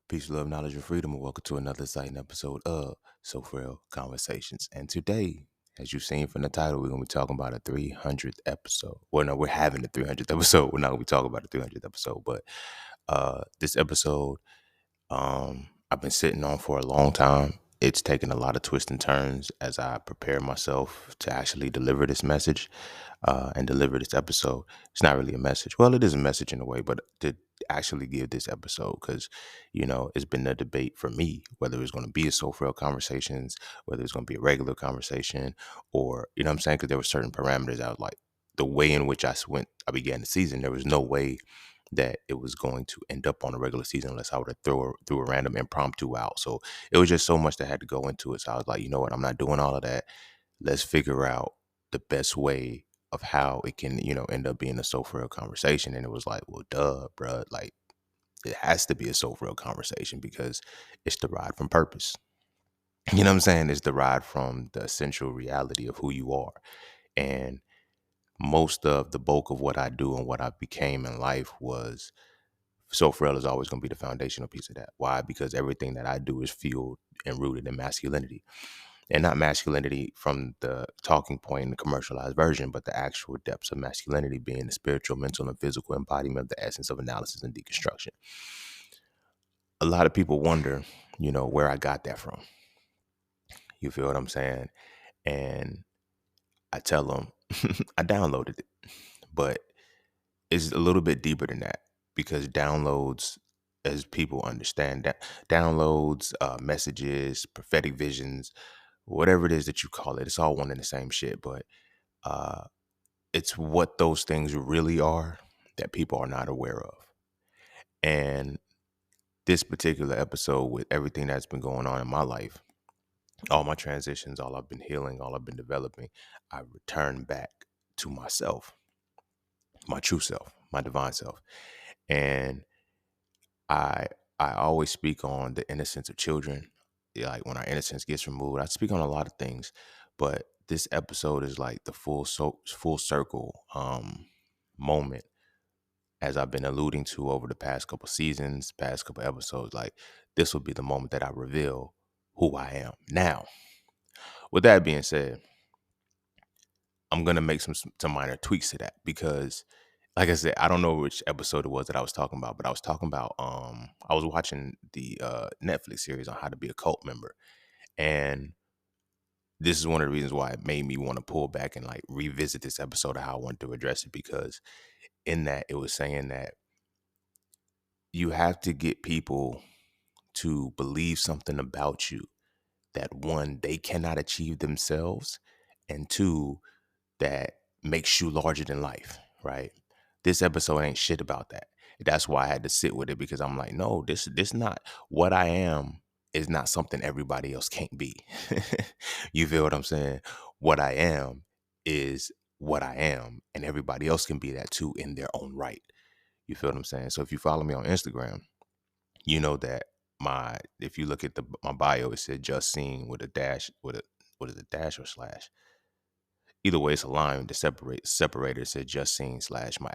Peace, love, knowledge, and freedom, and welcome to another exciting episode of Frail Conversations. And today, as you've seen from the title, we're going to be talking about a 300th episode. Well, no, we're having the 300th episode. We're not going to be talking about the 300th episode, but this episode I've been sitting on for a long time. It's taken a lot of twists and turns as I prepare myself to actually deliver this message and deliver this episode. It's not really a message. Well, it is a message in a way, but to actually give this episode, because, it's been a debate for me whether it's going to be a Soul Frail Conversations, whether it's going to be a regular conversation, or, you know what I'm saying? Because there were certain parameters I was like, the way in which I began the season, there was no way that it was going to end up on a regular season unless I would have threw a random impromptu out. So it was just so much that had to go into it. So I was like, you know what, I'm not doing all of that. Let's figure out the best way of how it can, end up being a soul for real conversation. And it was like, well, duh, bruh, like it has to be a soul for real conversation because it's derived from purpose. You know what I'm saying? It's derived from the essential reality of who you are. And most of the bulk of what I do and what I became in life was so Frail is always going to be the foundational piece of that. Why? Because everything that I do is fueled and rooted in masculinity. And not masculinity from the talking point and the commercialized version, but the actual depths of masculinity being the spiritual, mental, and physical embodiment of the essence of analysis and deconstruction. A lot of people wonder, where I got that from. You feel what I'm saying? And I tell them I downloaded it, but it's a little bit deeper than that because downloads, as people understand that downloads, messages, prophetic visions, whatever it is that you call it, it's all one and the same shit. But uh, it's what those things really are that people are not aware of. And this particular episode, with everything that's been going on in my life, all my transitions, all I've been healing, all I've been developing, I return back to myself, my true self, my divine self. And I I always speak on the innocence of children. Yeah, like when our innocence gets removed, I speak on a lot of things, but this episode is like the full circle moment, as I've been alluding to over the past couple seasons, past couple episodes. Like this will be the moment that I reveal who I am. Now, with that being said, I'm gonna make some minor tweaks to that because, like I said, I don't know which episode it was that I was talking about, but I was talking about I was watching the Netflix series on how to be a cult member. And this is one of the reasons why it made me want to pull back and like revisit this episode of how I wanted to address it, because in that it was saying that you have to get people to believe something about you that, one, they cannot achieve themselves, and two, that makes you larger than life, right? This episode ain't shit about that. That's why I had to sit with it, because I'm like, no, this not what I am is not something everybody else can't be. You feel what I'm saying? What I am is what I am, and everybody else can be that too in their own right. You feel what I'm saying? So if you follow me on Instagram, you know that if you look at my bio, it said just seen with a dash, with a, what is it, dash or slash? Either way, it's a line to separator. It said just seen slash my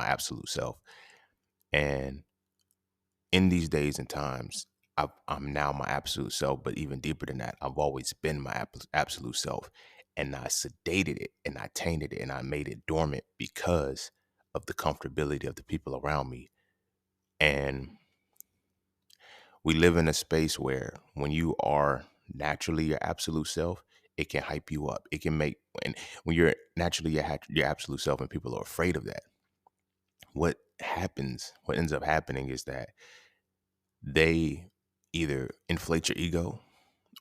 absolute self. And in these days and times, I'm now my absolute self, but even deeper than that, I've always been my absolute self. And I sedated it and I tainted it and I made it dormant because of the comfortability of the people around me. And we live in a space where when you are naturally your absolute self, it can hype you up. It can make, and when you're naturally your absolute self and people are afraid of that, what ends up happening is that they either inflate your ego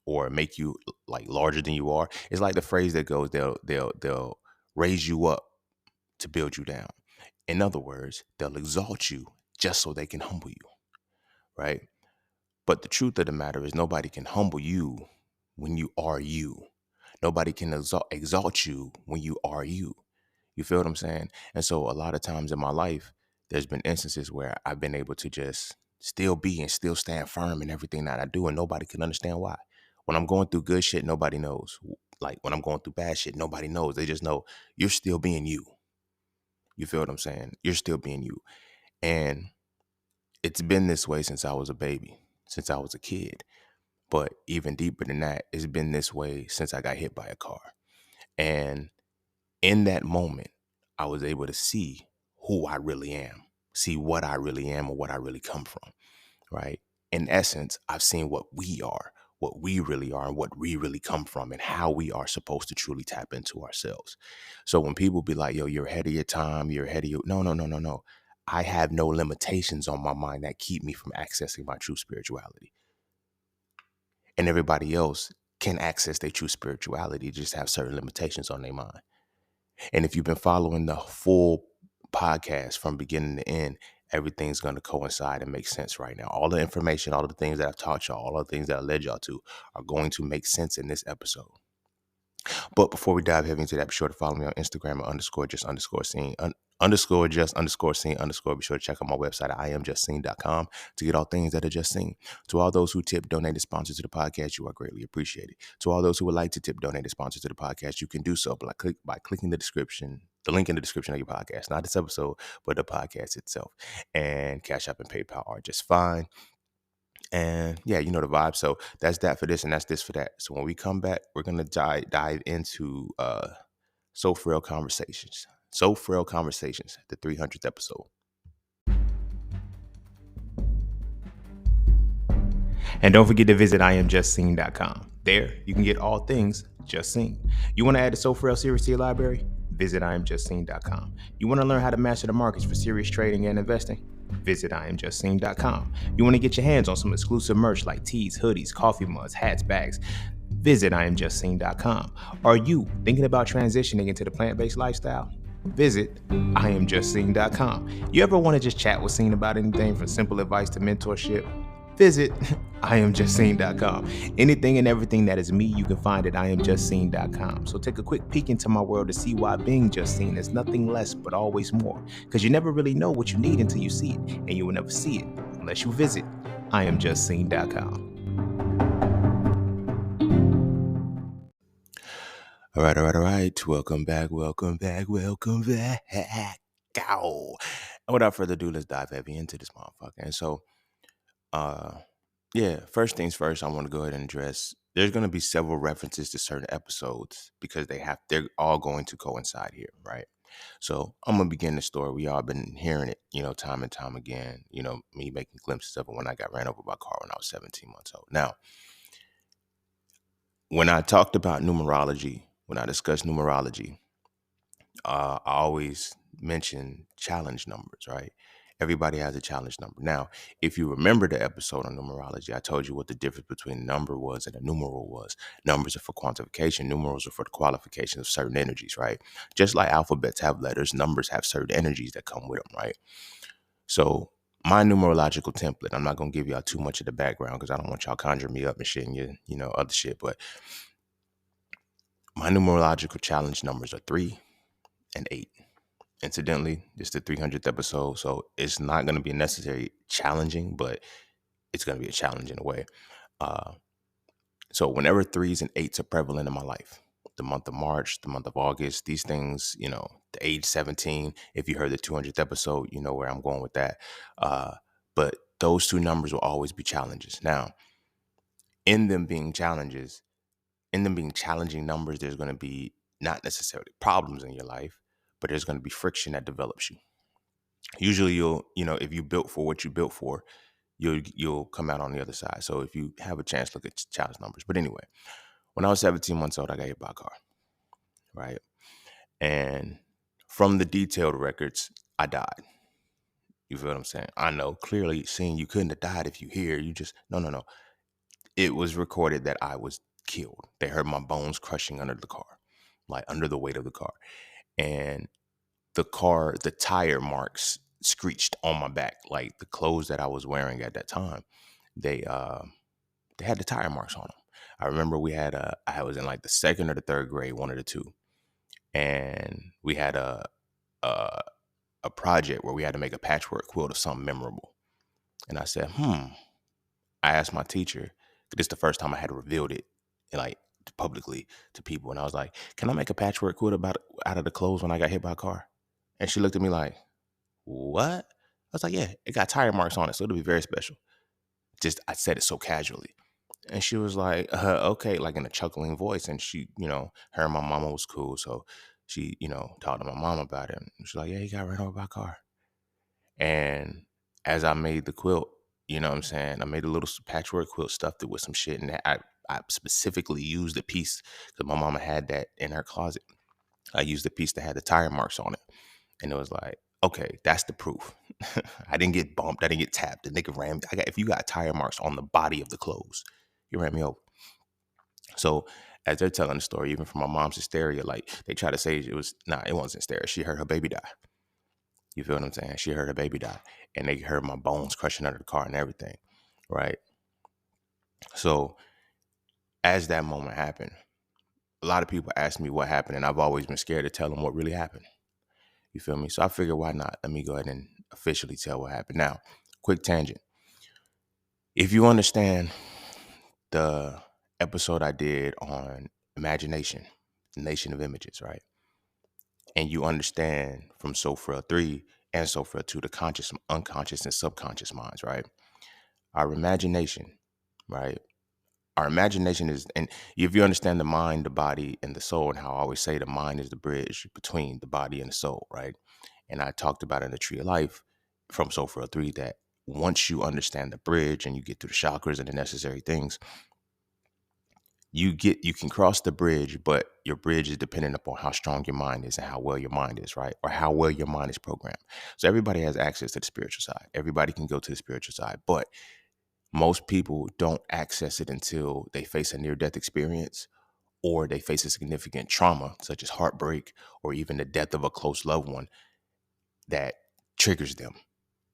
or make you like larger than you are. It's like the phrase that goes, they'll raise you up to build you down. In other words, they'll exalt you just so they can humble you, right? But the truth of the matter is nobody can humble you when you are you. Nobody can exalt you when you are you. You feel what I'm saying? And so a lot of times in my life, there's been instances where I've been able to just still be and still stand firm in everything that I do, and nobody can understand why. When I'm going through good shit, nobody knows. Like when I'm going through bad shit, nobody knows. They just know you're still being you. You feel what I'm saying? You're still being you. And it's been this way since I was a baby. since I was a kid. But even deeper than that, it's been this way since I got hit by a car. And in that moment, I was able to see who I really am, see what I really am or what I really come from, right? In essence, I've seen what we really are, and what we really come from, and how we are supposed to truly tap into ourselves. So when people be like, yo, you're ahead of your time, you're ahead of your, no, no, no, no, no. I have no limitations on my mind that keep me from accessing my true spirituality. And everybody else can access their true spirituality, just have certain limitations on their mind. And if you've been following the full podcast from beginning to end, everything's going to coincide and make sense right now. All the information, all of the things that I've taught y'all, all of the things that I led y'all to are going to make sense in this episode. But before we dive heavy into that, be sure to follow me on Instagram at underscore just underscore scene underscore. Be sure to check out my website at iamjustseen.com to get all things that are just seen. To all those who tip, donate, and sponsor to the podcast, you are greatly appreciated. To all those who would like to tip, donate, and sponsor to the podcast, you can do so by clicking the link in the description of your podcast, not this episode, but the podcast itself. And Cash App and PayPal are just fine. And yeah, you know the vibe. So that's that for this, and that's this for that. So when we come back, we're gonna dive into So Frail Conversations. So Frail Conversations, the 300th episode. And don't forget to visit iamjustseen.com. There, you can get all things Just Seen. You want to add the So Frail series to your library? Visit iamjustseen.com. You want to learn how to master the markets for serious trading and investing? Visit iamjustseen.com. You want to get your hands on some exclusive merch like tees, hoodies, coffee mugs, hats, bags? Visit iamjustseen.com. Are you thinking about transitioning into the plant-based lifestyle? Visit iamjustseen.com. You ever want to just chat with Scene about anything from simple advice to mentorship? Visit iamjustseen.com. Anything and everything that is me, you can find at iamjustseen.com. So take a quick peek into my world to see why being just seen is nothing less but always more. Because you never really know what you need until you see it, and you will never see it unless you visit iamjustseen.com. All right. Welcome back. Ow. And without further ado, let's dive heavy into this motherfucker. And so, first things first, I want to go ahead and address, there's going to be several references to certain episodes because they're all going to coincide here, right? So I'm going to begin the story. We all been hearing it, time and time again, me making glimpses of it when I got ran over by a car when I was 17 months old. Now, when I talked about numerology, when I discussed numerology, I always mention challenge numbers, right? Everybody has a challenge number. Now, if you remember the episode on numerology, I told you what the difference between a number was and a numeral was. Numbers are for quantification. Numerals are for the qualification of certain energies, right? Just like alphabets have letters, numbers have certain energies that come with them, right? So my numerological template, I'm not going to give y'all too much of the background because I don't want y'all conjuring me up and shit and other shit, but my numerological challenge numbers are 3 and 8. Incidentally, this is the 300th episode, so it's not going to be necessarily challenging, but it's going to be a challenge in a way. So whenever 3s and 8s are prevalent in my life, the month of March, the month of August, these things, the age 17, if you heard the 200th episode, you know where I'm going with that. But those two numbers will always be challenges. Now, in them being challenging numbers, there's going to be not necessarily problems in your life, but there's going to be friction that develops you. Usually if you built for what you built for, you'll come out on the other side. So if you have a chance, look at challenge numbers. But anyway, when I was 17 months old, I got hit by a car, right? And from the detailed records, I died. You feel what I'm saying? I know clearly seeing you couldn't have died if you hear, you just, no. It was recorded that I was killed. They heard my bones crushing under the car, like under the weight of the car. And the tire marks screeched on my back. Like the clothes that I was wearing at that time, they had the tire marks on them. I remember I was in like the second or the third grade, one of the two. And we had a project where we had to make a patchwork quilt of something memorable. And I said, I asked my teacher, this is the first time I had revealed it, like publicly to people. And I was like, can I make a patchwork quilt out of the clothes when I got hit by a car? And she looked at me like, what? I was like, yeah, it got tire marks on it, so it'll be very special. just I said it so casually. And she was like, okay, like in a chuckling voice. And she, her and my mama was cool. So she, talked to my mom about it. And she's like, yeah, he got ran over by a car. And as I made the quilt, you know what I'm saying? I made a little patchwork quilt, stuffed it with some shit. And I specifically used the piece because my mama had that in her closet. I used the piece that had the tire marks on it. And it was like, okay, that's the proof. I didn't get bumped. I didn't get tapped. The nigga rammed. If you got tire marks on the body of the clothes, you ran me over. So as they're telling the story, even from my mom's hysteria, like they try to say it wasn't hysteria. She heard her baby die. You feel what I'm saying? She heard her baby die. And they heard my bones crushing under the car and everything. Right. So as that moment happened, a lot of people ask me what happened, and I've always been scared to tell them what really happened. You feel me? So I figured, why not? Let me go ahead and officially tell what happened. Now, quick tangent. If you understand the episode I did on imagination, the nation of images, right? And you understand from So Frail 3 and So Frail 2, the conscious, unconscious, and subconscious minds, right? Our imagination, right? Our imagination is, and if you understand the mind, the body, and the soul, and how I always say the mind is the bridge between the body and the soul, right? And I talked about in the Tree of Life from So Frail 3 that once you understand the bridge and you get through the chakras and the necessary things, you can cross the bridge, but your bridge is dependent upon how strong your mind is and how well your mind is, right? Or how well your mind is programmed. So everybody has access to the spiritual side. Everybody can go to the spiritual side, but most people don't access it until they face a near-death experience or they face a significant trauma, such as heartbreak or even the death of a close loved one that triggers them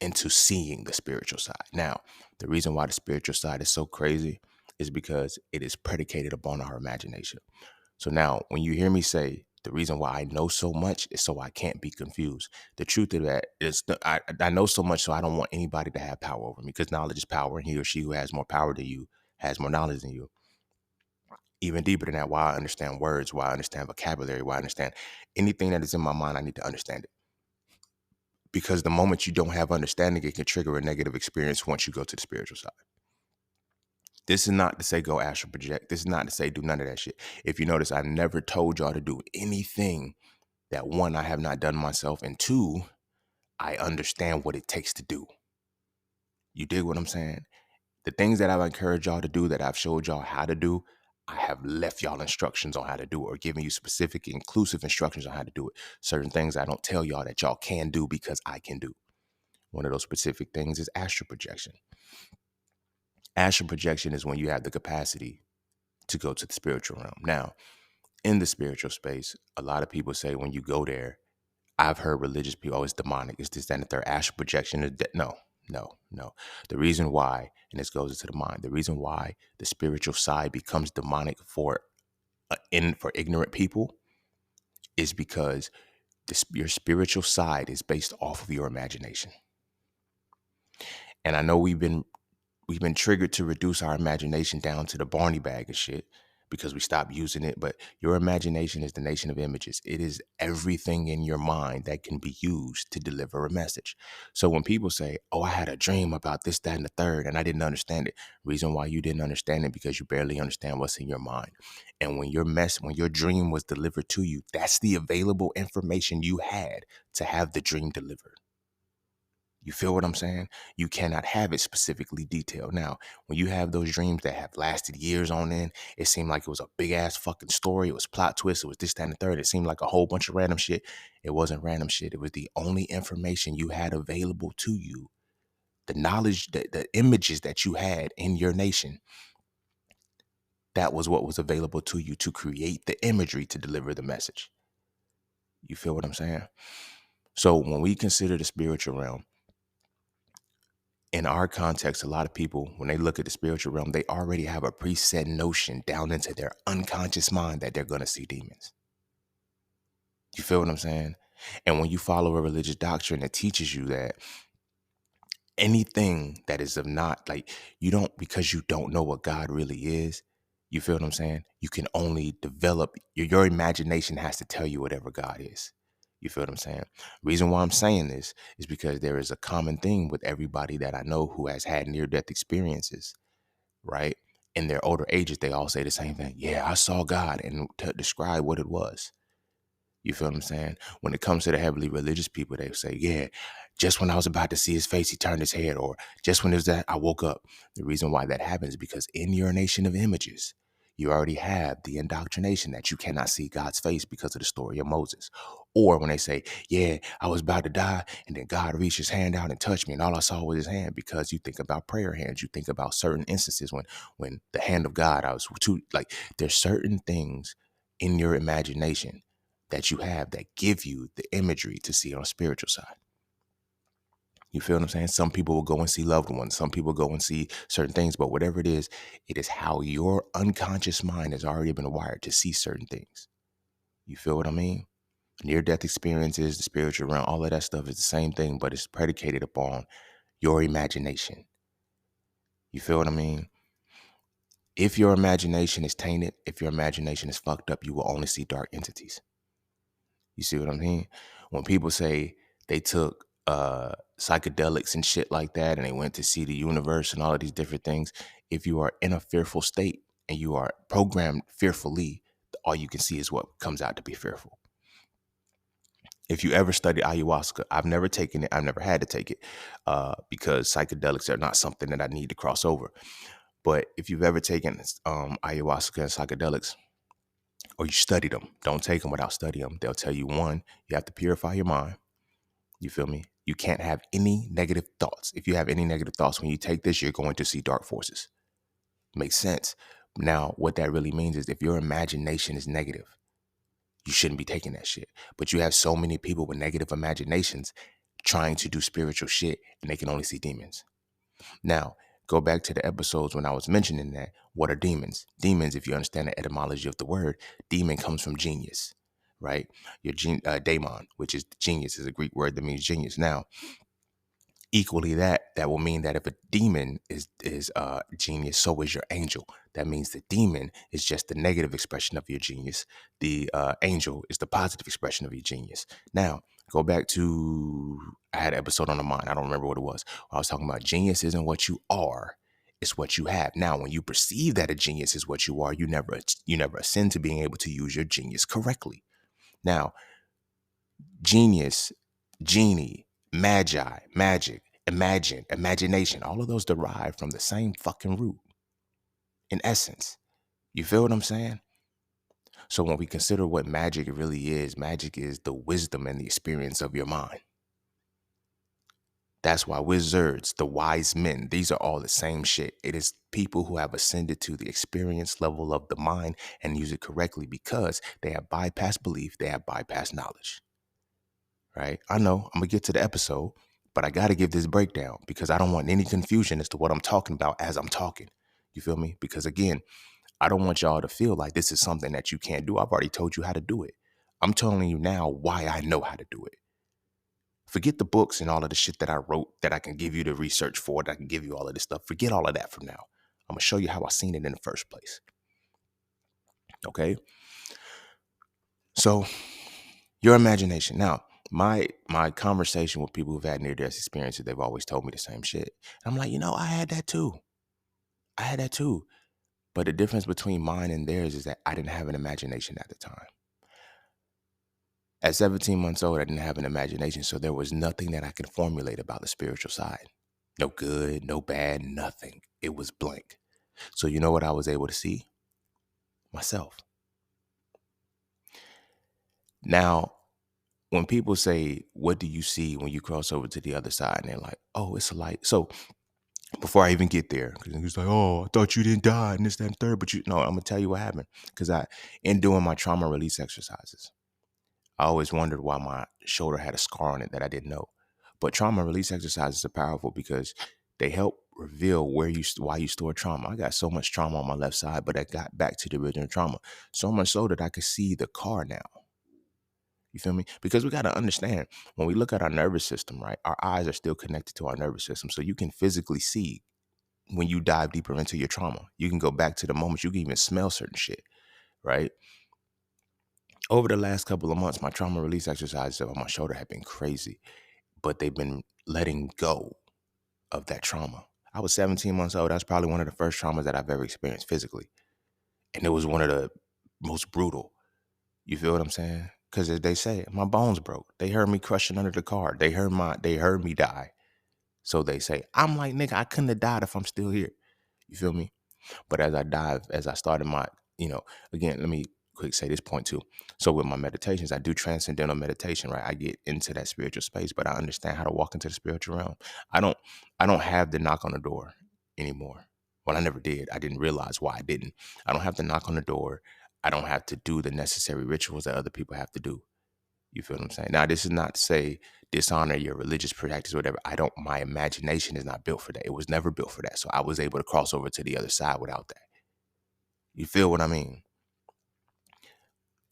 into seeing the spiritual side. Now, the reason why the spiritual side is so crazy is because it is predicated upon our imagination. So now, when you hear me say the reason why I know so much is so I can't be confused, the truth of that is I know so much so I don't want anybody to have power over me, because knowledge is power, and he or she who has more power than you has more knowledge than you. Even deeper than that, why I understand words, why I understand vocabulary, why I understand anything that is in my mind, I need to understand it. Because the moment you don't have understanding, it can trigger a negative experience once you go to the spiritual side. This is not to say go astral project. This is not to say do none of that shit. If you notice, I never told y'all to do anything that, one, I have not done myself, and two, I understand what it takes to do. You dig what I'm saying? The things that I've encouraged y'all to do, that I've showed y'all how to do, I have left y'all instructions on how to do it, or giving you specific, inclusive instructions on how to do it. Certain things I don't tell y'all that y'all can do because I can do. One of those specific things is astral projection. Astral projection is when you have the capacity to go to the spiritual realm. Now, in the spiritual space, a lot of people say when you go there, I've heard religious people, oh, it's demonic. It's this, that, and the third. Astral projection is no, no, no. The reason why, and this goes into the mind, the reason why the spiritual side becomes demonic for ignorant people is because your spiritual side is based off of your imagination. And I know we've been triggered to reduce our imagination down to the Barney bag of shit because we stopped using it. But your imagination is the nation of images. It is everything in your mind that can be used to deliver a message. So when people say, oh, I had a dream about this, that, and the third, and I didn't understand it. Reason why you didn't understand it, because you barely understand what's in your mind. And when your dream was delivered to you, that's the available information you had to have the dream delivered. You feel what I'm saying? You cannot have it specifically detailed. Now, when you have those dreams that have lasted years on end, it seemed like it was a big ass fucking story. It was plot twist. It was this, that, and the third. It seemed like a whole bunch of random shit. It wasn't random shit. It was the only information you had available to you. The knowledge, the images that you had in your nation, that was what was available to you to create the imagery to deliver the message. You feel what I'm saying? So when we consider the spiritual realm, in our context, a lot of people, when they look at the spiritual realm, they already have a preset notion down into their unconscious mind that they're going to see demons. You feel what I'm saying? And when you follow a religious doctrine that teaches you that anything that is of not, like, you don't, because you don't know what God really is, you feel what I'm saying? You can only develop, your imagination has to tell you whatever God is. You feel what I'm saying? Reason why I'm saying this is because there is a common thing with everybody that I know who has had near-death experiences, right? In their older ages, they all say the same thing. Yeah, I saw God, and to describe what it was. You feel what I'm saying? When it comes to the heavily religious people, they say, yeah, just when I was about to see his face, he turned his head, or just when it was that, I woke up. The reason why that happens is because in your nation of images, you already have the indoctrination that you cannot see God's face because of the story of Moses. Or when they say, yeah, I was about to die, and then God reached his hand out and touched me, and all I saw was his hand, because you think about prayer hands. You think about certain instances when the hand of God, I was too, like, there's certain things in your imagination that you have that give you the imagery to see on a spiritual side. You feel what I'm saying? Some people will go and see loved ones. Some people go and see certain things, but whatever it is how your unconscious mind has already been wired to see certain things. You feel what I mean? Near-death experiences, the spiritual realm, all of that stuff is the same thing, but it's predicated upon your imagination. You feel what I mean? If your imagination is tainted, if your imagination is fucked up, you will only see dark entities. You see what I mean? When people say they took psychedelics and shit like that, and they went to see the universe and all of these different things, if you are in a fearful state and you are programmed fearfully, all you can see is what comes out to be fearful. If you ever study ayahuasca, I've never taken it. I've never had to take it because psychedelics are not something that I need to cross over. But if you've ever taken ayahuasca and psychedelics, or you study them, don't take them without studying them. They'll tell you, one, you have to purify your mind. You feel me? You can't have any negative thoughts. If you have any negative thoughts when you take this, you're going to see dark forces. Makes sense. Now, what that really means is if your imagination is negative, you shouldn't be taking that shit. But you have so many people with negative imaginations trying to do spiritual shit, and they can only see demons. Now, go back to the episodes when I was mentioning that. What are demons? Demons, if you understand the etymology of the word, demon comes from genius, right? Your daemon, which is genius, is a Greek word that means genius. Now, equally that will mean that if a demon is genius, so is your angel. That means the demon is just the negative expression of your genius. The angel is the positive expression of your genius. Now, go back to, I had an episode on the mind, I don't remember what it was. I was talking about genius isn't what you are, it's what you have. Now, when you perceive that a genius is what you are, you never ascend to being able to use your genius correctly. Now, genius, genie, magi, magic, imagine, imagination, all of those derive from the same fucking root in essence. You feel what I'm saying? So when we consider what magic really is, magic is the wisdom and the experience of your mind. That's why wizards, the wise men, these are all the same shit. It is people who have ascended to the experience level of the mind and use it correctly because they have bypassed belief, they have bypassed knowledge. Right? I know I'm gonna get to the episode, but I gotta give this breakdown because I don't want any confusion as to what I'm talking about as I'm talking. You feel me? Because again, I don't want y'all to feel like this is something that you can't do. I've already told you how to do it. I'm telling you now why I know how to do it. Forget the books and all of the shit that I wrote that I can give you the research for, that I can give you all of this stuff. Forget all of that from now. I'm gonna show you how I seen it in the first place. Okay? So your imagination. Now, my conversation with people who've had near-death experiences, they've always told me the same shit. I'm like, I had that too. I had that too. But the difference between mine and theirs is that I didn't have an imagination at the time. At 17 months old, I didn't have an imagination, so there was nothing that I could formulate about the spiritual side. No good, no bad, nothing. It was blank. So you know what I was able to see? Myself. Now, when people say, what do you see when you cross over to the other side? And they're like, oh, it's a light. So before I even get there, because he's like, oh, I thought you didn't die and this, that, and third. But I'm going to tell you what happened. Because in doing my trauma release exercises, I always wondered why my shoulder had a scar on it that I didn't know. But trauma release exercises are powerful because they help reveal why you store trauma. I got so much trauma on my left side, but I got back to the original trauma. So much so that I could see the car now. You feel me? Because we got to understand, when we look at our nervous system, right, our eyes are still connected to our nervous system. So you can physically see when you dive deeper into your trauma. You can go back to the moments. You can even smell certain shit, right? Over the last couple of months, my trauma release exercises on my shoulder have been crazy, but they've been letting go of that trauma. I was 17 months old. That's probably one of the first traumas that I've ever experienced physically. And it was one of the most brutal. You feel what I'm saying? Because as they say, my bones broke. They heard me crushing under the car. They heard me die. So they say, I'm like, nigga, I couldn't have died if I'm still here. You feel me? But as I started my, again, let me quick say this point too. So with my meditations, I do transcendental meditation, right? I get into that spiritual space, but I understand how to walk into the spiritual realm. I don't, I don't have to knock on the door anymore. Well, I never did. I didn't realize why I didn't. I don't have to knock on the door. I don't have to do the necessary rituals that other people have to do. You feel what I'm saying? Now, this is not to say dishonor your religious practice or whatever. My imagination is not built for that. It was never built for that. So I was able to cross over to the other side without that. You feel what I mean?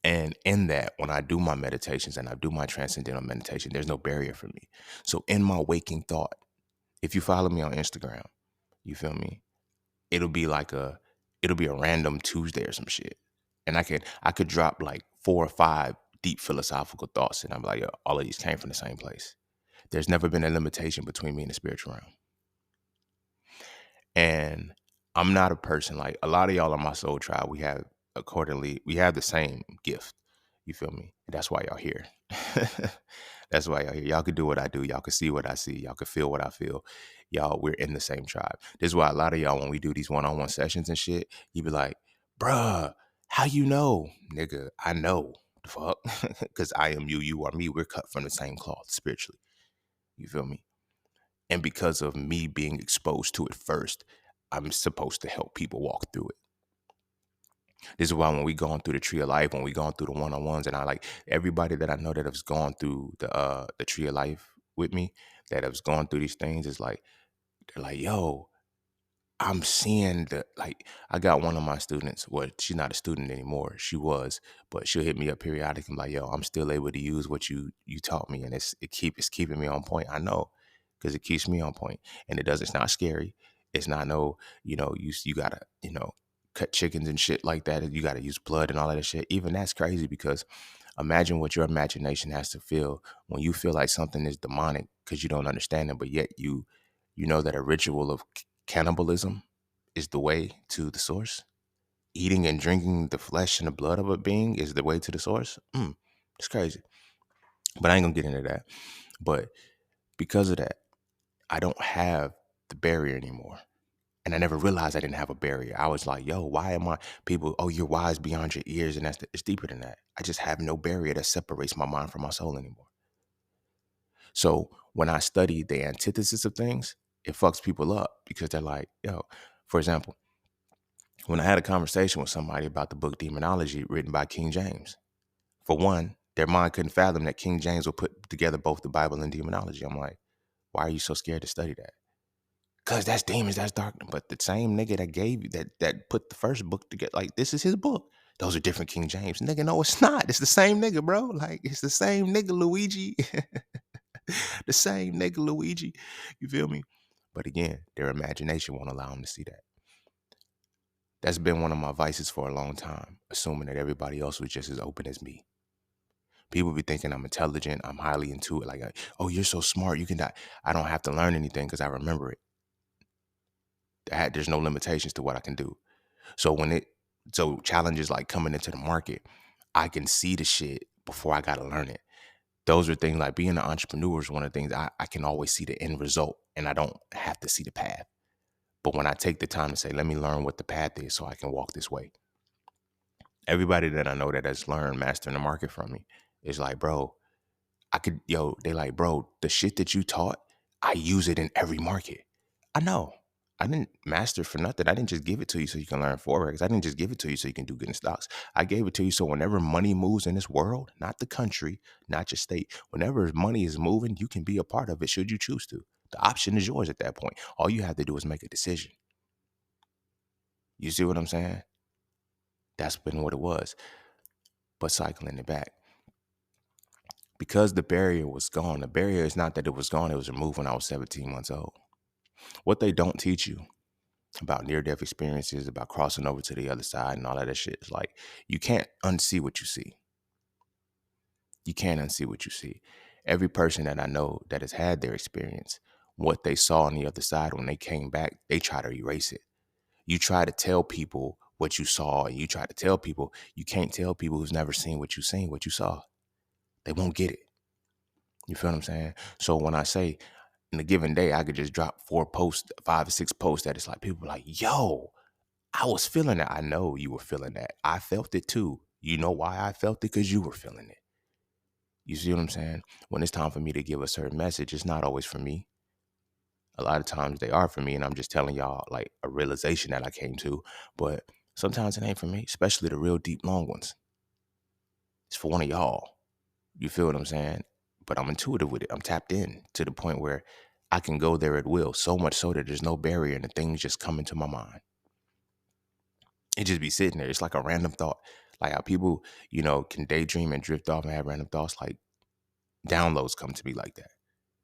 And in that, when I do my meditations and I do my transcendental meditation, there's no barrier for me. So in my waking thought, if you follow me on Instagram, you feel me? It'll be it'll be a random Tuesday or some shit. And I could drop like 4 or 5 deep philosophical thoughts. And I'm like, yo, all of these came from the same place. There's never been a limitation between me and the spiritual realm. And I'm not a person like a lot of y'all on my soul tribe. We have the same gift. You feel me? And that's why y'all here. That's why y'all here. Y'all can do what I do. Y'all can see what I see. Y'all can feel what I feel. Y'all, we're in the same tribe. This is why a lot of y'all, when we do these one-on-one sessions and shit, you be like, bruh, how you know? Nigga, I know. The fuck? Because I am you, you are me. We're cut from the same cloth spiritually. You feel me? And because of me being exposed to it first, I'm supposed to help people walk through it. This is why when we going through the tree of life, when we going through the one-on-ones, and I like everybody that I know that has gone through the tree of life with me, that has gone through these things, is like, they're like, yo, I'm seeing I got one of my students. Well, she's not a student anymore. She was, but she'll hit me up periodically. I'm like, yo, I'm still able to use what you taught me, and it's keeping me on point. I know, because it keeps me on point, and it's not scary. It's not no, you gotta, cut chickens and shit like that. You gotta use blood and all of that shit. Even that's crazy because imagine what your imagination has to feel when you feel like something is demonic because you don't understand it, but yet you know that a ritual of cannibalism is the way to the source. Eating and drinking the flesh and the blood of a being is the way to the source. It's crazy. But I ain't gonna get into that. But because of that, I don't have the barrier anymore. And I never realized I didn't have a barrier. I was like, yo, why am I people, oh, you're wise beyond your ears, and it's deeper than that. I just have no barrier that separates my mind from my soul anymore. So when I study the antithesis of things, it fucks people up because they're like, yo, for example, when I had a conversation with somebody about the book Demonology written by King James, for one, their mind couldn't fathom that King James would put together both the Bible and demonology. I'm like, why are you so scared to study that? Because that's demons, that's darkness. But the same nigga that gave you that put the first book together, like, this is his book. Those are different King James. Nigga, no, it's not. It's the same nigga, bro. Like, it's the same nigga, Luigi. The same nigga, Luigi. You feel me? But again, their imagination won't allow them to see that. That's been one of my vices for a long time, assuming that everybody else was just as open as me. People be thinking I'm intelligent, I'm highly intuitive, like, oh, you're so smart, you can die. I don't have to learn anything because I remember it. There's no limitations to what I can do. So so challenges like coming into the market, I can see the shit before I gotta learn it. Those are things like being an entrepreneur is one of the things I can always see the end result and I don't have to see the path. But when I take the time to say, let me learn what the path is so I can walk this way. Everybody that I know that has learned mastering the market from me is like, bro, they like, bro, the shit that you taught, I use it in every market. I know. I didn't master for nothing. I didn't just give it to you so you can learn Forex. I didn't just give it to you so you can do good in stocks. I gave it to you so whenever money moves in this world, not the country, not your state, whenever money is moving, you can be a part of it should you choose to. The option is yours at that point. All you have to do is make a decision. You see what I'm saying? That's been what it was. But cycling it back. Because the barrier was gone, the barrier is not that it was gone, it was removed when I was 17 months old. What they don't teach you about near-death experiences, about crossing over to the other side and all of that shit is like, you can't unsee what you see. You can't unsee what you see. Every person that I know that has had their experience, what they saw on the other side when they came back, they try to erase it. You try to tell people what you saw, and you try to tell people, you can't tell people who's never seen what you seen, what you saw. They won't get it. You feel what I'm saying? So when I say in a given day, I could just drop 4 posts, 5 or 6 posts that it's like people are like, yo, I was feeling that. I know you were feeling that. I felt it too. You know why I felt it? Because you were feeling it. You see what I'm saying? When it's time for me to give a certain message, it's not always for me. A lot of times they are for me, and I'm just telling y'all like a realization that I came to. But sometimes it ain't for me, especially the real deep, long ones. It's for one of y'all. You feel what I'm saying? But I'm intuitive with it. I'm tapped in to the point where I can go there at will. So much so that there's no barrier and the things just come into my mind. It just be sitting there. It's like a random thought. Like how people, can daydream and drift off and have random thoughts. Like downloads come to me like that.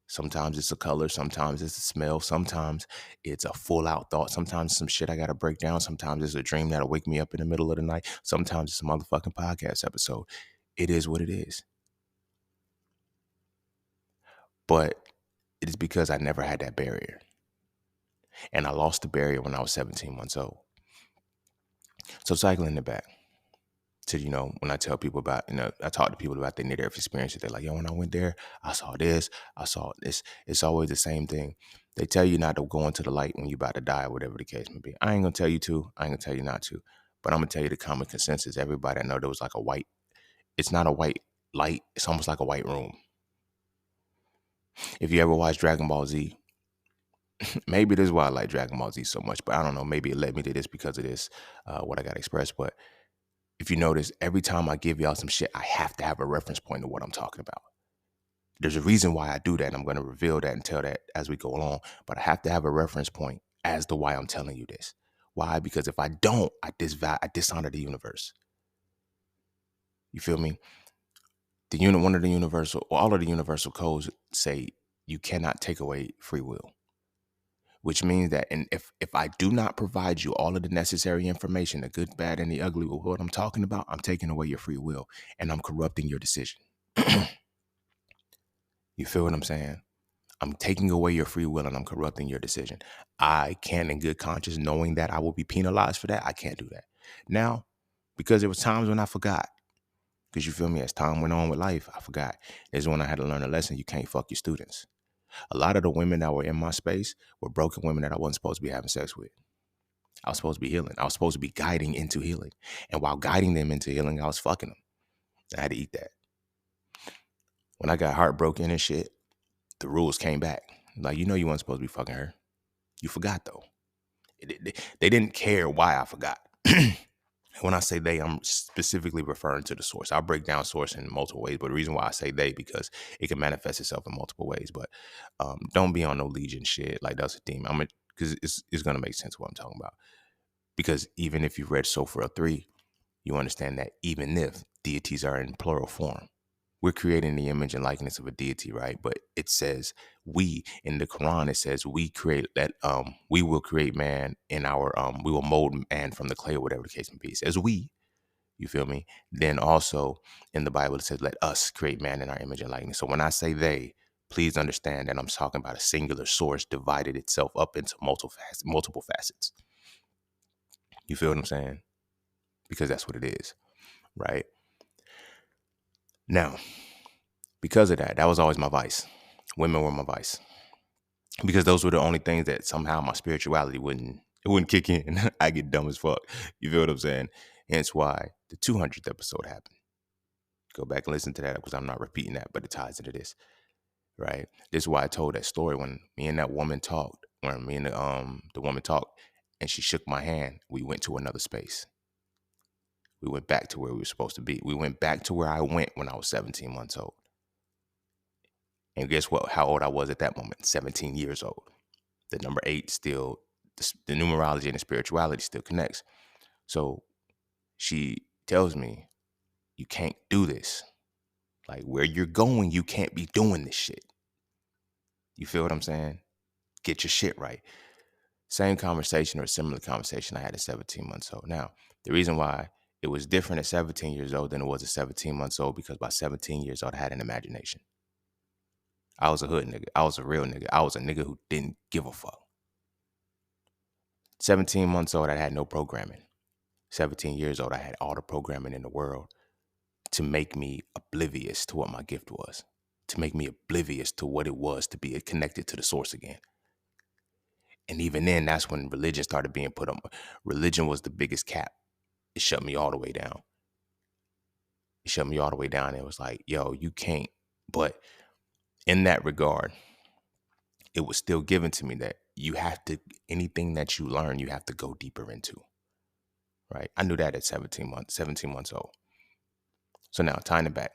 Sometimes it's a color. Sometimes it's a smell. Sometimes it's a full out thought. Sometimes it's some shit I got to break down. Sometimes it's a dream that'll wake me up in the middle of the night. Sometimes it's a motherfucking podcast episode. It is what it is. But it is because I never had that barrier. And I lost the barrier when I was 17 months old. So cycling it back to, when I tell people about, I talk to people about their near-death experiences. They're like, yo, when I went there, I saw this, I saw this. It's always the same thing. They tell you not to go into the light when you're about to die, or whatever the case may be. I ain't going to tell you to. I ain't going to tell you not to. But I'm going to tell you the common consensus. Everybody I know there was like it's not a white light. It's almost like a white room. If you ever watch Dragon Ball Z, maybe this is why I like Dragon Ball Z so much, but I don't know. Maybe it led me to this because of this, what I got expressed. But if you notice, every time I give y'all some shit, I have to have a reference point of what I'm talking about. There's a reason why I do that, and I'm going to reveal that and tell that as we go along. But I have to have a reference point as to why I'm telling you this. Why? Because if I don't, I dishonor the universe. You feel me? One of the universal, all of the universal codes say you cannot take away free will. Which means that, and if I do not provide you all of the necessary information, the good, bad, and the ugly, with what I'm talking about, I'm taking away your free will and I'm corrupting your decision. You feel what I'm saying? I'm taking away your free will and I'm corrupting your decision. I can't, in good conscience, knowing that I will be penalized for that, I can't do that. Now, because there was times when I forgot, because you feel me, as time went on with life, I forgot. There's when I had to learn a lesson. You can't fuck your students. A lot of the women that were in my space were broken women that I wasn't supposed to be having sex with. I was supposed to be healing. I was supposed to be guiding into healing. And while guiding them into healing, I was fucking them. I had to eat that. When I got heartbroken and shit, the rules came back. Like, you weren't supposed to be fucking her. You forgot, though. They didn't care why I forgot. When I say they, I'm specifically referring to the source. I'll break down source in multiple ways, but the reason why I say they, because it can manifest itself in multiple ways. But don't be on no legion shit like that's a demon. Because it's going to make sense what I'm talking about. Because even if you've read Frail 3, you understand that even if deities are in plural form, we're creating the image and likeness of a deity, right? But it says we, in the Quran, it says we create that, we will create man in our, we will mold man from the clay, or whatever the case may be. It says we, you feel me? Then also in the Bible, it says let us create man in our image and likeness. So when I say they, please understand that I'm talking about a singular source divided itself up into multiple facets. You feel what I'm saying? Because that's what it is, right? Now, because of that, that was always my vice. Women were my vice. Because those were the only things that somehow my spirituality wouldn't kick in. I get dumb as fuck. You feel what I'm saying? Hence why the 200th episode happened. Go back and listen to that because I'm not repeating that, but it ties into this, right? This is why I told that story when me and that woman talked, when me and the woman talked and she shook my hand, we went to another space. We went back to where we were supposed to be. We went back to where I went when I was 17 months old. And guess what? How old I was at that moment? 17 years old. The number 8 still, the numerology and the spirituality still connects. So she tells me, you can't do this. Like where you're going, you can't be doing this shit. You feel what I'm saying? Get your shit right. Same conversation or similar conversation I had at 17 months old. Now, the reason why It was different at 17 years old than it was at 17 months old because by 17 years old, I had an imagination. I was a hood nigga. I was a real nigga. I was a nigga who didn't give a fuck. 17 months old, I had no programming. 17 years old, I had all the programming in the world to make me oblivious to what my gift was, to make me oblivious to what it was to be connected to the source again. And even then, that's when religion started being put on. Religion was the biggest cap. It shut me all the way down. It shut me all the way down. It was like, yo, you can't. But in that regard, it was still given to me that you have to, anything that you learn, you have to go deeper into. Right? I knew that at 17 months old. So now, tying it back,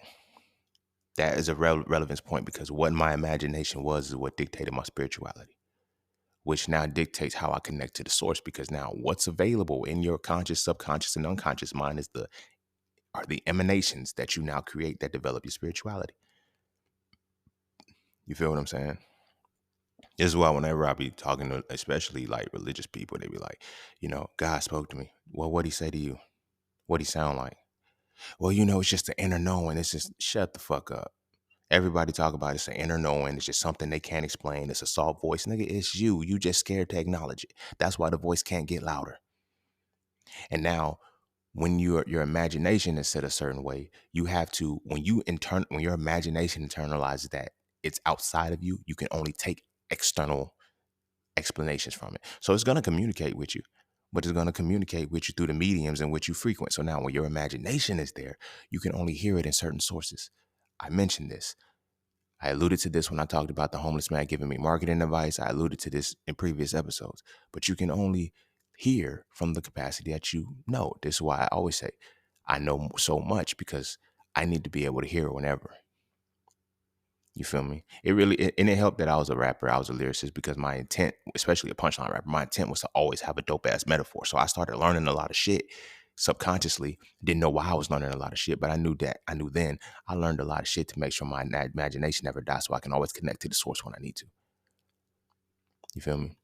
that is a relevance point because what my imagination was is what dictated my spirituality, which now dictates how I connect to the source. Because now, what's available in your conscious, subconscious, and unconscious mind are the emanations that you now create that develop your spirituality. You feel what I'm saying? This is why whenever I be talking to, especially like religious people, they be like, God spoke to me. Well, what'd he say to you? What'd he sound like? Well, it's just the inner knowing. It's just, shut the fuck up. Everybody talk about it's an inner knowing. It's just something they can't explain. It's a soft voice. Nigga, it's you. You just scared to acknowledge it. That's why the voice can't get louder. And now when your imagination is set a certain way, you have to, when your imagination internalizes that it's outside of you, you can only take external explanations from it. So it's going to communicate with you, but it's going to communicate with you through the mediums in which you frequent. So now when your imagination is there, you can only hear it in certain sources. I mentioned this. I alluded to this when I talked about the homeless man giving me marketing advice. I alluded to this in previous episodes, but you can only hear from the capacity that you know. This is why I always say I know so much because I need to be able to hear whenever. You feel me? And it helped that I was a rapper. I was a lyricist because my intent, especially a punchline rapper, my intent was to always have a dope ass metaphor. So I started learning a lot of shit subconsciously. Didn't know why I was learning a lot of shit, but I knew then I learned a lot of shit to make sure my imagination never dies so I can always connect to the source when I need to. You feel me?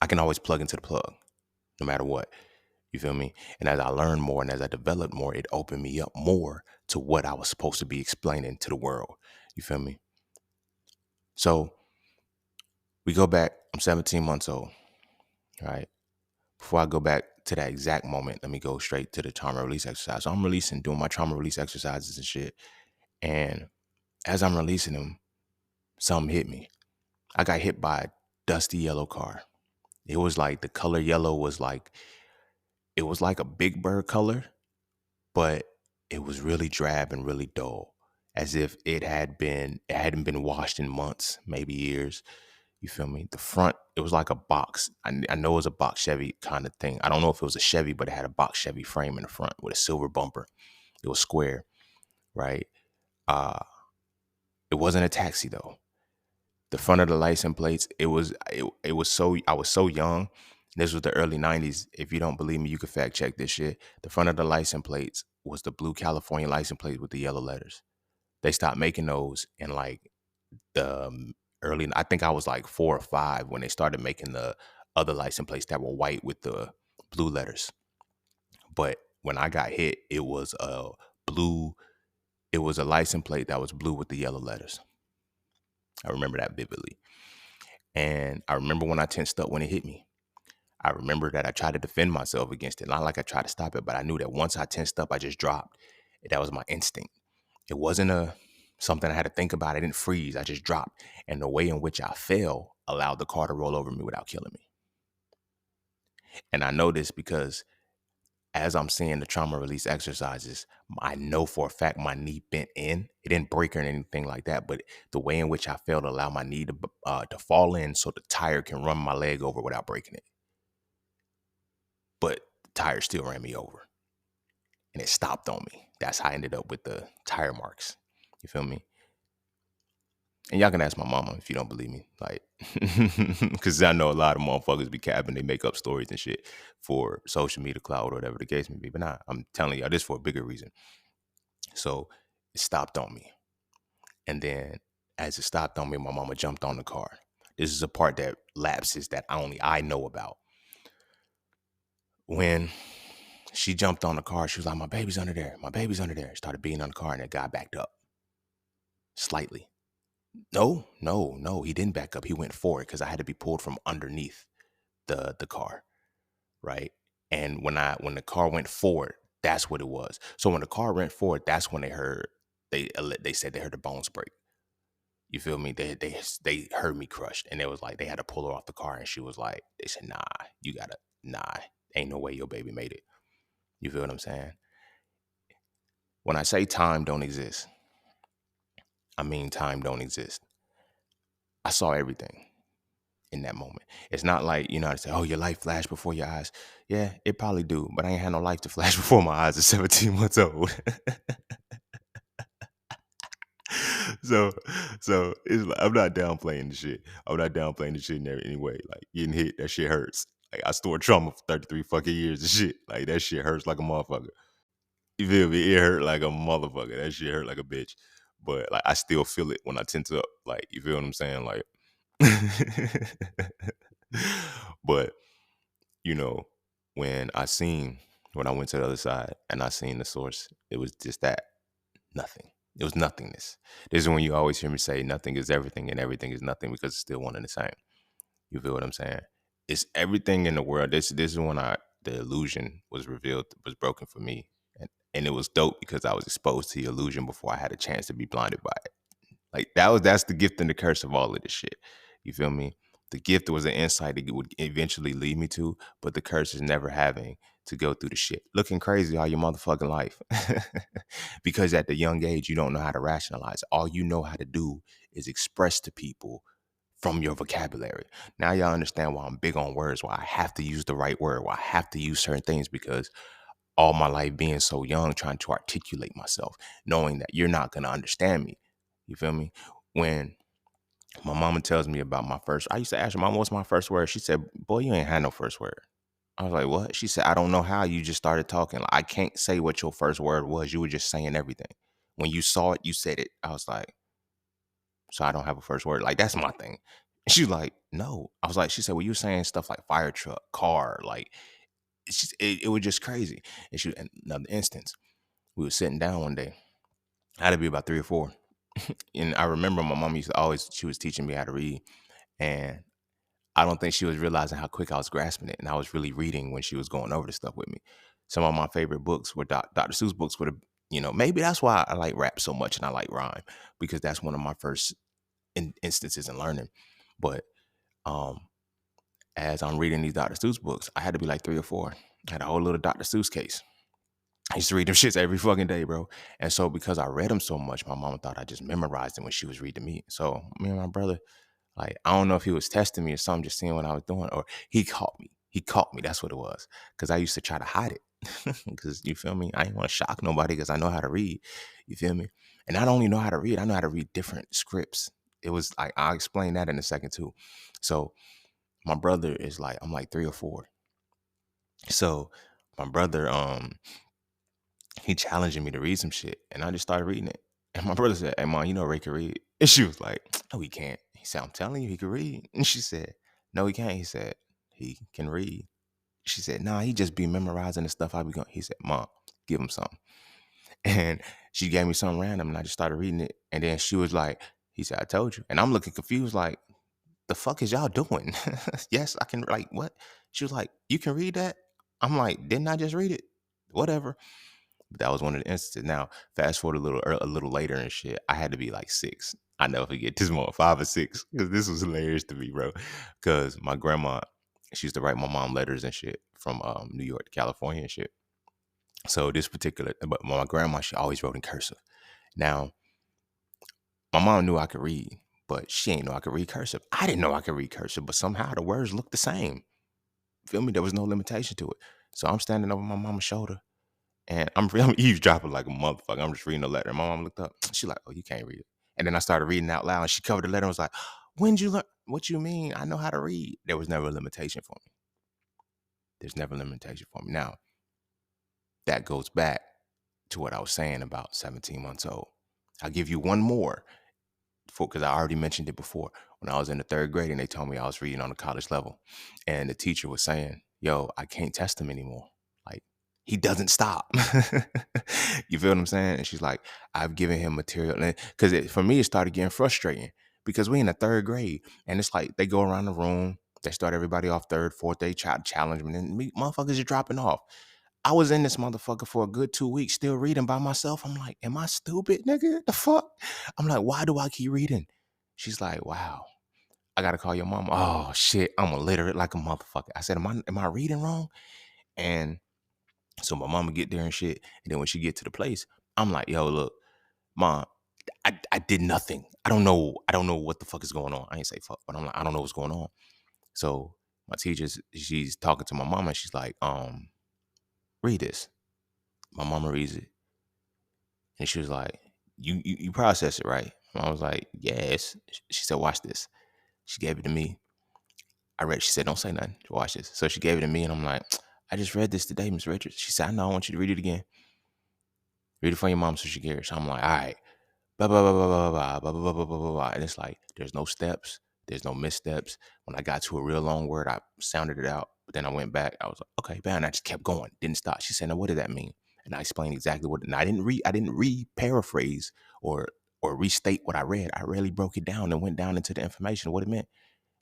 I can always plug into the plug no matter what. You feel me? And as I learned more and as I developed more, it opened me up more to what I was supposed to be explaining to the world. You feel me? So we go back, I'm 17 months old, right? Before I go back to that exact moment, let me go straight to the trauma release exercise. So I'm doing my trauma release exercises and shit. And as I'm releasing them, something hit me. I got hit by a dusty yellow car. It was like the color yellow was like, it was like a big bird color, but it was really drab and really dull, as if it hadn't been washed in months, maybe years. You feel me? The front, it was like a box. I know it was a box Chevy kind of thing. I don't know if it was a Chevy, but it had a box Chevy frame in the front with a silver bumper. It was square, right? Uh, it wasn't a taxi though. The front of the license plates, it was so, I was so young. This was the early 90s. If you don't believe me, you can fact check this shit. The front of the license plates was the blue California license plate with the yellow letters. They stopped making those in like the early, I think I was like 4 or 5 when they started making the other license plates that were white with the blue letters. But when I got hit, it was a license plate that was blue with the yellow letters. I remember that vividly. And I remember when I tensed up when it hit me. I remember that I tried to defend myself against it. Not like I tried to stop it, but I knew that once I tensed up, I just dropped. That was my instinct. It wasn't something I had to think about. I didn't freeze. I just dropped. And the way in which I fell allowed the car to roll over me without killing me. And I know this because as I'm seeing the trauma release exercises, I know for a fact my knee bent in. It didn't break or anything like that, but the way in which I fell to allow my knee to fall in so the tire can run my leg over without breaking it. But the tire still ran me over. And it stopped on me. That's how I ended up with the tire marks. You feel me? And y'all can ask my mama if you don't believe me. Like, because I know a lot of motherfuckers be capping. They make up stories and shit for social media clout or whatever the case may be. But nah, I'm telling y'all this for a bigger reason. So it stopped on me. And then as it stopped on me, my mama jumped on the car. This is a part that lapses that only I know about. When She jumped on the car. She was like, my baby's under there. My baby's under there. Started beating on the car, and that guy backed up slightly. No, no, no. He didn't back up. He went forward because I had to be pulled from underneath the car, right? And when the car went forward, that's what it was. So when the car went forward, that's when they said they heard the bones break. You feel me? They heard me crushed, and it was like they had to pull her off the car, and she was like, they said, nah, you gotta, nah, ain't no way your baby made it. You feel what I'm saying? When I say time don't exist, I mean time don't exist. I saw everything in that moment. It's not like, you know, I say, oh, your life flashed before your eyes. Yeah, it probably do, but I ain't had no life to flash before my eyes at 17 months old. so it's like, I'm not downplaying the shit. I'm not downplaying the shit in there anyway. Like getting hit, that shit hurts. Like I stored trauma for 33 fucking years and shit. Like that shit hurts like a motherfucker. You feel me? It hurt like a motherfucker. That shit hurt like a bitch. But like I still feel it when I tense up. Like, you feel what I'm saying? Like but you know, when I went to the other side and I seen the source, it was just that nothing. It was nothingness. This is when you always hear me say nothing is everything and everything is nothing because it's still one and the same. You feel what I'm saying? It's everything in the world. This is when the illusion was revealed, was broken for me. And it was dope because I was exposed to the illusion before I had a chance to be blinded by it. Like that's the gift and the curse of all of this shit. You feel me? The gift was an insight that would eventually lead me to, but the curse is never having to go through the shit. Looking crazy all your motherfucking life. Because at the young age, you don't know how to rationalize. All you know how to do is express to people from your vocabulary. Now y'all understand why I'm big on words, why I have to use the right word, why I have to use certain things, because all my life being so young, trying to articulate myself, knowing that you're not going to understand me. You feel me? When my mama tells me about my first, I used to ask her, Mom, what's my first word? She said, boy, you ain't had no first word. I was like, what? She said, I don't know how you just started talking. Like, I can't say what your first word was. You were just saying everything. When you saw it, you said it. I was like, so I don't have a first word. Like, that's my thing. She was like, no. I was like, she said, well, you were saying stuff like fire truck, car. Like, it was just crazy. And another instance, we were sitting down one day. I had to be about 3 or 4. And I remember my mom she was teaching me how to read. And I don't think she was realizing how quick I was grasping it. And I was really reading when she was going over the stuff with me. Some of my favorite books were Dr. Seuss books. Maybe that's why I like rap so much and I like rhyme, because that's one of my first instances in learning. But as I'm reading these Dr. Seuss books, I had to be like 3 or 4. I had a whole little Dr. Seuss case. I used to read them shits every fucking day, bro. And so because I read them so much, my mama thought I just memorized them when she was reading me. So me and my brother, like, I don't know if he was testing me or something, just seeing what I was doing, or he caught me. He caught me. That's what it was. Because I used to try to hide it. Because, you feel me? I didn't want to shock nobody because I know how to read. You feel me? And I don't only know how to read, I know how to read different scripts. It was like, I'll explain that in a second too. So my brother is like, I'm like 3 or 4. So my brother, he challenging me to read some shit, and I just started reading it. And my brother said, hey, Mom, you know Ray can read? And she was like, no, he can't. He said, I'm telling you, he can read. And she said, no, he can't. He said, he can read. She said, nah, he just be memorizing the stuff I be going. He said, Mom, give him something. And she gave me something random, and I just started reading it. And then she was like, he said, I told you. And I'm looking confused, like, the fuck is y'all doing? Yes, I can, like, what? She was like, you can read that? I'm like, didn't I just read it? Whatever. But that was one of the instances. Now, fast forward a little later and shit, I had to be like 6. I never forget this moment, 5 or 6, because this was hilarious to me, bro. Because my grandma, she used to write my mom letters and shit from New York to California and shit. So but my grandma, she always wrote in cursive. Now, my mom knew I could read, but she ain't know I could read cursive. I didn't know I could read cursive, but somehow the words looked the same. Feel me? There was no limitation to it. So I'm standing over my mama's shoulder. And I'm eavesdropping like a motherfucker. I'm just reading the letter. My mom looked up. She like, oh, you can't read it. And then I started reading out loud. And she covered the letter and was like, when'd you learn? What you mean? I know how to read. There was never a limitation for me. There's never a limitation for me. Now, that goes back to what I was saying about 17 months old. I'll give you one more, because I already mentioned it before. When I was in the 3rd grade and they told me I was reading on the college level. And the teacher was saying, yo, I can't test them anymore. Like, He doesn't stop. You feel what I'm saying? And she's like, I've given him material. Because for me, it started getting frustrating because we in the third grade. And it's like they go around the room. They start everybody off third, fourth day challenge. And then me, motherfuckers are dropping off. I was in this motherfucker for a good 2 weeks still reading by myself. I'm like, am I stupid, nigga? The fuck? I'm like, why do I keep reading? She's like, wow, I gotta call your mama. Oh shit, I'm illiterate like a motherfucker. I said, am I reading wrong? And so my mama get there and shit. And then when she get to the place, I'm like, yo, look, mom, I did nothing. I don't know what the fuck is going on. I ain't say fuck, but I'm like, I don't know what's going on. So my teacher, she's talking to my mama and she's like, read this. My mama reads it. And she was like, you process it, right? And I was like, yes. She said, watch this. She gave it to me. I read, she said, don't say nothing. Watch this. So she gave it to me and I'm like, I just read this today, Miss Richards. She said, I know, I want you to read it again. Read it for your mom so she cares. So I'm like, all right. Blah, blah, blah, blah, blah, blah, blah, blah, blah, blah, blah, blah. And it's like, there's no steps. There's no missteps. When I got to a real long word, I sounded it out. But then I went back. I was like, okay, man. I just kept going. Didn't stop. She said, now what did that mean? And I explained exactly what. And I didn't paraphrase or restate what I read. I really broke it down and went down into the information, what it meant.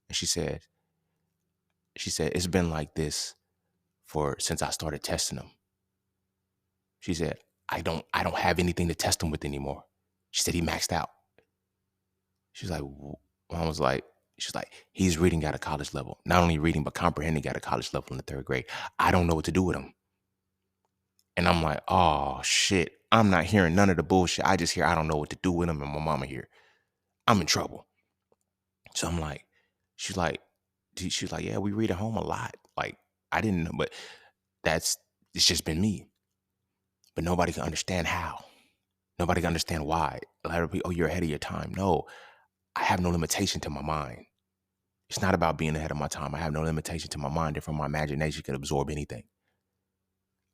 And she said, it's been like this since I started testing them. She said, I don't have anything to test him with anymore. She said he maxed out. She's like, I was like, she's like, he's reading at a college level. Not only reading, but comprehending at a college level in the third grade. I don't know what to do with him. And I'm like, oh shit. I'm not hearing none of the bullshit. I just hear I don't know what to do with him and my mama here. I'm in trouble. So I'm like, she's like, yeah, we read at home a lot. Like, I didn't know, but it's just been me. But nobody can understand how. Nobody can understand why. A lot of people, oh, you're ahead of your time. No, I have no limitation to my mind. It's not about being ahead of my time. I have no limitation to my mind. Therefore, my imagination can absorb anything.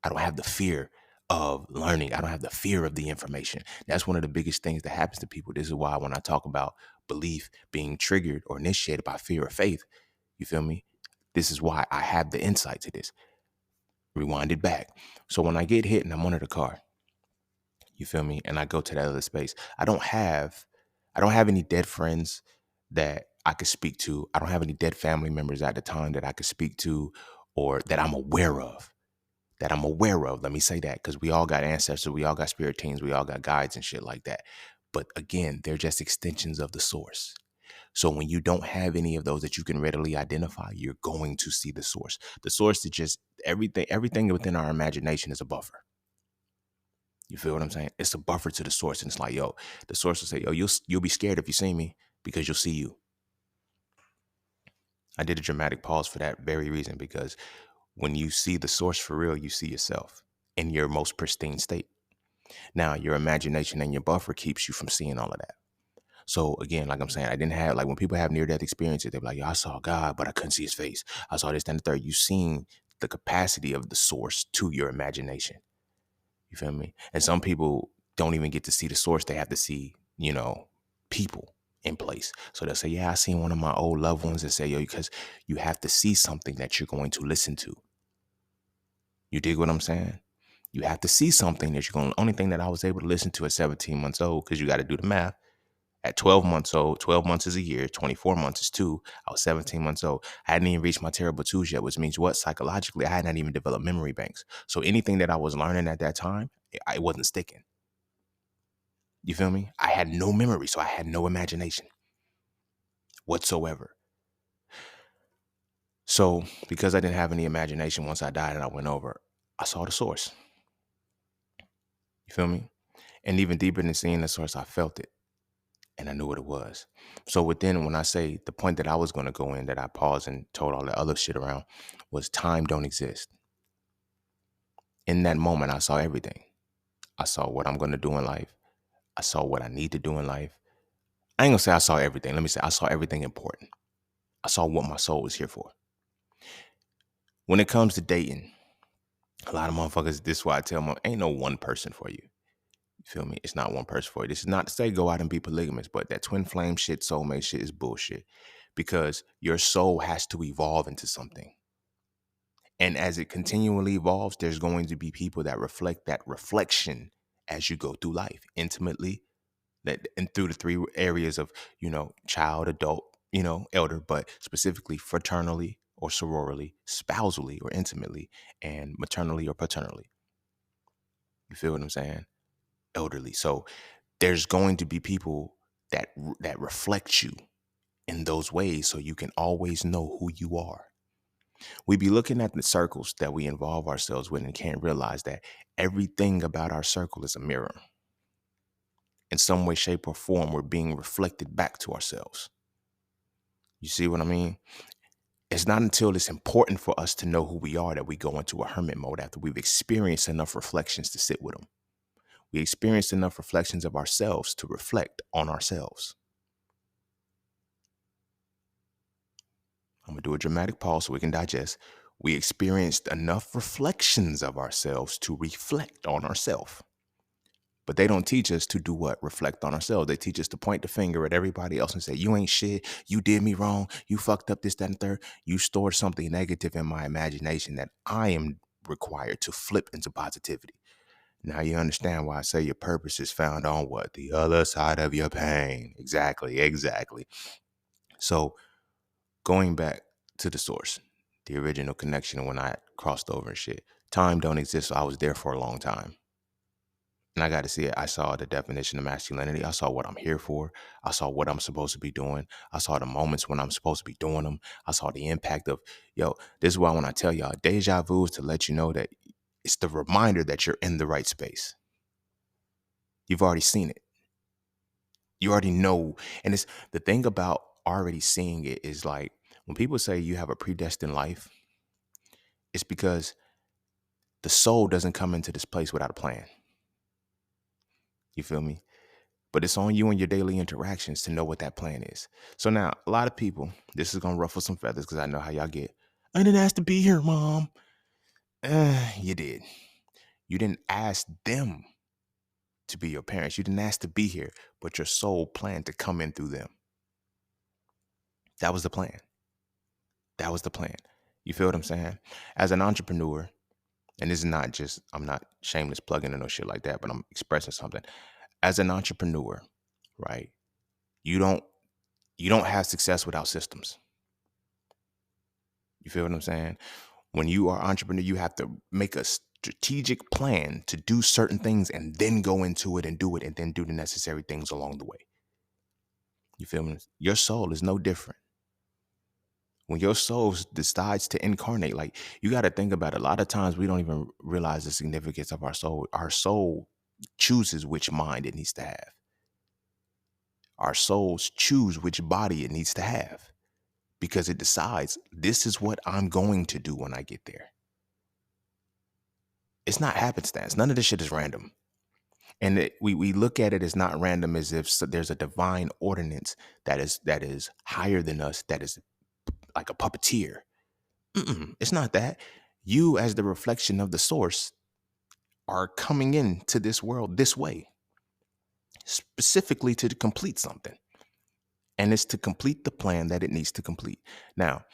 I don't have the fear of learning. I don't have the fear of the information. That's one of the biggest things that happens to people. This is why when I talk about belief being triggered or initiated by fear or faith, you feel me? This is why I have the insight to this. Rewind it back. So when I get hit and I'm under the car, you feel me? And I go to that other space. I don't have any dead friends that I could speak to. I don't have any dead family members at the time that I could speak to or that I'm aware of. Let me say that, because we all got ancestors, we all got spirit teams, we all got guides and shit like that. But again, they're just extensions of the source. So when you don't have any of those that you can readily identify, you're going to see the source. The source is just everything within our imagination is a buffer. You feel what I'm saying? It's a buffer to the source. And it's like, yo, the source will say, yo, you'll be scared if you see me because you'll see you. I did a dramatic pause for that very reason, because when you see the source for real, you see yourself in your most pristine state. Now, your imagination and your buffer keeps you from seeing all of that. So again, like I'm saying, I didn't have, like when people have near-death experiences, they're like, yo, I saw God, but I couldn't see his face. I saw this, that, and the third. You've seen the capacity of the source to your imagination. You feel me? And some people don't even get to see the source. They have to see, people in place. So they'll say, yeah, I seen one of my old loved ones, and say, yo, because you have to see something that you're going to listen to. You dig what I'm saying? You have to see something that you're going to, only thing that I was able to listen to at 17 months old, because you got to do the math. At 12 months old, 12 months is a year, 24 months is 2. I was 17 months old. I hadn't even reached my terrible 2s yet, which means what? Psychologically, I hadn't even developed memory banks. So anything that I was learning at that time, it wasn't sticking. You feel me? I had no memory, so I had no imagination whatsoever. So because I didn't have any imagination, once I died and I went over, I saw the source. You feel me? And even deeper than seeing the source, I felt it. And I knew what it was. So within, when I say the point that I was going to go in, that I paused and told all the other shit around, was time don't exist. In that moment, I saw everything. I saw what I'm going to do in life. I saw what I need to do in life. I ain't going to say I saw everything. Let me say I saw everything important. I saw what my soul was here for. When it comes to dating, a lot of motherfuckers, this is why I tell them, ain't no one person for you. You feel me? It's not one person for you. This is not to say go out and be polygamous, but that twin flame shit, soulmate shit is bullshit, because your soul has to evolve into something. And as it continually evolves, there's going to be people that reflect that reflection as you go through life intimately, that and through the three areas of, child, adult, elder, but specifically fraternally or sororally, spousally or intimately, and maternally or paternally. You feel what I'm saying? Elderly. So there's going to be people that reflect you in those ways, so you can always know who you are. We be looking at the circles that we involve ourselves with and can't realize that everything about our circle is a mirror. In some way, shape, or form, we're being reflected back to ourselves. You see what I mean? It's not until it's important for us to know who we are that we go into a hermit mode after we've experienced enough reflections to sit with them. We experienced enough reflections of ourselves to reflect on ourselves. I'm going to do a dramatic pause so we can digest. We experienced enough reflections of ourselves to reflect on ourselves. But they don't teach us to do what? Reflect on ourselves. They teach us to point the finger at everybody else and say, you ain't shit. You did me wrong. You fucked up this, that, and third. You stored something negative in my imagination that I am required to flip into positivity. Now you understand why I say your purpose is found on what? The other side of your pain. Exactly. So going back to the source, the original connection when I crossed over and shit. Time don't exist, so I was there for a long time. And I got to see it. I saw the definition of masculinity. I saw what I'm here for. I saw what I'm supposed to be doing. I saw the moments when I'm supposed to be doing them. I saw the impact of, this is why when I tell y'all, deja vu is to let you know that it's the reminder that you're in the right space. You've already seen it. You already know. And it's the thing about already seeing it is like when people say you have a predestined life, it's because the soul doesn't come into this place without a plan. You feel me? But it's on you and your daily interactions to know what that plan is. So now, a lot of people, this is going to ruffle some feathers because I know how y'all get. I didn't ask to be here, Mom. You did. You didn't ask them to be your parents. You didn't ask to be here, but your soul planned to come in through them. That was the plan. That was the plan. You feel what I'm saying? As an entrepreneur, and this is not just, I'm not shameless plugging or no shit like that, but I'm expressing something. As an entrepreneur, right? You don't have success without systems. You feel what I'm saying? When you are an entrepreneur, you have to make a strategic plan to do certain things and then go into it and do it and then do the necessary things along the way. You feel me? Your soul is no different. When your soul decides to incarnate, like you got to think about it. A lot of times we don't even realize the significance of our soul. Our soul chooses which mind it needs to have. Our souls choose which body it needs to have because it decides this is what I'm going to do when I get there. It's not happenstance. None of this shit is random. And we look at it as not random, as if there's a divine ordinance that is higher than us, that is like a puppeteer. It's not that. You, as the reflection of the source, are coming into this world this way, specifically to complete something. And it's to complete the plan that it needs to complete. Now,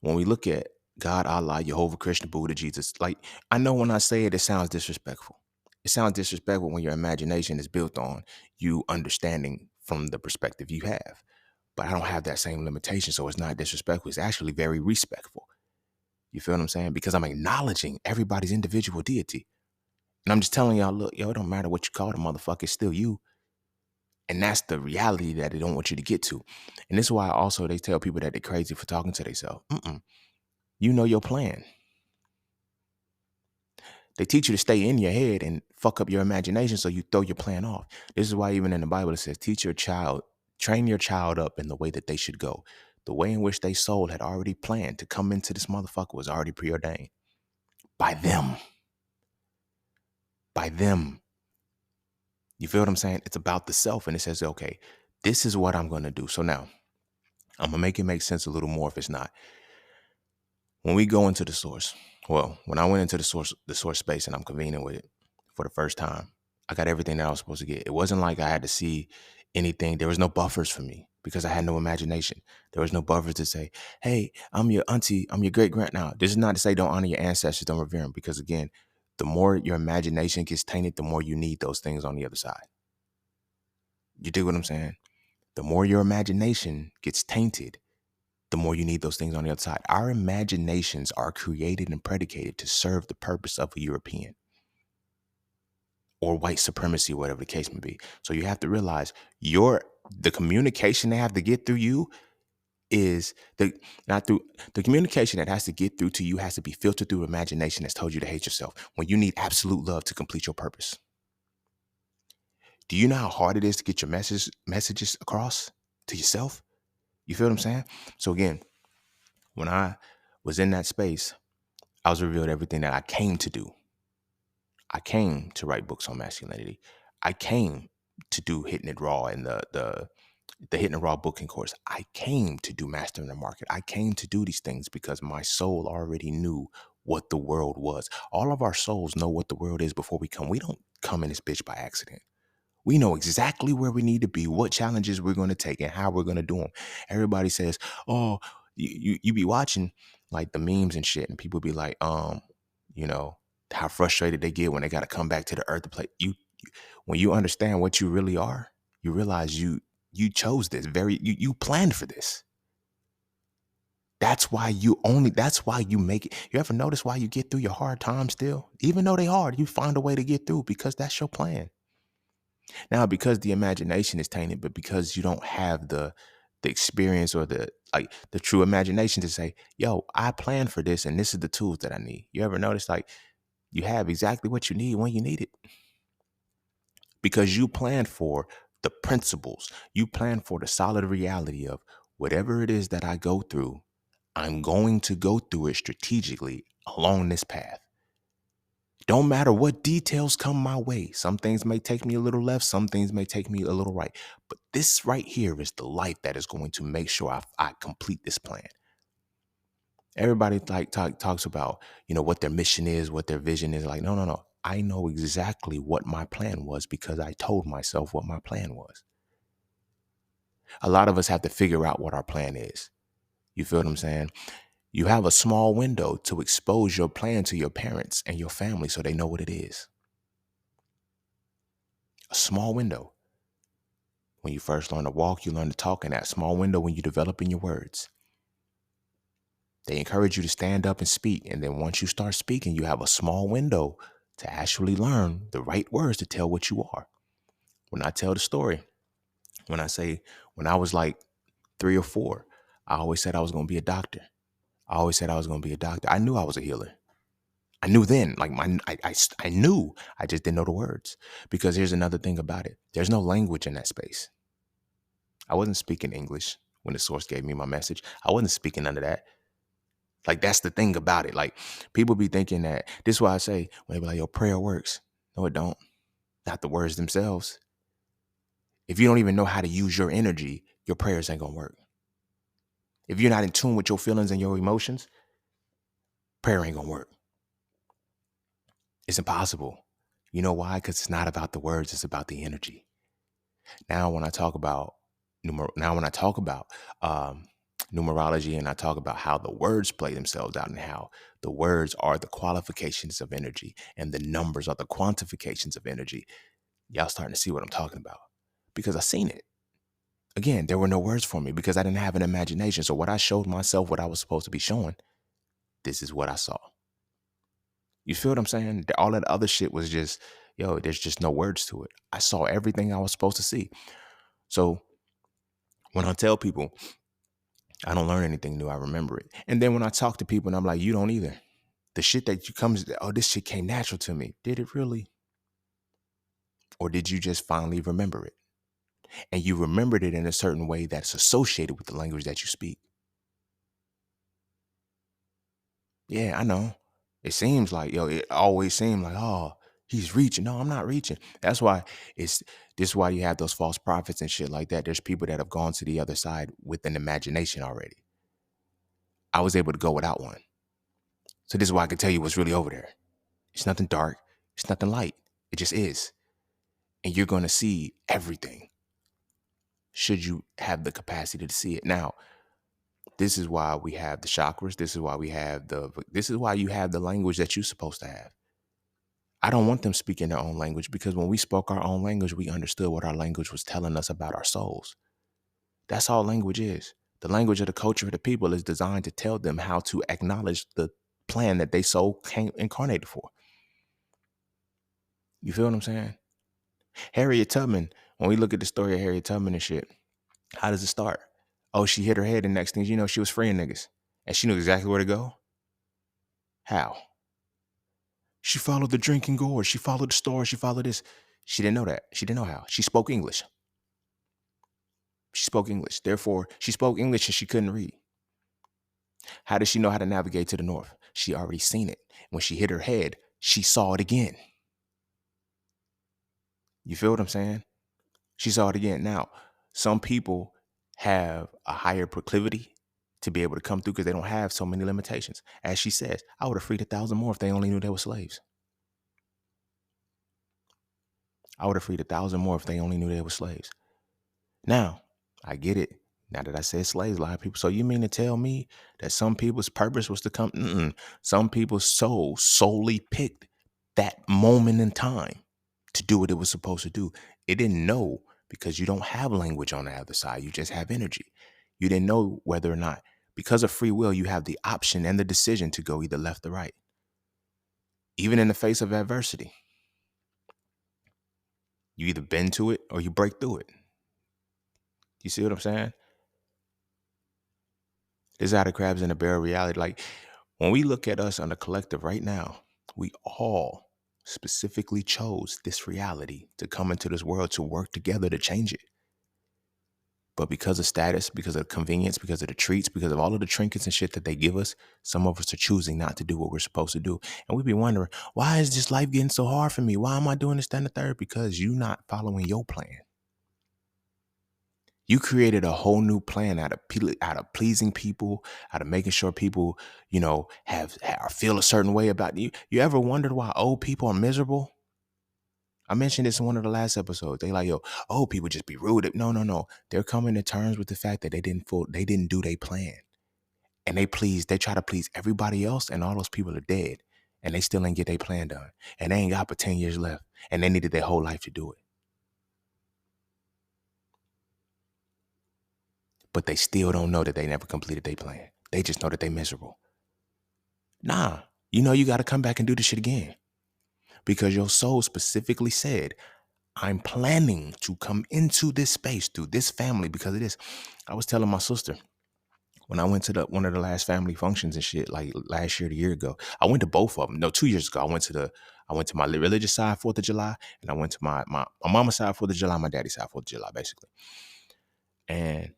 when we look at God, Allah, Jehovah, Krishna, Buddha, Jesus, like I know when I say it, it sounds disrespectful. It sounds disrespectful when your imagination is built on you understanding from the perspective you have. But I don't have that same limitation, so it's not disrespectful. It's actually very respectful. You feel what I'm saying? Because I'm acknowledging everybody's individual deity. And I'm just telling y'all, look, it don't matter what you call the motherfucker, it's still you. And that's the reality that they don't want you to get to. And this is why also they tell people that they're crazy for talking to themselves. You know your plan. They teach you to stay in your head and fuck up your imagination so you throw your plan off. This is why even in the Bible it says, train your child up in the way that they should go. The way in which they soul had already planned to come into this motherfucker was already preordained. By them. By them. You feel what I'm saying? It's about the self. And it says, okay, this is what I'm going to do. So now, I'm going to make it make sense a little more if it's not. When we go into the source, when I went into the source space and I'm convening with it for the first time, I got everything that I was supposed to get. It wasn't like I had to see anything. There was no buffers for me because I had no imagination. There was no buffer to say, hey, I'm your auntie, I'm your great grand. Now, this is not to say don't honor your ancestors, don't revere them, because again, the more your imagination gets tainted, the more you need those things on the other side. You dig what I'm saying? The more your imagination gets tainted, the more you need those things on the other side. Our imaginations are created and predicated to serve the purpose of a European or white supremacy, whatever the case may be. So you have to realize the communication they have to get through you is not through the communication that has to get through to you has to be filtered through imagination that's told you to hate yourself when you need absolute love to complete your purpose. Do you know how hard it is to get your messages across to yourself? You feel what I'm saying? So again, when I was in that space, I was revealed everything that I came to do. I came to write books on masculinity. I came to do Hitting It Raw and the Hitting It Raw booking course. I came to do Mastering the Market. I came to do these things because my soul already knew what the world was. All of our souls know what the world is before we come. We don't come in this bitch by accident. We know exactly where we need to be, what challenges we're going to take, and how we're going to do them. Everybody says, "Oh, you be watching like the memes and shit," and people be like, you know, how frustrated they get when they got to come back to the earth to play. When you understand what you really are, you realize you chose this you planned for this. That's why you make it. You ever notice why you get through your hard times still? Even though they hard, you find a way to get through because that's your plan. Now, because the imagination is tainted, but because you don't have the experience or the true imagination to say, yo, I planned for this and this is the tools that I need. You ever notice like you have exactly what you need when you need it? Because you planned for the principles. You planned for the solid reality of whatever it is that I go through, I'm going to go through it strategically along this path. Don't matter what details come my way. Some things may take me a little left, some things may take me a little right. But this right here is the life that is going to make sure I complete this plan. Everybody talks about, what their mission is, what their vision is. Like, no. I know exactly what my plan was because I told myself what my plan was. A lot of us have to figure out what our plan is. You feel what I'm saying? You have a small window to expose your plan to your parents and your family so they know what it is. A small window. When you first learn to walk, you learn to talk in that small window when you develop in your words. They encourage you to stand up and speak. And then once you start speaking, you have a small window to actually learn the right words to tell what you are. When I tell the story, when I say, when I was like 3 or 4, I always said I was going to be a doctor. I knew I was a healer. I knew then, like I knew, I just didn't know the words. Because here's another thing about it. There's no language in that space. I wasn't speaking English when the source gave me my message. I wasn't speaking none of that. Like, that's the thing about it. Like, people be thinking that, this is why I say, when they be like, yo, prayer works. No, it don't. Not the words themselves. If you don't even know how to use your energy, your prayers ain't gonna work. If you're not in tune with your feelings and your emotions, prayer ain't gonna work. It's impossible. You know why? Because it's not about the words, it's about the energy. Now, when I talk about numerology, and I talk about how the words play themselves out and how the words are the qualifications of energy and the numbers are the quantifications of energy, y'all starting to see what I'm talking about because I seen it. Again, there were no words for me because I didn't have an imagination. So what I showed myself, what I was supposed to be showing, this is what I saw. You feel what I'm saying? All that other shit was just, there's just no words to it. I saw everything I was supposed to see. So when I tell people I don't learn anything new, I remember it. And then when I talk to people and I'm like, you don't either. The shit that this shit came natural to me. Did it really? Or did you just finally remember it? And you remembered it in a certain way that's associated with the language that you speak. Yeah, I know. It seems like, it always seemed like, oh, he's reaching. No, I'm not reaching. That's why this is why you have those false prophets and shit like that. There's people that have gone to the other side with an imagination already. I was able to go without one. So this is why I can tell you what's really over there. It's nothing dark. It's nothing light. It just is. And you're going to see everything should you have the capacity to see it. Now, this is why we have the chakras. This is why you have the language that you're supposed to have. I don't want them speaking their own language, because when we spoke our own language, we understood what our language was telling us about our souls. That's all language is. The language of the culture of the people is designed to tell them how to acknowledge the plan that they soul came incarnated for. You feel what I'm saying? Harriet Tubman, when we look at the story of Harriet Tubman and shit, how does it start? Oh, she hit her head, and next thing you know, she was freeing niggas. And she knew exactly where to go. How? She followed the drinking gourd. She followed the store. She followed this. She didn't know that. She didn't know how. She spoke English. She spoke English. Therefore, she spoke English and she couldn't read. How did she know how to navigate to the north? She already seen it. When she hit her head, she saw it again. You feel what I'm saying? She saw it again. Now, some people have a higher proclivity to be able to come through because they don't have so many limitations. As she says, I would have freed 1,000 more if they only knew they were slaves. I would have freed 1,000 more if they only knew they were slaves. Now, I get it. Now that I said slaves, a lot of people. So you mean to tell me that some people's purpose was to come? Some people's soul solely picked that moment in time to do what it was supposed to do. It didn't know, because you don't have language on the other side. You just have energy. You didn't know whether or not, because of free will, you have the option and the decision to go either left or right, even in the face of adversity. You either bend to it or you break through it. You see what I'm saying? This is how the crabs in the barrel reality. Like, when we look at us on the collective right now, we all specifically chose this reality to come into this world to work together to change it. But because of status, because of convenience, because of the treats, because of all of the trinkets and shit that they give us, some of us are choosing not to do what we're supposed to do. And we be wondering, why is this life getting so hard for me? Why am I doing this, that, and the third? Because you're not following your plan. You created a whole new plan out of pleasing people, out of making sure people, have feel a certain way about you. You ever wondered why old people are miserable? I mentioned this in one of the last episodes. They like, yo, old people just be rude. No. They're coming to terms with the fact that they didn't do their plan. And they try to please everybody else, and all those people are dead. And they still ain't get their plan done. And they ain't got but 10 years left. And they needed their whole life to do it. But they still don't know that they never completed their plan. They just know that they miserable. Nah, you got to come back and do this shit again. Because your soul specifically said, I'm planning to come into this space through this family because of this. I was telling my sister when I went to one of the last family functions and shit, like last year, the year ago. I went to both of them. No, 2 years ago. I went to my religious side 4th of July, and I went to my mama's side 4th of July, my daddy's side 4th of July, basically. And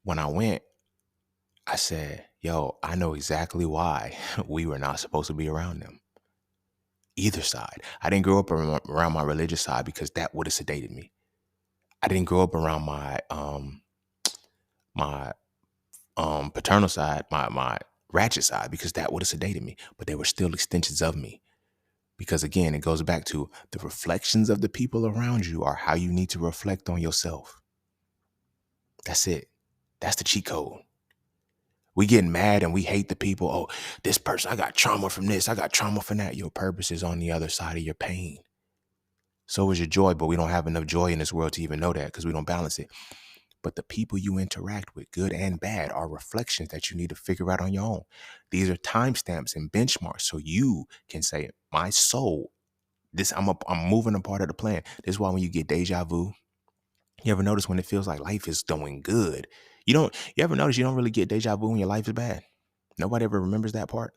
when I went, I said, yo, I know exactly why we were not supposed to be around them. Either side. I didn't grow up around my religious side because that would have sedated me. I didn't grow up around my paternal side, my ratchet side, because that would have sedated me. But they were still extensions of me. Because again, it goes back to the reflections of the people around you are how you need to reflect on yourself. That's it. That's the cheat code. We get mad and we hate the people. Oh, this person, I got trauma from this. I got trauma from that. Your purpose is on the other side of your pain. So is your joy, but we don't have enough joy in this world to even know that because we don't balance it. But the people you interact with, good and bad, are reflections that you need to figure out on your own. These are timestamps and benchmarks so you can say, my soul, I'm moving a part of the plan. This is why when you get deja vu, you ever notice when it feels like life is going good? You ever notice you don't really get deja vu when your life is bad? Nobody ever remembers that part.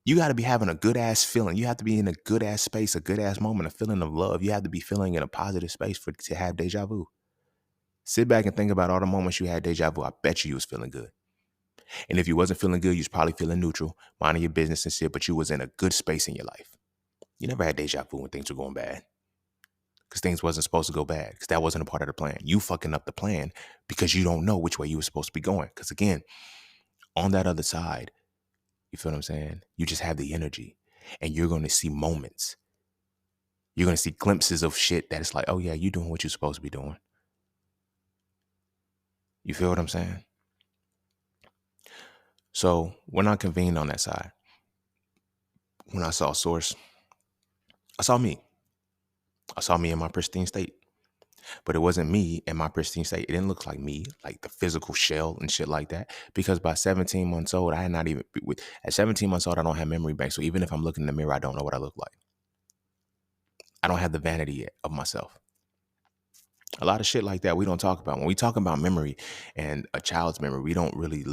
You got to be having a good ass feeling. You have to be in a good ass space, a good ass moment, a feeling of love. You have to be feeling in a positive space to have deja vu. Sit back and think about all the moments you had deja vu. I bet you was feeling good. And if you wasn't feeling good, you was probably feeling neutral, minding your business and shit, but you was in a good space in your life. You never had deja vu when things were going bad. Because things wasn't supposed to go bad. Because that wasn't a part of the plan. You fucking up the plan because you don't know which way you were supposed to be going. Because again, on that other side, you feel what I'm saying? You just have the energy. And you're going to see moments. You're going to see glimpses of shit that it's like, oh yeah, you're doing what you're supposed to be doing. You feel what I'm saying? So when I convened on that side, when I saw Source, I saw me. I saw me in my pristine state. But it wasn't me in my pristine state. It didn't look like me, like the physical shell and shit like that. Because by 17 months old, I had not even at 17 months old, I don't have memory banks. So even if I'm looking in the mirror, I don't know what I look like. I don't have the vanity yet of myself. A lot of shit like that we don't talk about. When we talk about memory and a child's memory, we don't really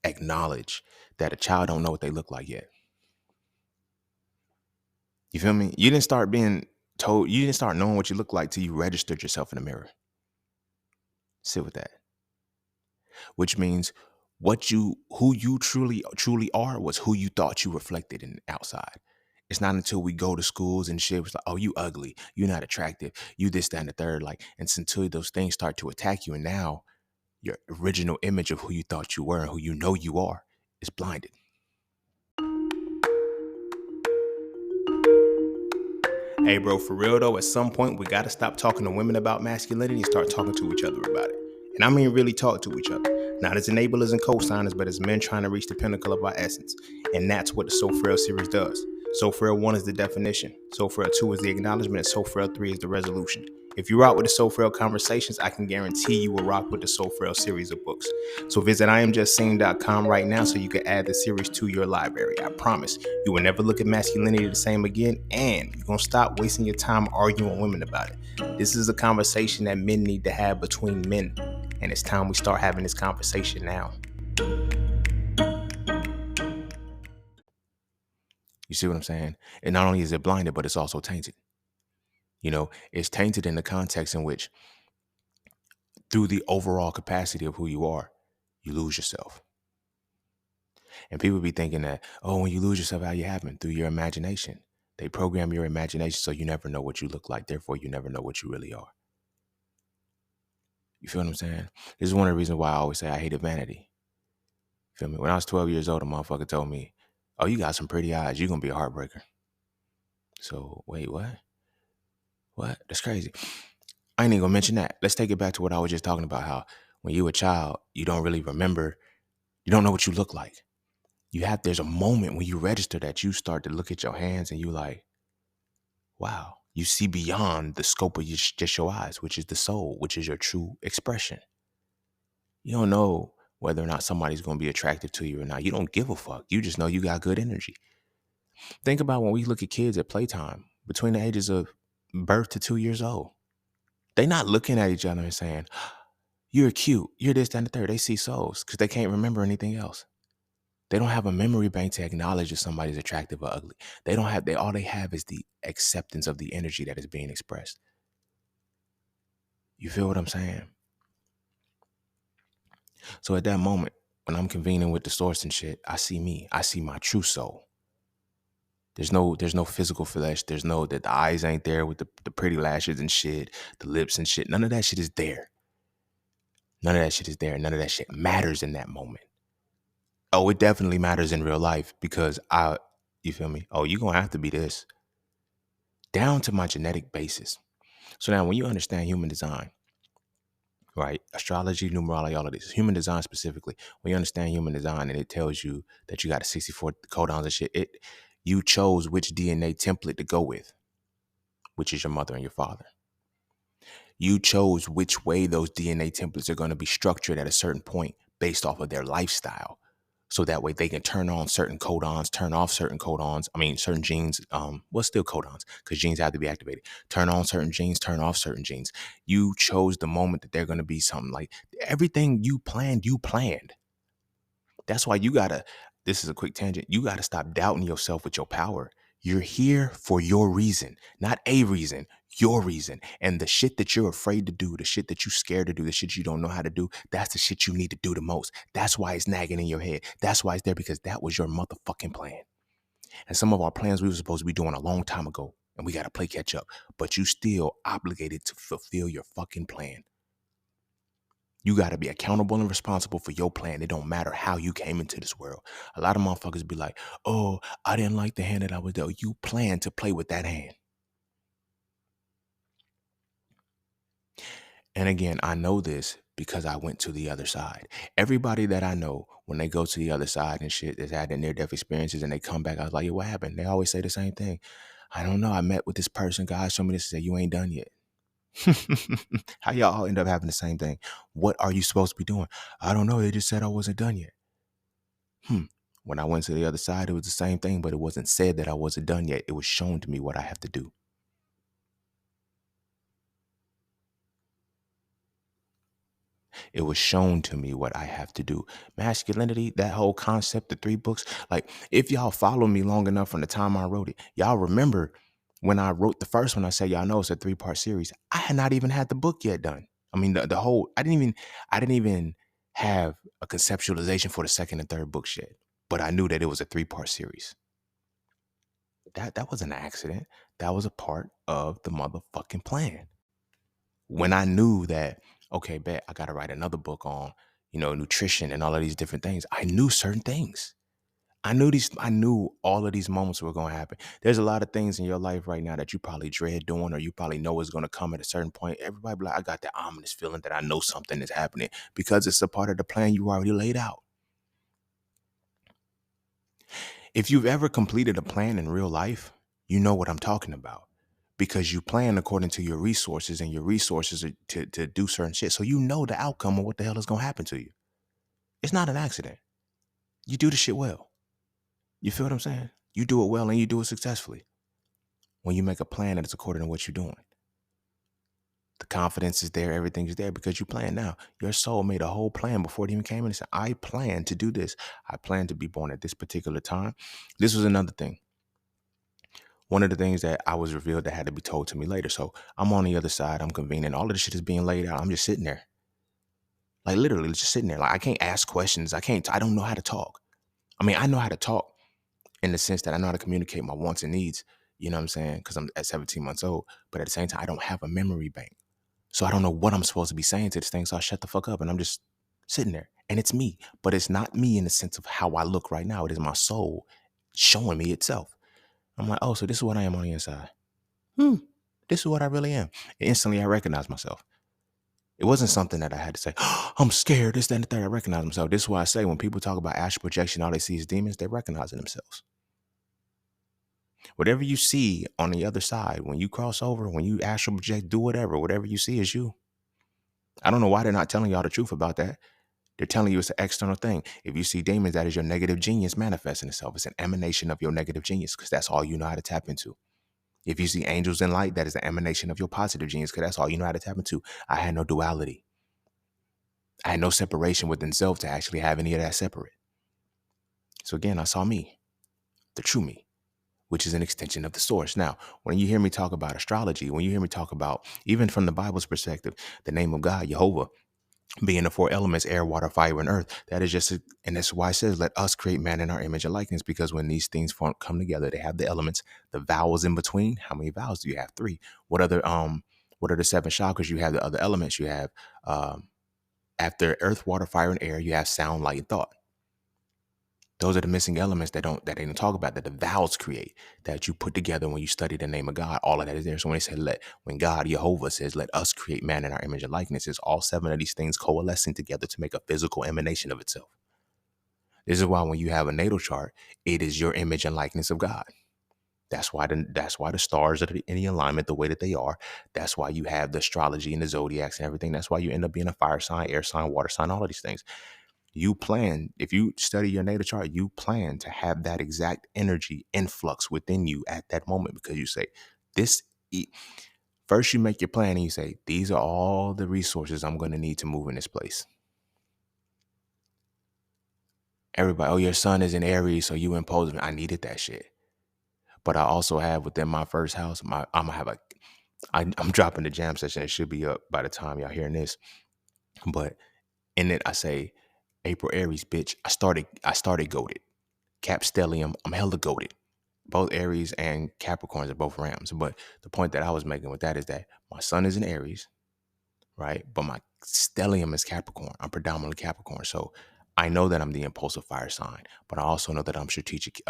acknowledge that a child don't know what they look like yet. You feel me? You didn't start being told, you didn't start knowing what you look like till you registered yourself in the mirror. Sit with that. Which means who you truly are was who you thought you reflected in outside. It's not until we go to schools and shit was like, oh, you ugly, you're not attractive, you this, that, and the third. Like, and it's until those things start to attack you, and now your original image of who you thought you were and who you know you are is blinded. Hey, bro, for real though, at some point we gotta stop talking to women about masculinity and start talking to each other about it. And I mean really talk to each other. Not as enablers and co-signers, but as men trying to reach the pinnacle of our essence. And that's what the So Frail series does. So Frail 1 is the definition. So Frail 2 is the acknowledgement. And So Frail 3 is the resolution. If you rock with the So Frail conversations, I can guarantee you will rock with the So Frail series of books. So visit IamJustSaying.com right now so you can add the series to your library. I promise you will never look at masculinity the same again, and you're going to stop wasting your time arguing with women about it. This is a conversation that men need to have between men, and it's time we start having this conversation now. You see what I'm saying? And not only is it blinded, but it's also tainted. You know, it's tainted in the context in which, through the overall capacity of who you are, you lose yourself. And people be thinking that, oh, when you lose yourself, how you happen? Through your imagination. They program your imagination so you never know what you look like. Therefore, you never know what you really are. You feel what I'm saying? This is one of the reasons why I always say I hated vanity. Feel me? When I was 12 years old, a motherfucker told me, oh, you got some pretty eyes. You're going to be a heartbreaker. So, wait, what? What? That's crazy. I ain't even going to mention that. Let's take it back to what I was just talking about, how when you a child, you don't really remember. You don't know what you look like. There's a moment when you register that you start to look at your hands and you like, wow, you see beyond the scope of just your eyes, which is the soul, which is your true expression. You don't know whether or not somebody's going to be attractive to you or not. You don't give a fuck. You just know you got good energy. Think about when we look at kids at playtime between the ages of birth to 2 years old. They not looking at each other and saying, you're cute, you're this, that, and the third. They see souls because they can't remember anything else. They don't have a memory bank to acknowledge if somebody's attractive or ugly. All they have is the acceptance of the energy that is being expressed. You feel what I'm saying? So at that moment, when I'm convening with the source and shit, I see me. I see my true soul. There's no physical flesh. There's no that the eyes ain't there with the pretty lashes and shit, the lips and shit. None of that shit is there. None of that shit is there. None of that shit matters in that moment. Oh, it definitely matters in real life because you feel me? Oh, you're gonna have to be this. Down to my genetic basis. So now when you understand human design, right? Astrology, numerology, all of this. Human design specifically. When you understand human design and it tells you that you got a 64 codons and shit, you chose which DNA template to go with, which is your mother and your father. You chose which way those DNA templates are going to be structured at a certain point based off of their lifestyle. So that way they can turn on certain codons, turn off certain codons. I mean, certain genes, still codons because genes have to be activated. Turn on certain genes, turn off certain genes. You chose the moment that they're going to be something like everything you planned. That's why this is a quick tangent. You got to stop doubting yourself with your power. You're here for your reason, not a reason, your reason. And the shit that you're afraid to do, the shit that you're scared to do, the shit you don't know how to do, that's the shit you need to do the most. That's why it's nagging in your head. That's why it's there, because that was your motherfucking plan. And some of our plans we were supposed to be doing a long time ago, and we got to play catch up. But you still obligated to fulfill your fucking plan. You got to be accountable and responsible for your plan. It don't matter how you came into this world. A lot of motherfuckers be like, oh, I didn't like the hand that I was dealt. You planned to play with that hand. And again, I know this because I went to the other side. Everybody that I know, when they go to the other side and shit, that's had near-death experiences and they come back, I was like, yo, what happened? They always say the same thing. I don't know. I met with this person. God showed me this and said, you ain't done yet. How y'all all end up having the same thing? What are you supposed to be doing? I don't know. They just said I wasn't done yet. When I went to the other side, it was the same thing, but it wasn't said that I wasn't done yet. It was shown to me what I have to do. It was shown to me what I have to do. Masculinity, that whole concept, the 3 books, like if y'all follow me long enough from the time I wrote it, y'all remember when I wrote the first one, I said, y'all know it's a 3-part series. I had not even had the book yet done. I mean, the whole, I didn't even have a conceptualization for the second and third books yet, but I knew that it was a 3-part series. That was an accident. That was a part of the motherfucking plan. When I knew that, okay, bet I got to write another book on, nutrition and all of these different things. I knew certain things. I knew all of these moments were going to happen. There's a lot of things in your life right now that you probably dread doing, or you probably know is going to come at a certain point. Everybody be like, I got that ominous feeling that I know something is happening because it's a part of the plan you already laid out. If you've ever completed a plan in real life, you know what I'm talking about. Because you plan according to your resources, and your resources are to do certain shit. So you know the outcome of what the hell is going to happen to you. It's not an accident. You do the shit well. You feel what I'm saying? You do it well and you do it successfully. When you make a plan that is according to what you're doing. The confidence is there. Everything's there because you plan now. Your soul made a whole plan before it even came in and said, I plan to do this. I plan to be born at this particular time. This was another thing. One of the things that I was revealed that had to be told to me later. So I'm on the other side. I'm convening. All of this shit is being laid out. I'm just sitting there. Like literally just sitting there. Like I can't ask questions. I don't know how to talk. I mean, I know how to talk in the sense that I know how to communicate my wants and needs. You know what I'm saying? Because I'm at 17 months old. But at the same time, I don't have a memory bank. So I don't know what I'm supposed to be saying to this thing. So I shut the fuck up and I'm just sitting there. And it's me. But it's not me in the sense of how I look right now. It is my soul showing me itself. I'm like, oh, so this is what I am on the inside. This is what I really am. And instantly I recognize myself. It wasn't something that I had to say, oh, I'm scared, this, that, and the third. I recognize myself. This is why I say when people talk about astral projection, all they see is demons, they're recognizing themselves. Whatever you see on the other side, when you cross over, when you astral project, do whatever you see is you. I don't know why they're not telling y'all the truth about that. They're telling you it's an external thing. If you see demons, that is your negative genius manifesting itself. It's an emanation of your negative genius because that's all you know how to tap into. If you see angels in light, that is the emanation of your positive genius because that's all you know how to tap into. I had no duality. I had no separation within self to actually have any of that separate. So again, I saw me, the true me, which is an extension of the source. Now, when you hear me talk about astrology, when you hear me talk about, even from the Bible's perspective, the name of God, Jehovah, being the 4 elements, air, water, fire, and earth, that is just, and that's why it says, let us create man in our image and likeness, because when these things come together, they have the elements, the vowels in between. How many vowels do you have? 3. What are the 7 chakras? You have the other elements. You have, after earth, water, fire, and air, you have sound, light, and thought. Those are the missing elements that they don't talk about, that the vowels create, that you put together when you study the name of God. All of that is there. So when they say when God, Jehovah says, let us create man in our image and likeness, it's all 7 of these things coalescing together to make a physical emanation of itself. This is why when you have a natal chart, it is your image and likeness of God. That's why the stars are in the alignment the way that they are. That's why you have the astrology and the zodiacs and everything. That's why you end up being a fire sign, air sign, water sign, all of these things. You plan, if you study your natal chart, you plan to have that exact energy influx within you at that moment, because you say, first you make your plan and you say, these are all the resources I'm going to need to move in this place. Everybody, oh, your sun is in Aries, so you impose me. I needed that shit. But I also have within my first house, I'm dropping the jam session. It should be up by the time y'all hearing this. But in it, I say, April Aries, bitch. I started goated. Cap Stellium, I'm hella goated. Both Aries and Capricorns are both Rams. But the point that I was making with that is that my sun is in Aries, right? But my stellium is Capricorn. I'm predominantly Capricorn. So I know that I'm the impulsive fire sign, but I also know that I'm strategic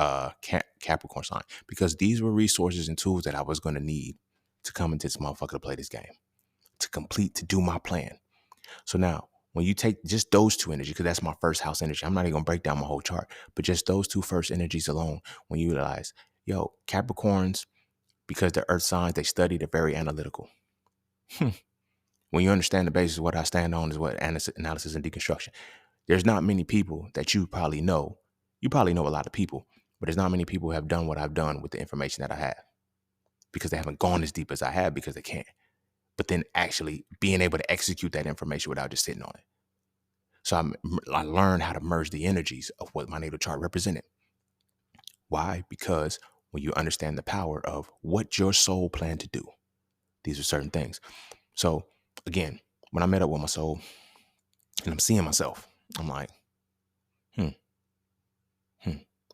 Capricorn sign, because these were resources and tools that I was going to need to come into this motherfucker to play this game, to do my plan. So now, When you take just those two energies, because that's my first house energy, I'm not even gonna break down my whole chart, but just those two first energies alone, when you realize, yo, Capricorns, because they're earth signs, they study, they're very analytical. When you understand the basis of what I stand on is what analysis and deconstruction. There's not many people that you probably know. You probably know a lot of people, but there's not many people who have done what I've done with the information that I have because they haven't gone as deep as I have because they can't. But then actually being able to execute that information without just sitting on it. So I learned how to merge the energies of what my natal chart represented. Why? Because when you understand the power of what your soul planned to do, these are certain things. So again, when I met up with my soul and I'm seeing myself, I'm like, hmm,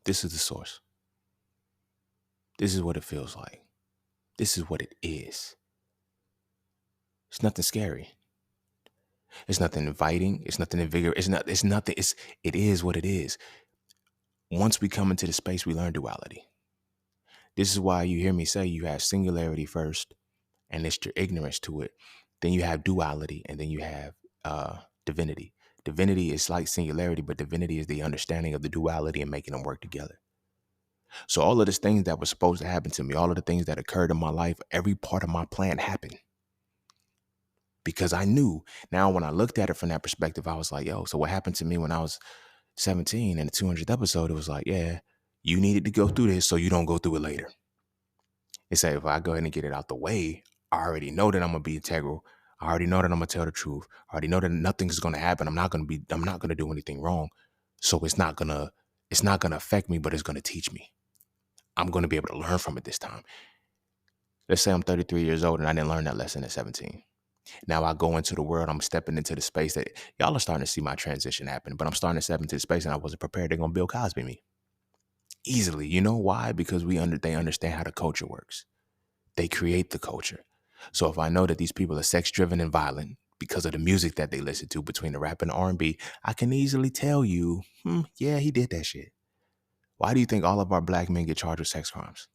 this is the source. This is what it feels like. This is what it is. It's nothing scary. It's nothing inviting. It's nothing invigorating. It's nothing. It is what it is. Once we come into the space, we learn duality. This is why you hear me say you have singularity first, and it's your ignorance to it. Then you have duality, and then you have divinity. Divinity is like singularity, but divinity is the understanding of the duality and making them work together. So all of the things that were supposed to happen to me, all of the things that occurred in my life, every part of my plan happened. Because I knew. Now, when I looked at it from that perspective, I was like, yo, so what happened to me when I was 17 in the 200th episode? It was like, yeah, you needed to go through this so you don't go through it later. It's like, if I go ahead and get it out the way, I already know that I'm going to be integral. I already know that I'm going to tell the truth. I already know that nothing's going to happen. I'm not going to do anything wrong. So it's not going to affect me, but it's going to teach me. I'm going to be able to learn from it this time. Let's say I'm 33 years old and I didn't learn that lesson at 17. Now I go into the world, I'm stepping into the space that y'all are starting to see my transition happen, but I'm starting to step into the space and I wasn't prepared. They're going to Bill Cosby me easily. You know why? Because they understand how the culture works. They create the culture. So if I know that these people are sex driven and violent because of the music that they listen to between the rap and the R&B, I can easily tell you, yeah, he did that shit. Why do you think all of our black men get charged with sex crimes?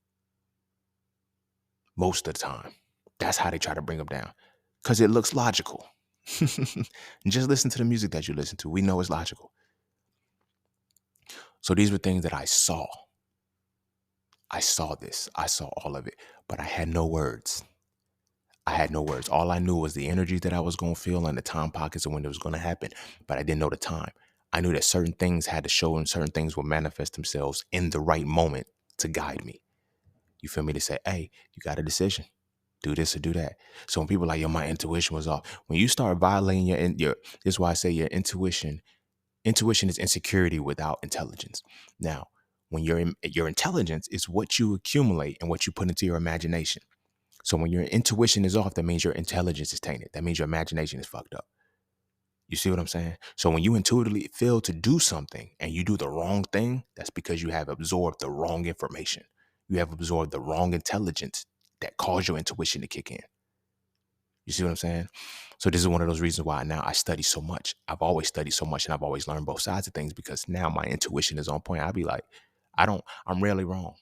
Most of the time. That's how they try to bring them down. Because it looks logical. Just listen to the music that you listen to. We know it's logical. So these were things that I saw. I saw this. I saw all of it. But I had no words. All I knew was the energy that I was going to feel and the time pockets of when it was going to happen. But I didn't know the time. I knew that certain things had to show and certain things would manifest themselves in the right moment to guide me. You feel me? To say, hey, you got a decision. Do this or do that. So when people are like, yo, my intuition was off. When you start violating this is why I say your intuition is insecurity without intelligence. Now, when your intelligence is what you accumulate and what you put into your imagination. So when your intuition is off, that means your intelligence is tainted. That means your imagination is fucked up. You see what I'm saying? So when you intuitively feel to do something and you do the wrong thing, that's because you have absorbed the wrong information. You have absorbed the wrong intelligence that caused your intuition to kick in. You see what I'm saying? So this is one of those reasons why now I study so much. I've always studied so much and I've always learned both sides of things because now my intuition is on point. I'll be like, I'm rarely wrong.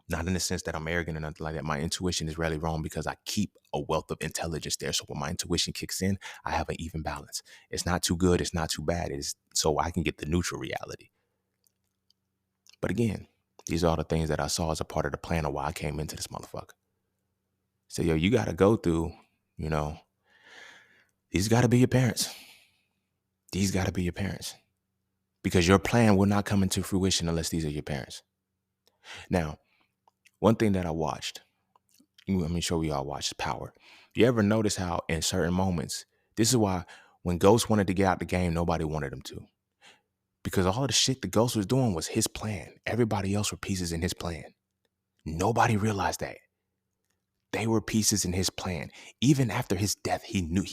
Not in the sense that I'm arrogant or nothing like that. My intuition is rarely wrong because I keep a wealth of intelligence there. So when my intuition kicks in, I have an even balance. It's not too good. It's not too bad. It's so I can get the neutral reality. But again, these are all the things that I saw as a part of the plan of why I came into this motherfucker. So, yo, you got to go through, these got to be your parents. These got to be your parents. Because your plan will not come into fruition unless these are your parents. Now, one thing that I watched, I'm sure we all watched Power. You ever notice how in certain moments, this is why when Ghost wanted to get out the game, nobody wanted him to. Because all of the shit the Ghost was doing was his plan. Everybody else were pieces in his plan. Nobody realized that. They were pieces in his plan. Even after his death, he knew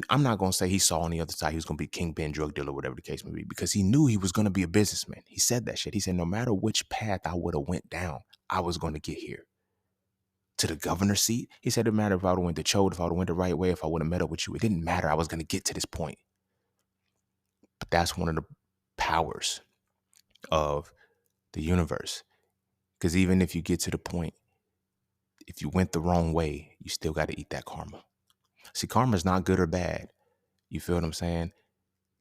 I'm not going to say he saw on the other side he was going to be kingpin, drug dealer, whatever the case may be, because he knew he was going to be a businessman. He said that shit. He said, no matter which path I would have went down, I was going to get here. To the governor's seat, he said, it didn't matter if I would have went to Chode, if I would have went the right way, if I would have met up with you. It didn't matter. I was going to get to this point. But that's one of the powers of the universe. Because even if you get to the point, if you went the wrong way, you still got to eat that karma. See, karma is not good or bad. You feel what I'm saying?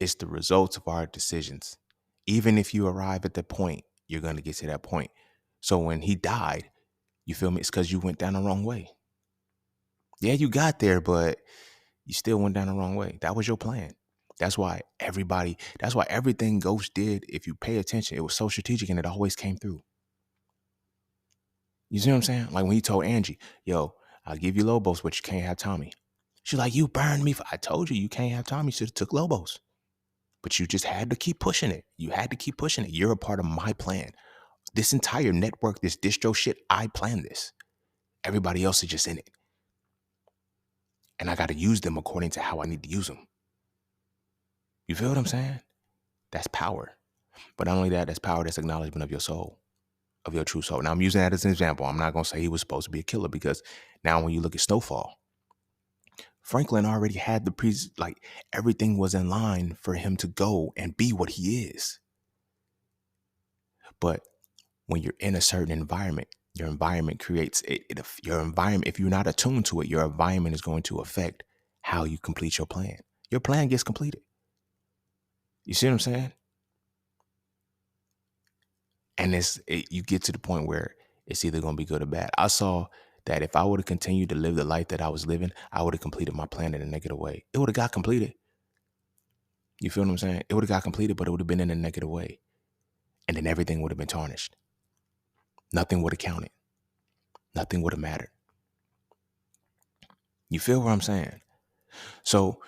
It's the results of our decisions. Even if you arrive at that point, you're going to get to that point. So when he died, you feel me? It's because you went down the wrong way. Yeah, you got there, but you still went down the wrong way. That was your plan. That's why everything Ghost did, if you pay attention, it was so strategic and it always came through. You see what I'm saying? Like when he told Angie, yo, I'll give you Lobos, but you can't have Tommy. She's like, you burned me. I told you can't have Tommy. You should have took Lobos. But you just had to keep pushing it. You had to keep pushing it. You're a part of my plan. This entire network, this distro shit, I planned this. Everybody else is just in it. And I got to use them according to how I need to use them. You feel what I'm saying? That's power. But not only that, that's power, that's acknowledgement of your soul, of your true soul. Now, I'm using that as an example. I'm not going to say he was supposed to be a killer because now when you look at Snowfall, Franklin already had everything was in line for him to go and be what he is. But when you're in a certain environment, your environment creates it. Your environment, if you're not attuned to it, your environment is going to affect how you complete your plan. Your plan gets completed. You see what I'm saying? And you get to the point where it's either going to be good or bad. I saw that if I would have continued to live the life that I was living, I would have completed my plan in a negative way. It would have got completed. You feel what I'm saying? It would have got completed, but it would have been in a negative way. And then everything would have been tarnished. Nothing would have counted. Nothing would have mattered. You feel what I'm saying? So,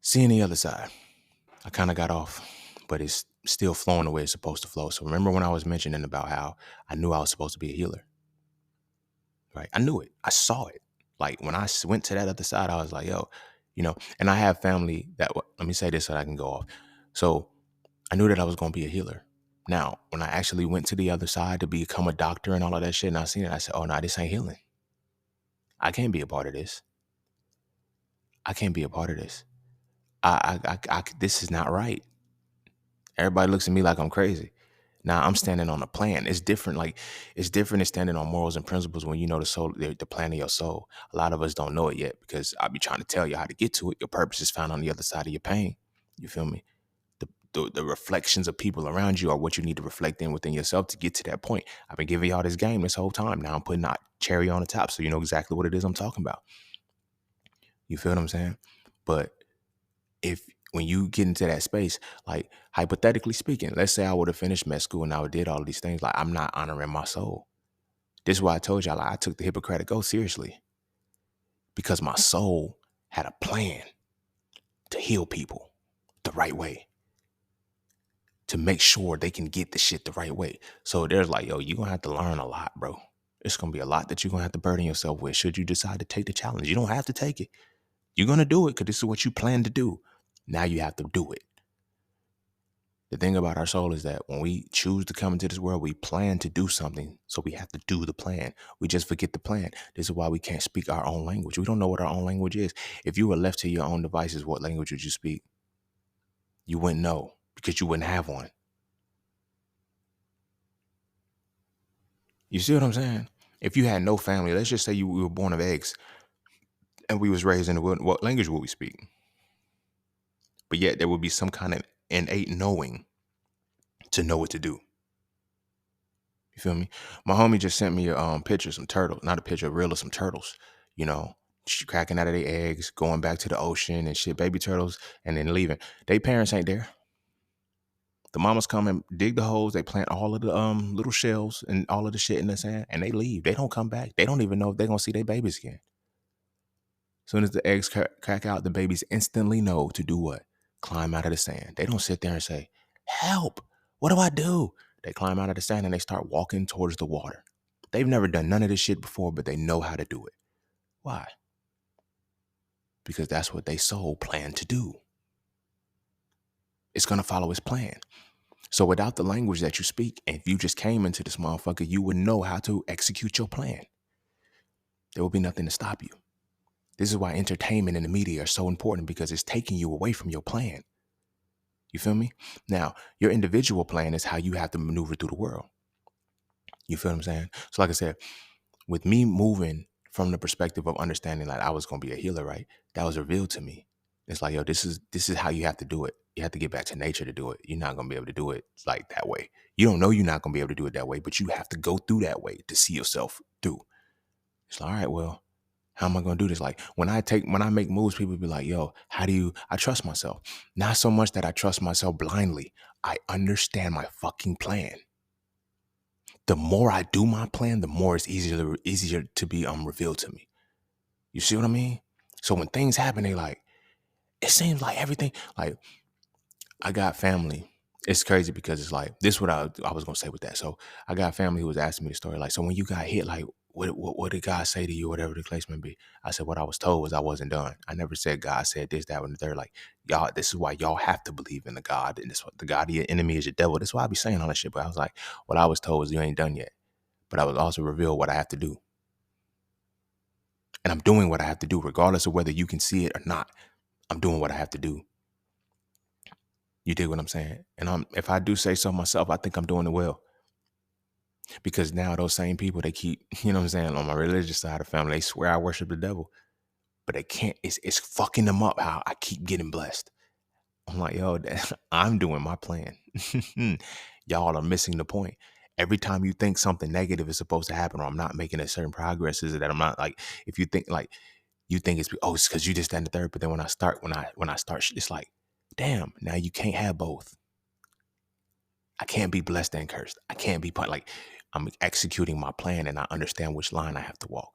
seeing the other side, I kind of got off, but it's still flowing the way it's supposed to flow. So remember when I was mentioning about how I knew I was supposed to be a healer, right? I knew it. I saw it. Like when I went to that other side, I was like, yo, and I have family let me say this so that I can go off. So I knew that I was going to be a healer. Now, when I actually went to the other side to become a doctor and all of that shit, and I seen it, I said, oh, no, this ain't healing. I can't be a part of this. I can't be a part of this. This is not right. Everybody looks at me like I'm crazy. Now I'm standing on a plan. It's different. Like it's different than standing on morals and principles when you know the plan of your soul. A lot of us don't know it yet because I be trying to tell you how to get to it. Your purpose is found on the other side of your pain. You feel me? The reflections of people around you are what you need to reflect in within yourself to get to that point. I've been giving y'all this game this whole time. Now I'm putting that cherry on the top so you know exactly what it is I'm talking about. You feel what I'm saying? But when you get into that space, like hypothetically speaking, let's say I would have finished med school and I would did all of these things, like I'm not honoring my soul. This is why I told y'all I took the Hippocratic Oath seriously because my soul had a plan to heal people the right way, to make sure they can get the shit the right way. So there's like, yo, you're going to have to learn a lot, bro. It's going to be a lot that you're going to have to burden yourself with should you decide to take the challenge. You don't have to take it. You're going to do it because this is what you plan to do. Now you have to do it. The thing about our soul is that when we choose to come into this world, we plan to do something. So we have to do the plan. We just forget the plan. This is why we can't speak our own language. We don't know what our own language is. If you were left to your own devices, what language would you speak? You wouldn't know because you wouldn't have one. You see what I'm saying? If you had no family, let's just say we were born of eggs and we was raised in the wilderness, what language would we speak? But yet there would be some kind of innate knowing to know what to do. You feel me? My homie just sent me a picture of some turtles, not a picture, a reel of some turtles, cracking out of their eggs, going back to the ocean and shit, baby turtles, and then leaving. They parents ain't there. The mamas come and dig the holes. They plant all of the little shells and all of the shit in the sand, and they leave. They don't come back. They don't even know if they're gonna see their babies again. As soon as the eggs crack out, the babies instantly know to do what? Climb out of the sand. They don't sit there and say, help, what do I do? They climb out of the sand and they start walking towards the water. They've never done none of this shit before, but they know how to do it. Why? Because that's what they soul planned to do. It's going to follow its plan. So without the language that you speak, if you just came into this motherfucker, you would know how to execute your plan. There will be nothing to stop you. This is why entertainment and the media are so important because it's taking you away from your plan. You feel me? Now, your individual plan is how you have to maneuver through the world. You feel what I'm saying? So like I said, with me moving from the perspective of understanding that I was going to be a healer, right? That was revealed to me. It's like, yo, this is how you have to do it. You have to get back to nature to do it. You're not gonna be able to do it like that way. You don't know you're not gonna be able to do it that way, but you have to go through that way to see yourself through. It's like, all right, well, how am I gonna do this? Like when I make moves, people be like, yo, how do you I trust myself? Not so much that I trust myself blindly. I understand my fucking plan. The more I do my plan, the more it's easier to be revealed to me. You see what I mean? So when things happen, they like, it seems like everything, like I got family. It's crazy because it's like, this is what I was gonna say with that. So I got family who was asking me the story. Like, so when you got hit, like what did God say to you, whatever the case may be? I said, what I was told was I wasn't done. I never said God said this, that, and the third. Like, y'all, this is why y'all have to believe in the God. And this the God of your enemy is your devil. That's why I be saying all that shit. But I was like, what I was told was you ain't done yet. But I was also revealed what I have to do. And I'm doing what I have to do, regardless of whether you can see it or not. I'm doing what I have to do. You dig what I'm saying? And if I do say so myself, I think I'm doing it well. Because now those same people, they keep, you know what I'm saying, on my religious side of the family, they swear I worship the devil. But they can't, it's fucking them up how I keep getting blessed. I'm like, yo, I'm doing my plan. Y'all are missing the point. Every time you think something negative is supposed to happen or I'm not making a certain progress, is it that I'm not like, if you think like, you think it's because you just stand the third. But then when I start, it's like, damn, now you can't have both. I can't be blessed and cursed. I can't be like, I'm executing my plan and I understand which line I have to walk.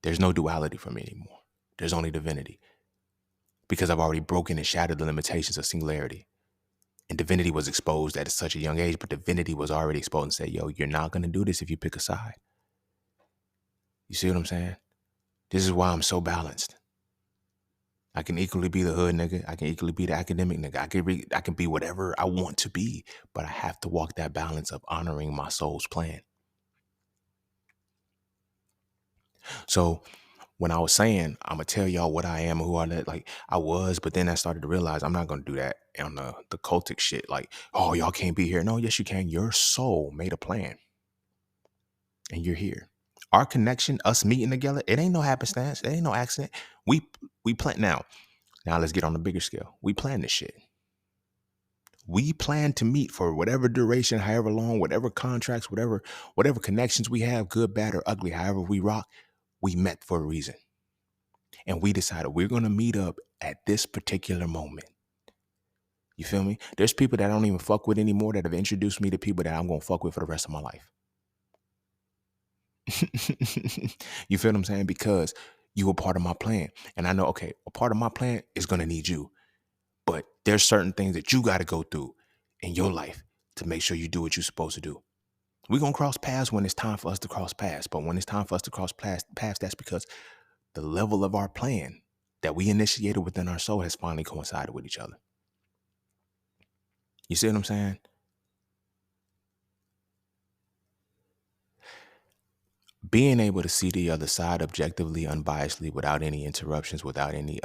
There's no duality for me anymore. There's only divinity because I've already broken and shattered the limitations of singularity. And divinity was exposed at such a young age, but divinity was already exposed and said, yo, you're not going to do this if you pick a side. You see what I'm saying? This is why I'm so balanced. I can equally be the hood nigga. I can equally be the academic nigga. I can be whatever I want to be, but I have to walk that balance of honoring my soul's plan. So when I was saying, I'm gonna tell y'all what I am and who I like I was, but then I started to realize I'm not gonna do that on the cultic shit. Like, oh, y'all can't be here. No, yes, you can. Your soul made a plan and you're here. Our connection, us meeting together, it ain't no happenstance. It ain't no accident. We plan now. Now let's get on the bigger scale. We plan this shit. We plan to meet for whatever duration, however long, whatever contracts, whatever connections we have, good, bad, or ugly, however we rock, we met for a reason. And we decided we're going to meet up at this particular moment. You feel me? There's people that I don't even fuck with anymore that have introduced me to people that I'm going to fuck with for the rest of my life. You feel what I'm saying? Because you were part of my plan. And I know, okay, a part of my plan is going to need you. But there's certain things that you got to go through in your life to make sure you do what you're supposed to do. We're going to cross paths when it's time for us to cross paths. But when it's time for us to cross paths, that's because the level of our plan that we initiated within our soul has finally coincided with each other. You see what I'm saying? Being able to see the other side objectively, unbiasedly, without any interruptions, without any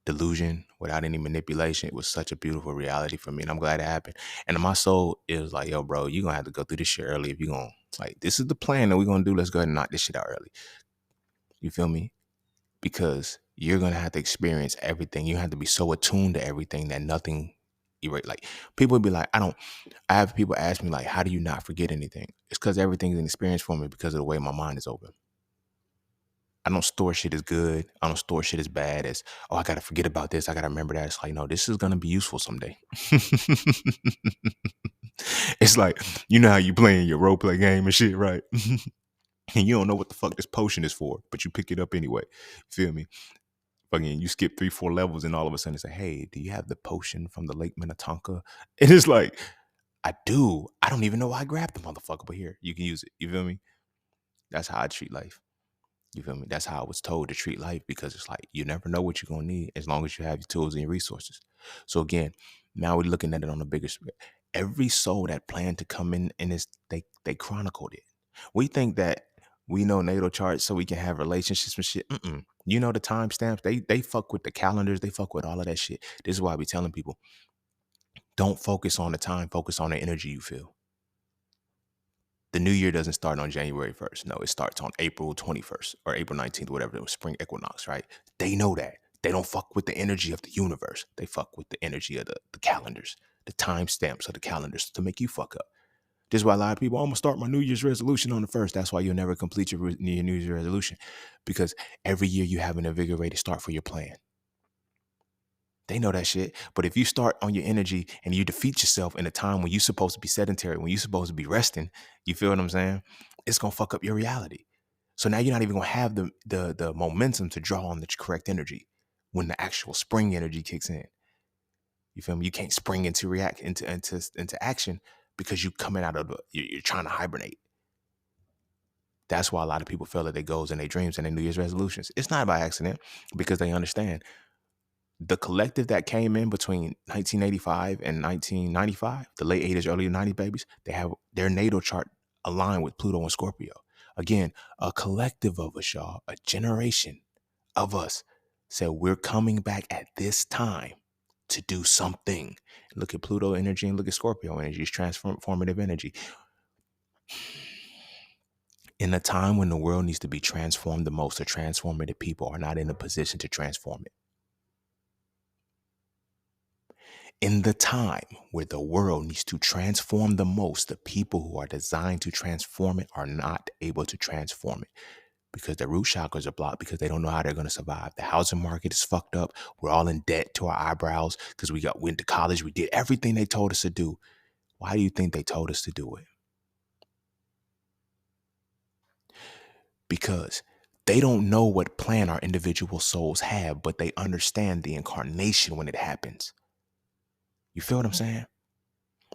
delusion, without any manipulation, it was such a beautiful reality for me. And I'm glad it happened. And my soul is like, yo, bro, you're gonna have to go through this shit early if you're gonna like this is the plan that we're gonna do. Let's go ahead and knock this shit out early. You feel me? Because you're gonna have to experience everything. You have to be so attuned to everything that nothing like people would be like, I have people ask me like, how do you not forget anything? It's because everything's an experience for me because of the way my mind is open. I don't store shit as good. I don't store shit as bad as, oh, I gotta forget about this. I gotta remember that. It's like, no, this is gonna be useful someday. It's like, you know how you playing your role play game and shit, right? And you don't know what the fuck this potion is for, but you pick it up anyway. Feel me? Fucking you skip 3-4 levels and all of a sudden it's like, hey, do you have the potion from the Lake Minnetonka? And it's like, I do. I don't even know why I grabbed the motherfucker, but here, you can use it. You feel me? That's how I treat life. You feel me? That's how I was told to treat life because it's like, you never know what you're going to need as long as you have your tools and your resources. So again, now we're looking at it on a bigger scale. Every soul that planned to come in this, they chronicled it. We think that we know natal charts so we can have relationships and shit. You know the timestamps. They fuck with the calendars. They fuck with all of that shit. This is why I be telling people, don't focus on the time. Focus on the energy you feel. The new year doesn't start on January 1st. No, it starts on April 21st or April 19th, whatever, the spring equinox, right? They know that. They don't fuck with the energy of the universe. They fuck with the energy of the calendars, the timestamps of the calendars to make you fuck up. This is why a lot of people, I'm going to start my New Year's resolution on the 1st. That's why you'll never complete your New Year's resolution, because every year you have an invigorated start for your plan. They know that shit. But if you start on your energy and you defeat yourself in a time when you're supposed to be sedentary, when you're supposed to be resting, you feel what I'm saying? It's going to fuck up your reality. So now you're not even going to have the momentum to draw on the correct energy when the actual spring energy kicks in. You feel me? You can't spring into action because you coming out of you're trying to hibernate. That's why a lot of people fail at their goals and their dreams and their New Year's resolutions. It's not by accident, because they understand the collective that came in between 1985 and 1995, the late 80s, early 90s babies, they have their natal chart aligned with Pluto and Scorpio. Again, a collective of us, y'all, a generation of us said we're coming back at this time to do something. Look at Pluto energy and look at Scorpio energy. It's transformative energy. In a time when the world needs to be transformed the most, the transformative people are not in a position to transform it. In the time where the world needs to transform the most, the people who are designed to transform it are not able to transform it because their root chakras are blocked, because they don't know how they're going to survive. The housing market is fucked up. We're all in debt to our eyebrows because we went to college. We did everything they told us to do. Why do you think they told us to do it? Because they don't know what plan our individual souls have, but they understand the incarnation when it happens. You feel what I'm saying?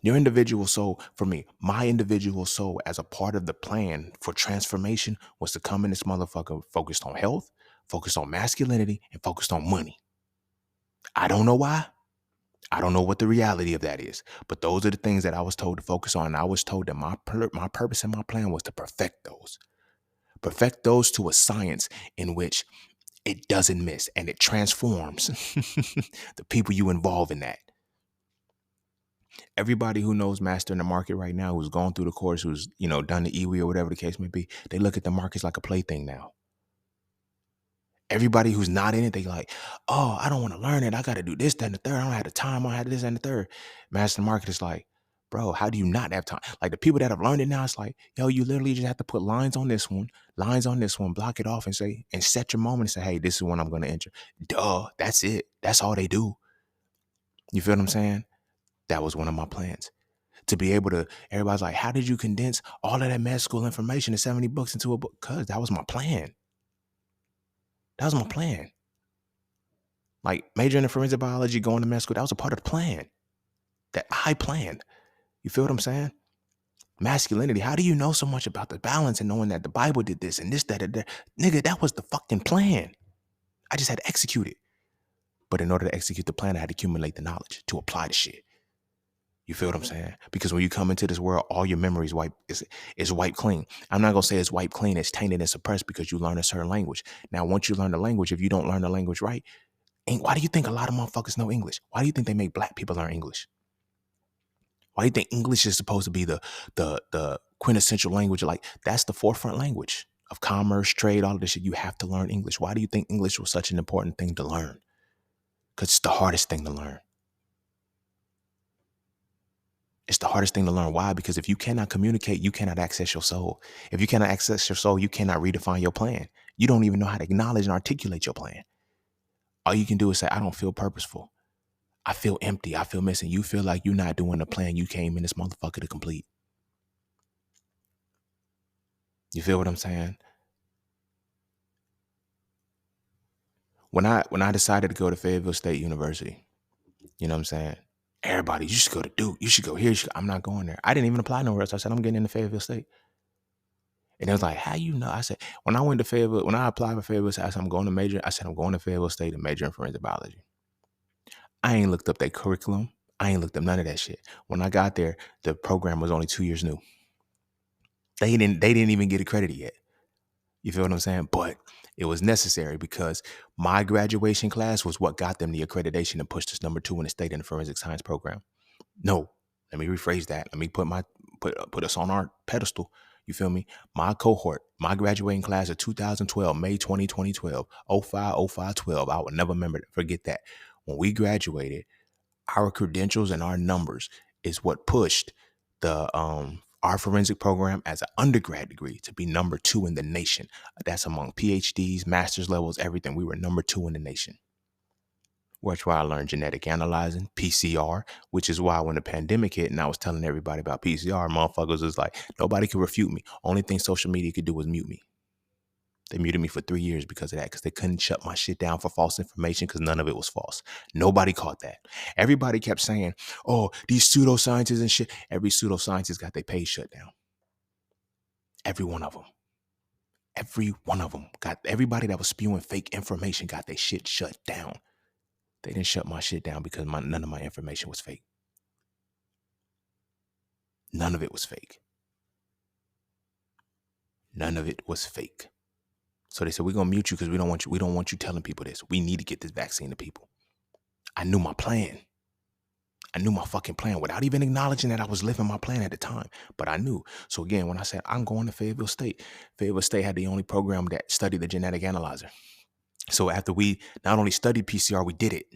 Your individual soul, for me, my individual soul as a part of the plan for transformation was to come in this motherfucker focused on health, focused on masculinity, and focused on money. I don't know why. I don't know what the reality of that is, but those are the things that I was told to focus on. And I was told that my purpose and my plan was to perfect those to a science in which it doesn't miss and it transforms the people you involve in that. Everybody who knows master in the market right now, who's gone through the course, who's, done the EWE or whatever the case may be, they look at the markets like a plaything now. Everybody who's not in it, they like, oh, I don't want to learn it. I got to do this, that, and the third. I don't have the time. I have this and the third. Master in the market is like, bro, how do you not have time? Like the people that have learned it now, it's like, yo, you literally just have to put lines on this one, block it off and set your moment and say, hey, this is when I'm going to enter. Duh, that's it. That's all they do. You feel what I'm saying? That was one of my plans. To be able to, everybody's like, how did you condense all of that med school information in 70 books into a book? Because that was my plan. That was my plan. Like majoring in forensic biology, going to med school, that was a part of the plan that I planned. You feel what I'm saying? Masculinity. How do you know so much about the balance and knowing that the Bible did this and this, that, and that? Nigga, that was the fucking plan. I just had to execute it. But in order to execute the plan, I had to accumulate the knowledge to apply the shit. You feel what I'm saying? Because when you come into this world, all your memories is wiped clean. I'm not going to say it's wiped clean. It's tainted and suppressed because you learn a certain language. Now, once you learn the language, if you don't learn the language right, why do you think a lot of motherfuckers know English? Why do you think they make black people learn English? Why do you think English is supposed to be the quintessential language? Like, that's the forefront language of commerce, trade, all of this shit. You have to learn English. Why do you think English was such an important thing to learn? Because it's the hardest thing to learn. It's the hardest thing to learn. Why? Because if you cannot communicate, you cannot access your soul. If you cannot access your soul, you cannot redefine your plan. You don't even know how to acknowledge and articulate your plan. All you can do is say, I don't feel purposeful. I feel empty. I feel missing. You feel like you're not doing the plan you came in this motherfucker to complete. You feel what I'm saying? When I decided to go to Fayetteville State University, you know what I'm saying? Everybody, you should go to Duke. You should go here. I'm not going there. I didn't even apply nowhere else. I said, I'm getting into Fayetteville State. And it was like, how you know? I said, when I applied for Fayetteville State, I said, I'm going to Fayetteville State and major in forensic biology. I ain't looked up their curriculum. I ain't looked up none of that shit. When I got there, the program was only 2 years new. They didn't even get accredited yet. You feel what I'm saying? But it was necessary because my graduation class was what got them the accreditation and pushed us number 2 in the state in the forensic science program. No, let me rephrase that. Let me put put us on our pedestal. You feel me? My cohort, my graduating class of 2012, May 20, 2012, 05, 05, 12. I will never forget that. When we graduated, our credentials and our numbers is what pushed the our forensic program as an undergrad degree to be number 2 in the nation. That's among PhDs, master's levels, everything. We were number 2 in the nation. Which why I learned genetic analyzing, PCR, which is why when the pandemic hit and I was telling everybody about PCR, motherfuckers was like, nobody could refute me. Only thing social media could do was mute me. They muted me for 3 years because of that, because they couldn't shut my shit down for false information because none of it was false. Nobody caught that. Everybody kept saying, oh, these pseudoscientists and shit. Every pseudoscientist got their page shut down. Every one of them. Every one of them got, everybody that was spewing fake information got their shit shut down. They didn't shut my shit down because none of my information was fake. None of it was fake. None of it was fake. So they said, we're gonna mute you because we don't want you telling people this. We need to get this vaccine to people. I knew my plan. I knew my fucking plan without even acknowledging that I was living my plan at the time. But I knew. So again, when I said I'm going to Fayetteville State had the only program that studied the genetic analyzer. So after we not only studied PCR, we did it.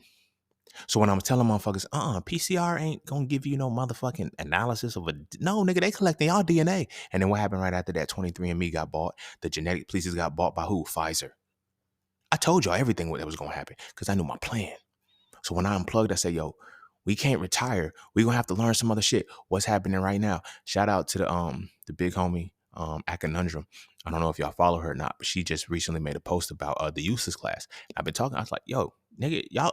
So when I'm telling motherfuckers, PCR ain't gonna give you no motherfucking analysis of no, nigga, they collecting y'all DNA. And then what happened right after that? 23andMe got bought. The genetic pieces got bought by who? Pfizer. I told y'all everything that was gonna happen because I knew my plan. So when I unplugged, I said, yo, we can't retire. We're gonna have to learn some other shit. What's happening right now? Shout out to the big homie, Aconundrum. I don't know if y'all follow her or not, but she just recently made a post about the useless class. I've been talking, I was like, yo, nigga, y'all,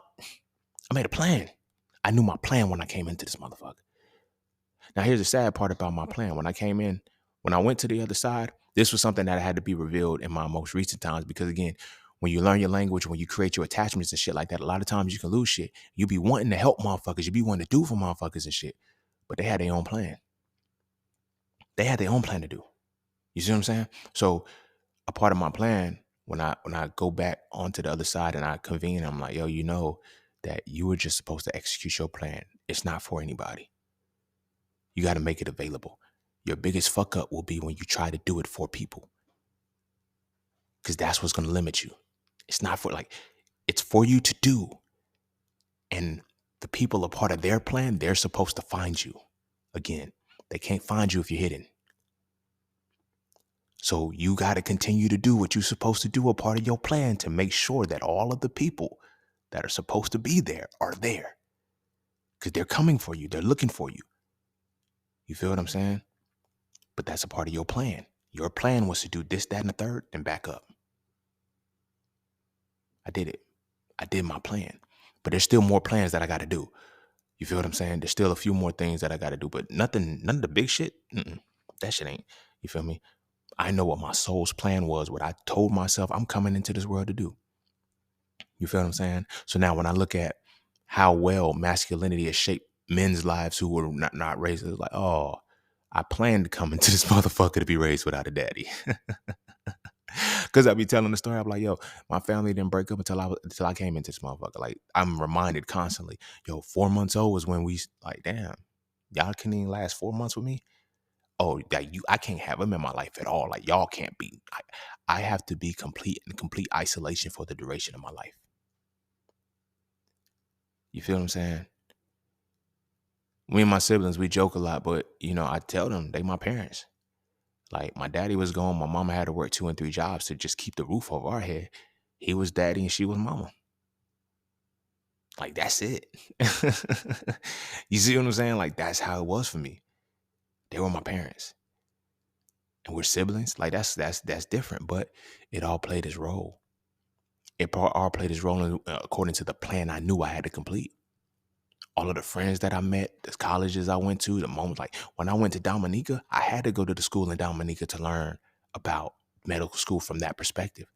I made a plan. I knew my plan when I came into this motherfucker. Now, here's the sad part about my plan. When I went to the other side, this was something that had to be revealed in my most recent times because, again, when you learn your language, when you create your attachments and shit like that, a lot of times you can lose shit. You be wanting to help motherfuckers. You be wanting to do for motherfuckers and shit. But they had their own plan. They had their own plan to do. You see what I'm saying? So a part of my plan, when I go back onto the other side and I convene, I'm like, yo, you know that you were just supposed to execute your plan. It's not for anybody. You got to make it available. Your biggest fuck up will be when you try to do it for people. Because that's what's going to limit you. It's not for it's for you to do. And the people are part of their plan. They're supposed to find you. Again, they can't find you if you're hidden. So you got to continue to do what you're supposed to do, a part of your plan, to make sure that all of the people that are supposed to be there are there. Because they're coming for you. They're looking for you. You feel what I'm saying? But that's a part of your plan. Your plan was to do this, that, and the third, then back up. I did it. I did my plan. But there's still more plans that I got to do. You feel what I'm saying? There's still a few more things that I got to do. But none of the big shit, that shit ain't. You feel me? I know what my soul's plan was, what I told myself I'm coming into this world to do. You feel what I'm saying? So now when I look at how well masculinity has shaped men's lives who were not raised, it's like, oh, I planned to come into this motherfucker to be raised without a daddy. Because I be telling the story, I'm like, yo, my family didn't break up until I came into this motherfucker. Like, I'm reminded constantly, yo, 4 months old was when we, like, damn, y'all can't even last 4 months with me. Oh, I can't have him in my life at all. Like, y'all can't be. I have to be in complete isolation for the duration of my life. You feel what I'm saying? Me and my siblings, we joke a lot, but, I tell them they my parents. Like, my daddy was gone. My mama had to work 2 and 3 jobs to just keep the roof over our head. He was daddy and she was mama. Like, that's it. You see what I'm saying? Like, that's how it was for me. They were my parents. And we're siblings. Like, that's different. But it all played its role. It all played its role according to the plan I knew I had to complete. All of the friends that I met, the colleges I went to, the moments, like when I went to Dominica, I had to go to the school in Dominica to learn about medical school from that perspective.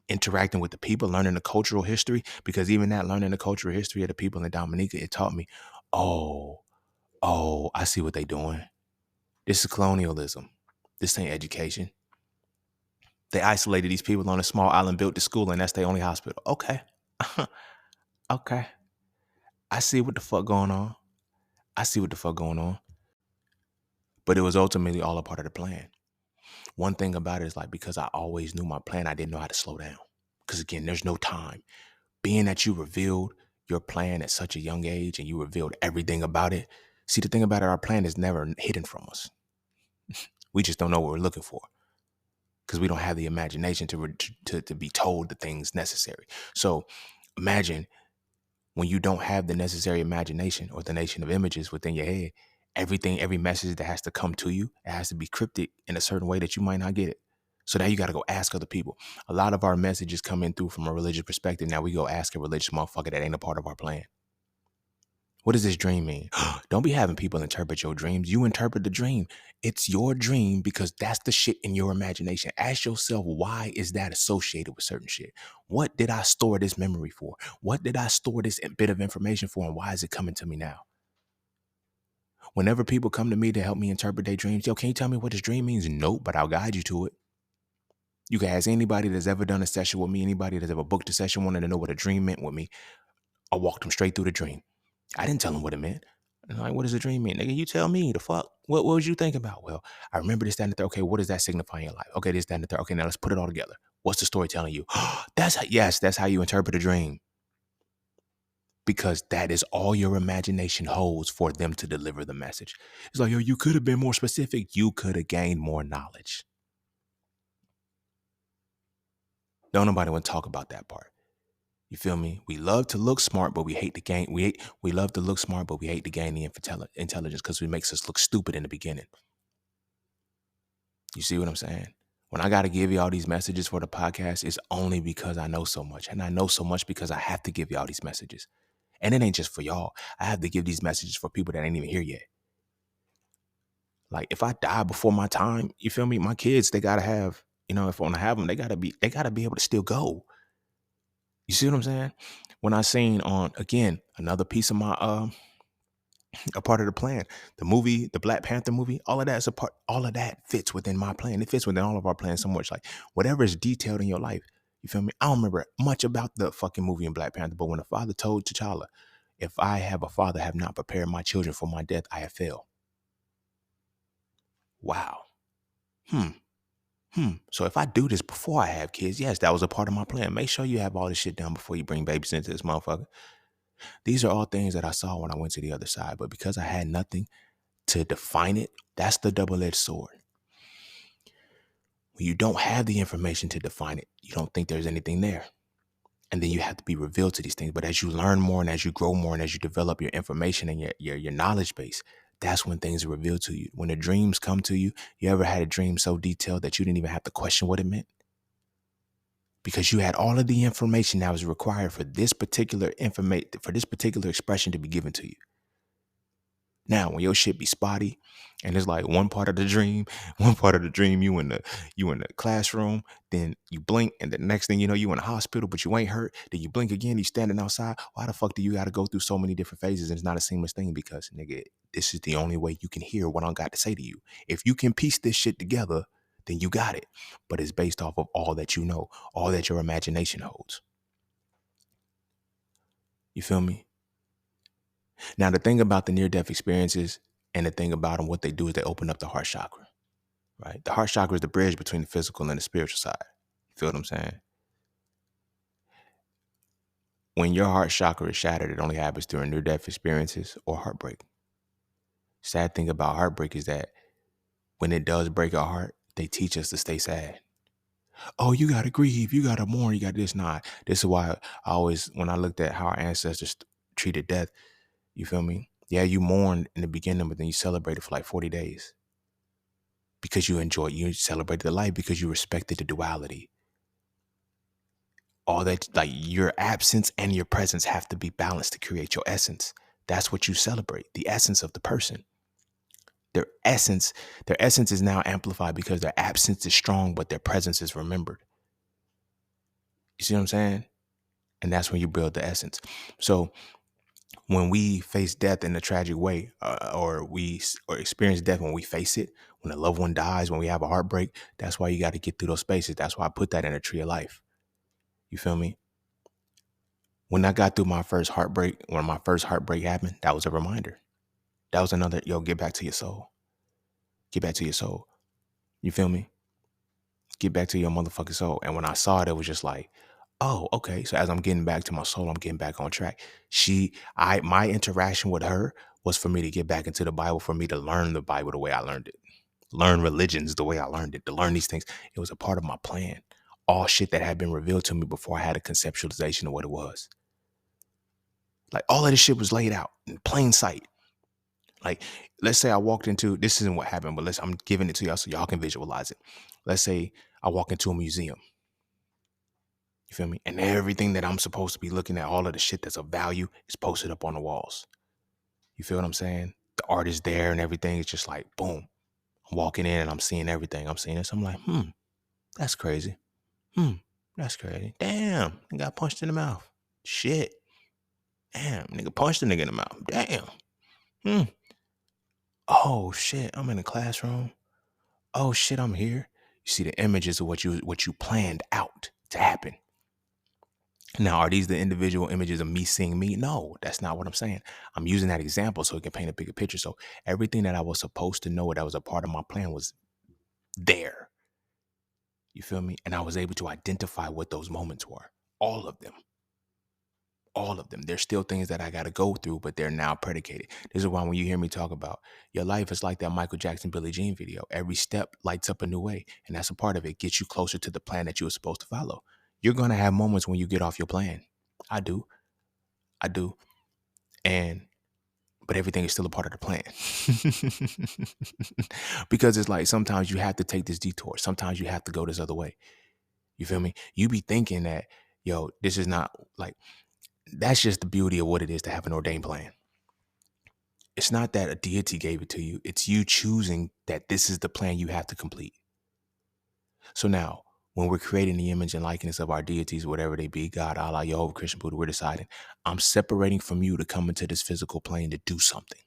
Interacting with the people, learning the cultural history, because even that learning the cultural history of the people in Dominica, it taught me, oh, I see what they doing. This is colonialism. This ain't education. They isolated these people on a small island, built the school, and that's their only hospital. Okay. Okay. I see what the fuck going on. But it was ultimately all a part of the plan. One thing about it is like, because I always knew my plan, I didn't know how to slow down. Because again, there's no time. Being that you revealed your plan at such a young age and you revealed everything about it. See, the thing about it, our plan is never hidden from us. We just don't know what we're looking for because we don't have the imagination to be told the things necessary. So imagine when you don't have the necessary imagination or the nation of images within your head, everything, every message that has to come to you, it has to be cryptic in a certain way that you might not get it. So now you got to go ask other people. A lot of our messages come in through from a religious perspective. Now we go ask a religious motherfucker that ain't a part of our plan. What does this dream mean? Don't be having people interpret your dreams. You interpret the dream. It's your dream because that's the shit in your imagination. Ask yourself, why is that associated with certain shit? What did I store this memory for? What did I store this bit of information for? And why is it coming to me now? Whenever people come to me to help me interpret their dreams, yo, can you tell me what this dream means? Nope, but I'll guide you to it. You can ask anybody that's ever done a session with me, anybody that's ever booked a session, wanted to know what a dream meant with me. I walked them straight through the dream. I didn't tell them what it meant. And like, what does a dream mean? Nigga, you tell me the fuck. What was you thinking about? Well, I remember this, that, and the third. Okay, what does that signify in your life? Okay, this, that, and the third. Okay, now let's put it all together. What's the story telling you? That's how you interpret a dream. Because that is all your imagination holds for them to deliver the message. It's like, yo, you could have been more specific. You could have gained more knowledge. Don't nobody want to talk about that part. You feel me? We love to look smart, but we hate to gain. We love to look smart, but we hate to gain the intelligence because it makes us look stupid in the beginning. You see what I'm saying? When I got to give you all these messages for the podcast, it's only because I know so much. And I know so much because I have to give you all these messages. And it ain't just for y'all. I have to give these messages for people that ain't even here yet. Like if I die before my time, you feel me? My kids, they got to have, if I want to have them, they got to be able to still go. You see what I'm saying? When I seen on, again, another piece of my, a part of the plan, the movie, the Black Panther movie, all of that is a part, all of that fits within my plan. It fits within all of our plans so much. Like whatever is detailed in your life, you feel me? I don't remember much about the fucking movie in Black Panther, but when the father told T'Challa, if I have a father, have not prepared my children for my death, I have failed. Wow. So if I do this before I have kids, yes, that was a part of my plan. Make sure you have all this shit done before you bring babies into this motherfucker. These are all things that I saw when I went to the other side. But because I had nothing to define it, that's the double-edged sword. When you don't have the information to define it, you don't think there's anything there. And then you have to be revealed to these things. But as you learn more and as you grow more and as you develop your information and your knowledge base, that's when things are revealed to you. When the dreams come to you, you ever had a dream so detailed that you didn't even have to question what it meant? Because you had all of the information that was required for this particular expression to be given to you. Now, when your shit be spotty and it's like one part of the dream you in the classroom, then you blink and the next thing you know you in a hospital, but you ain't hurt. Then you blink again, you standing outside. Why the fuck do you got to go through so many different phases? And it's not a seamless thing because, nigga, this is the only way you can hear what I got to say to you. If you can piece this shit together, then you got it. But it's based off of all that you know, all that your imagination holds. You feel me? Now, the thing about the near-death experiences and the thing about them, what they do is they open up the heart chakra, right? The heart chakra is the bridge between the physical and the spiritual side. You feel what I'm saying? When your heart chakra is shattered, it only happens during near-death experiences or heartbreak. Sad thing about heartbreak is that when it does break our heart, they teach us to stay sad. Oh, you got to grieve. You got to mourn. You got this. Nah, this is why I always, when I looked at how our ancestors treated death, you feel me? Yeah, you mourn in the beginning, but then you celebrate it for like 40 days. Because you celebrated the life because you respected the duality. All that, like your absence and your presence have to be balanced to create your essence. That's what you celebrate, the essence of the person. Their essence is now amplified because their absence is strong, but their presence is remembered. You see what I'm saying? And that's when you build the essence. So when we face death in a tragic way, or experience death when we face it, when a loved one dies, when we have a heartbreak, that's why you got to get through those spaces. That's why I put that in a tree of life. You feel me? When I got through my first heartbreak, when my first heartbreak happened, that was a reminder. That was another, yo, get back to your soul. Get back to your soul. You feel me? Get back to your motherfucking soul. And when I saw it, it was just like, oh, okay. So as I'm getting back to my soul, I'm getting back on track. My interaction with her was for me to get back into the Bible, for me to learn the Bible the way I learned it, learn religions the way I learned it, to learn these things. It was a part of my plan. All shit that had been revealed to me before I had a conceptualization of what it was. Like all of this shit was laid out in plain sight. Like, let's say I walked into, this isn't what happened, but I'm giving it to y'all so y'all can visualize it. Let's say I walk into a museum. You feel me? And everything that I'm supposed to be looking at, all of the shit that's of value is posted up on the walls. You feel what I'm saying? The art is there and everything. It's just like, boom. I'm walking in and I'm seeing everything. I'm seeing this. I'm like, that's crazy. That's crazy. Damn, I got punched in the mouth. Shit. Damn, nigga punched a nigga in the mouth. Damn. Oh shit, I'm in a classroom. Oh shit, I'm here. You see the images of what you planned out to happen. Now, are these the individual images of me seeing me? No, that's not what I'm saying. I'm using that example so it can paint a bigger picture. So everything that I was supposed to know that was a part of my plan was there. You feel me? And I was able to identify what those moments were. All of them. All of them. There's still things that I got to go through, but they're now predicated. This is why when you hear me talk about your life is like that Michael Jackson, Billie Jean video, every step lights up a new way. And that's a part of it. Gets you closer to the plan that you were supposed to follow. You're going to have moments when you get off your plan. I do. But everything is still a part of the plan. Because it's like sometimes you have to take this detour. Sometimes you have to go this other way. You feel me? You be thinking that, yo, this is not like, that's just the beauty of what it is to have an ordained plan. It's not that a deity gave it to you. It's you choosing that this is the plan you have to complete. So now, when we're creating the image and likeness of our deities, whatever they be, God, Allah, Jehovah, Christian, Buddha, we're deciding, I'm separating from you to come into this physical plane to do something.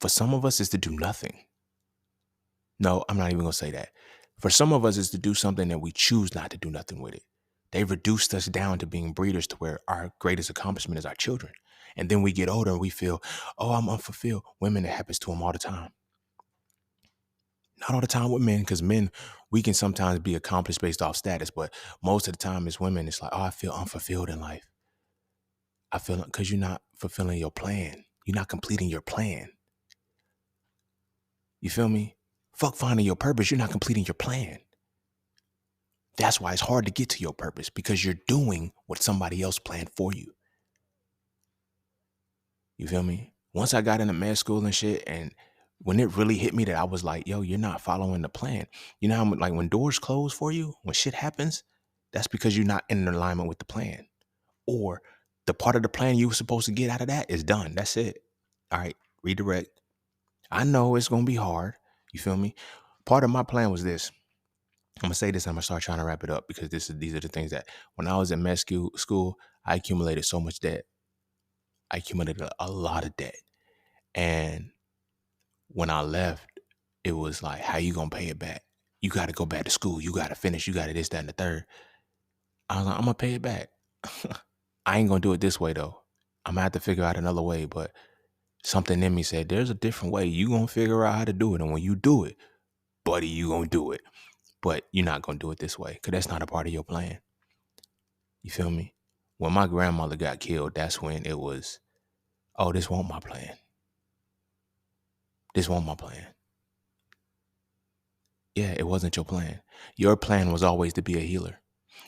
For some of us, it's to do nothing. No, I'm not even going to say that. For some of us, it's to do something that we choose not to do nothing with it. They reduced us down to being breeders to where our greatest accomplishment is our children. And then we get older and we feel, oh, I'm unfulfilled. Women, it happens to them all the time. Not all the time with men, because men, we can sometimes be accomplished based off status. But most of the time as women, it's like, oh, I feel unfulfilled in life. I feel because you're not fulfilling your plan. You're not completing your plan. You feel me? Fuck finding your purpose. You're not completing your plan. That's why it's hard to get to your purpose, because you're doing what somebody else planned for you. You feel me? Once I got into med school and shit, and when it really hit me that I was like, yo, you're not following the plan. You know how like when doors close for you, when shit happens, that's because you're not in alignment with the plan. Or the part of the plan you were supposed to get out of that is done. That's it. All right, redirect. I know it's going to be hard. You feel me? Part of my plan was this. I'm gonna say this and I'm gonna start trying to wrap it up, because these are the things that when I was in med school, I accumulated so much debt. I accumulated a lot of debt. And when I left, it was like, how you gonna pay it back? You gotta go back to school. You gotta finish. You gotta this, that, and the third. I was like, I'm gonna pay it back. I ain't gonna do it this way though. I'm gonna have to figure out another way. But something in me said, there's a different way. You gonna figure out how to do it. And when you do it, buddy, you gonna do it. But you're not gonna do it this way, because that's not a part of your plan. You feel me? When my grandmother got killed, that's when it was, oh, this won't my plan. This won't my plan. Yeah, it wasn't your plan. Your plan was always to be a healer.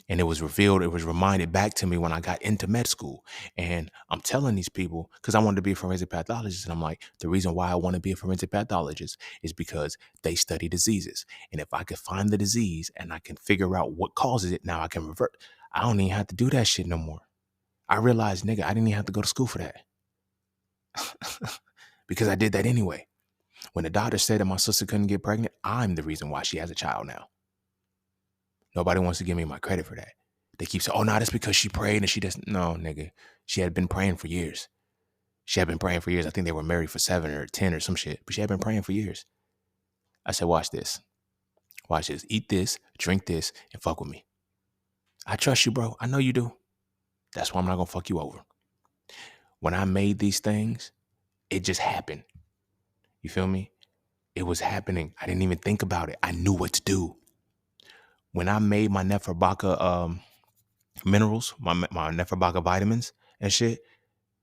And it was revealed, it was reminded back to me when I got into med school. And I'm telling these people, because I wanted to be a forensic pathologist. And I'm like, the reason why I want to be a forensic pathologist is because they study diseases. And if I could find the disease and I can figure out what causes it, now I can revert. I don't even have to do that shit no more. I realized, nigga, I didn't even have to go to school for that. Because I did that anyway. When the doctor said that my sister couldn't get pregnant, I'm the reason why she has a child now. Nobody wants to give me my credit for that. They keep saying, oh, no, that's because she prayed and she doesn't. No, nigga. She had been praying for years. I think they were married for 7 or 10 or some shit. But she had been praying for years. I said, watch this. Watch this. Eat this, drink this, and fuck with me. I trust you, bro. I know you do. That's why I'm not going to fuck you over. When I made these things, it just happened. You feel me? It was happening. I didn't even think about it. I knew what to do. When I made my Neferbaka minerals, my Neferbaka vitamins and shit,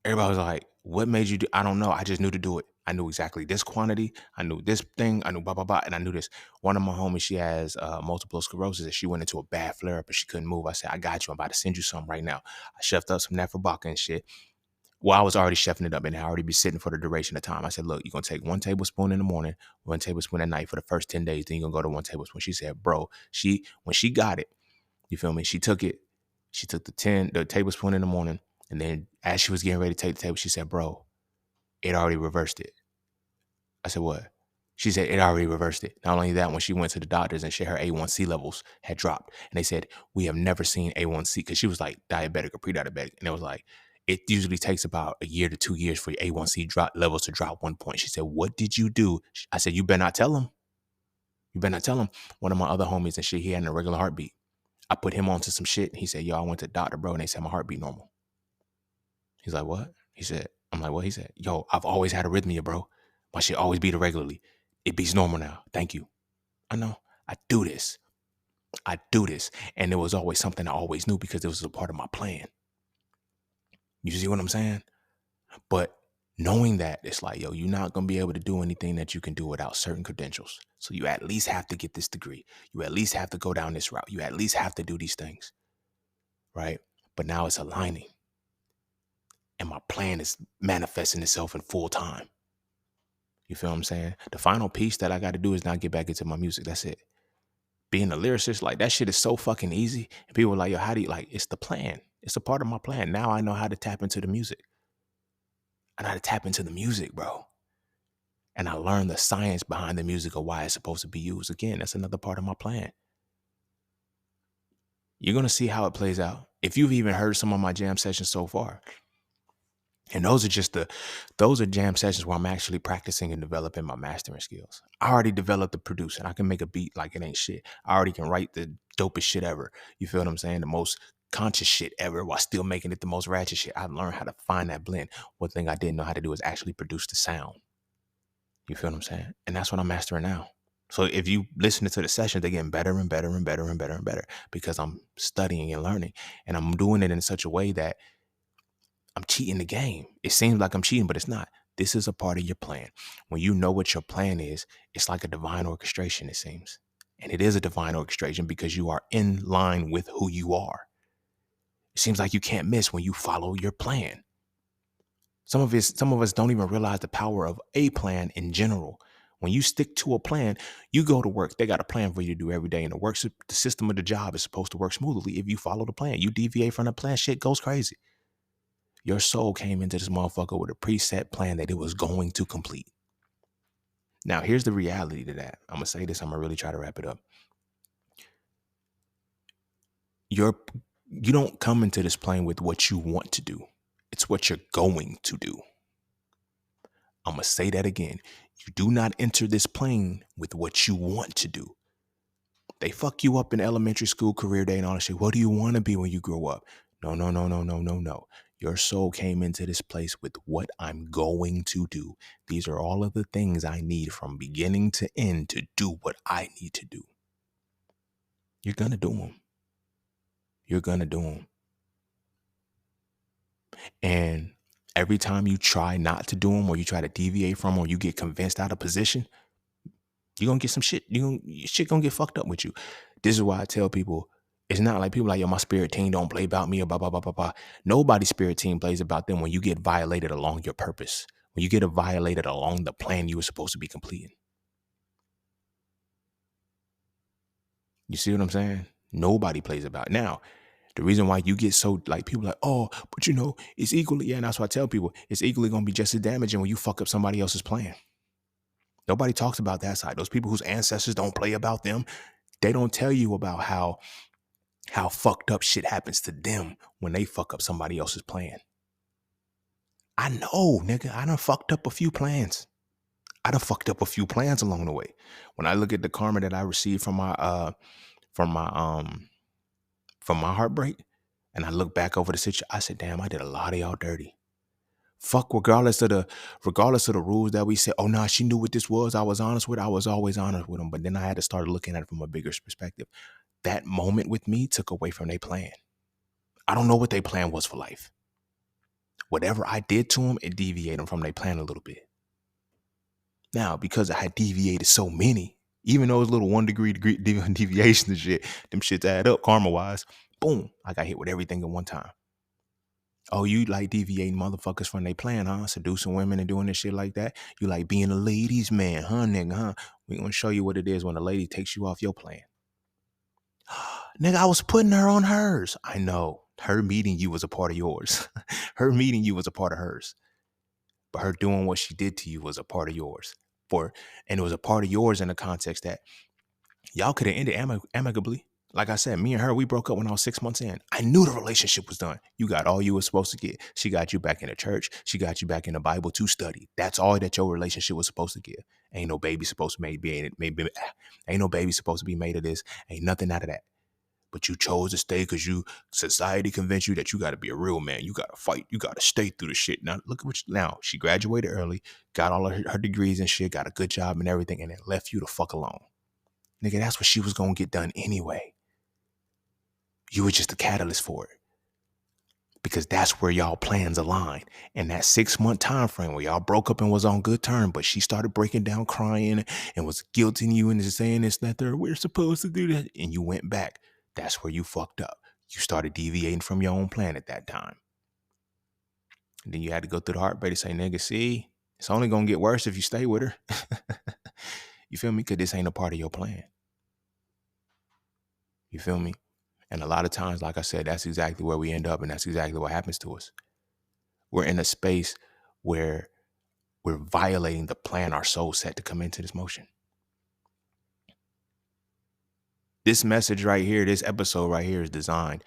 everybody was like, what made you do? I don't know. I just knew to do it. I knew exactly this quantity. I knew this thing. I knew blah, blah, blah. And I knew this. One of my homies, she has multiple sclerosis and she went into a bad flare up and she couldn't move. I said, I got you. I'm about to send you something right now. I chefed up some Neferbaka and shit. Well, I was already chefing it up and I already be sitting for the duration of time. I said, look, you're going to take 1 tablespoon in the morning, 1 tablespoon at night for the first 10 days. Then you're going to go to 1 tablespoon. She said, bro, when she got it, you feel me? She took it. She took the tablespoon in the morning. And then as she was getting ready to take the table, she said, bro, it already reversed it. I said, what? She said it already reversed it. Not only that, when she went to the doctors and shit, her A1C levels had dropped. And they said, we have never seen A1C, because she was like diabetic or pre-diabetic. And it was like, it usually takes about a year to 2 years for your A1C levels to drop 1 point. She said, what did you do? I said, you better not tell him. You better not tell him. One of my other homies and shit, he had an irregular heartbeat. I put him onto some shit. He said, yo, I went to the doctor, bro, and they said my heartbeat normal. He's like, what? He said, I'm like, what? He said, yo, I've always had arrhythmia, bro. My shit always beat irregularly. It beats normal now. Thank you. I know. I do this. And it was always something I always knew because it was a part of my plan. You see what I'm saying? But knowing that, it's like, yo, you're not going to be able to do anything that you can do without certain credentials. So you at least have to get this degree. You at least have to go down this route. You at least have to do these things. Right? But now it's aligning. And my plan is manifesting itself in full time. You feel what I'm saying? The final piece that I got to do is now get back into my music. That's it. Being a lyricist, like, that shit is so fucking easy. And people are like, yo, how do you, like, it's the plan. It's a part of my plan. Now I know how to tap into the music. I know how to tap into the music, bro. And I learned the science behind the music of why it's supposed to be used. Again, that's another part of my plan. You're going to see how it plays out. If you've even heard some of my jam sessions so far, and those are jam sessions where I'm actually practicing and developing my mastering skills. I already developed the producing. I can make a beat like it ain't shit. I already can write the dopest shit ever. You feel what I'm saying? The most conscious shit ever while still making it the most ratchet shit. I learned how to find that blend. One thing I didn't know how to do is actually produce the sound. You feel what I'm saying? And that's what I'm mastering now. So if you listen to the sessions, they're getting better and better and better and better and better because I'm studying and learning. And I'm doing it in such a way that I'm cheating the game. It seems like I'm cheating, but it's not. This is a part of your plan. When you know what your plan is, it's like a divine orchestration, it seems. And it is a divine orchestration because you are in line with who you are. It seems like you can't miss when you follow your plan. Some of us don't even realize the power of a plan in general. When you stick to a plan, you go to work. They got a plan for you to do every day. And the system of the job is supposed to work smoothly if you follow the plan. You deviate from the plan, shit goes crazy. Your soul came into this motherfucker with a preset plan that it was going to complete. Now, here's the reality to that. I'm going to say this. I'm going to really try to wrap it up. You don't come into this plane with what you want to do. It's what you're going to do. I'm going to say that again. You do not enter this plane with what you want to do. They fuck you up in elementary school, career day, and all that shit. What do you want to be when you grow up? No. Your soul came into this place with what I'm going to do. These are all of the things I need from beginning to end to do what I need to do. You're going to do them. You're going to do them. And every time you try not to do them or you try to deviate from them or you get convinced out of position, you're going to get some shit. Shit going to get fucked up with you. This is why I tell people, it's not like people like, yo, my spirit team don't play about me or blah, blah, blah, blah, blah. Nobody's spirit team plays about them when you get violated along your purpose. When you get violated along the plan you were supposed to be completing. You see what I'm saying? Nobody plays about it. Now, the reason why you get so, like, people like, oh, but you know, it's equally, yeah, and that's why I tell people, it's equally going to be just as damaging when you fuck up somebody else's plan. Nobody talks about that side. Those people whose ancestors don't play about them, they don't tell you about how fucked up shit happens to them when they fuck up somebody else's plan. I know, nigga, I done fucked up a few plans. Along the way. When I look at the karma that I received from my heartbreak, and I look back over the situation, I said, damn, I did a lot of y'all dirty. Fuck regardless of the rules that we said. Oh nah, she knew what this was. I was honest with her. I was always honest with them. But then I had to start looking at it from a bigger perspective. That moment with me took away from their plan. I don't know what their plan was for life. Whatever I did to them, it deviated them from their plan a little bit. Now, because I had deviated so many, even those little 1 degree deviations and shit, them shits add up karma wise. Boom, I got hit with everything at one time. Oh, you like deviating motherfuckers from their plan, huh? Seducing women and doing this shit like that? You like being a ladies' man, huh, nigga, huh? We gonna show you what it is when a lady takes you off your plan. Nigga, I was putting her on hers. I know. Her meeting you was a part of yours. Her meeting you was a part of hers. But her doing what she did to you was a part of yours. And it was a part of yours in the context that y'all could have ended amicably. Like I said, me and her, we broke up when I was 6 months in. I knew the relationship was done. You got all you were supposed to get. She got you back in the church. She got you back in the Bible to study. That's all that your relationship was supposed to give. Ain't no baby supposed to ain't no baby supposed to be made of this. Ain't nothing out of that. But you chose to stay because society convinced you that you got to be a real man. You got to fight. You got to stay through the shit. Now, look at now. She graduated early, got all of her degrees and shit, got a good job and everything, and then left you the fuck alone. Nigga, that's what she was going to get done anyway. You were just a catalyst for it. Because that's where y'all plans align. And that 6-month time frame where y'all broke up and was on good terms, but she started breaking down, crying, and was guilting you and saying this, that, there, we're supposed to do that. And you went back. That's where you fucked up. You started deviating from your own plan at that time. And then you had to go through the heartbreak to say, nigga, see, it's only going to get worse if you stay with her. You feel me? Because this ain't a part of your plan. You feel me? And a lot of times, like I said, that's exactly where we end up, and that's exactly what happens to us. We're in a space where we're violating the plan our soul set to come into this motion. This message right here, this episode right here is designed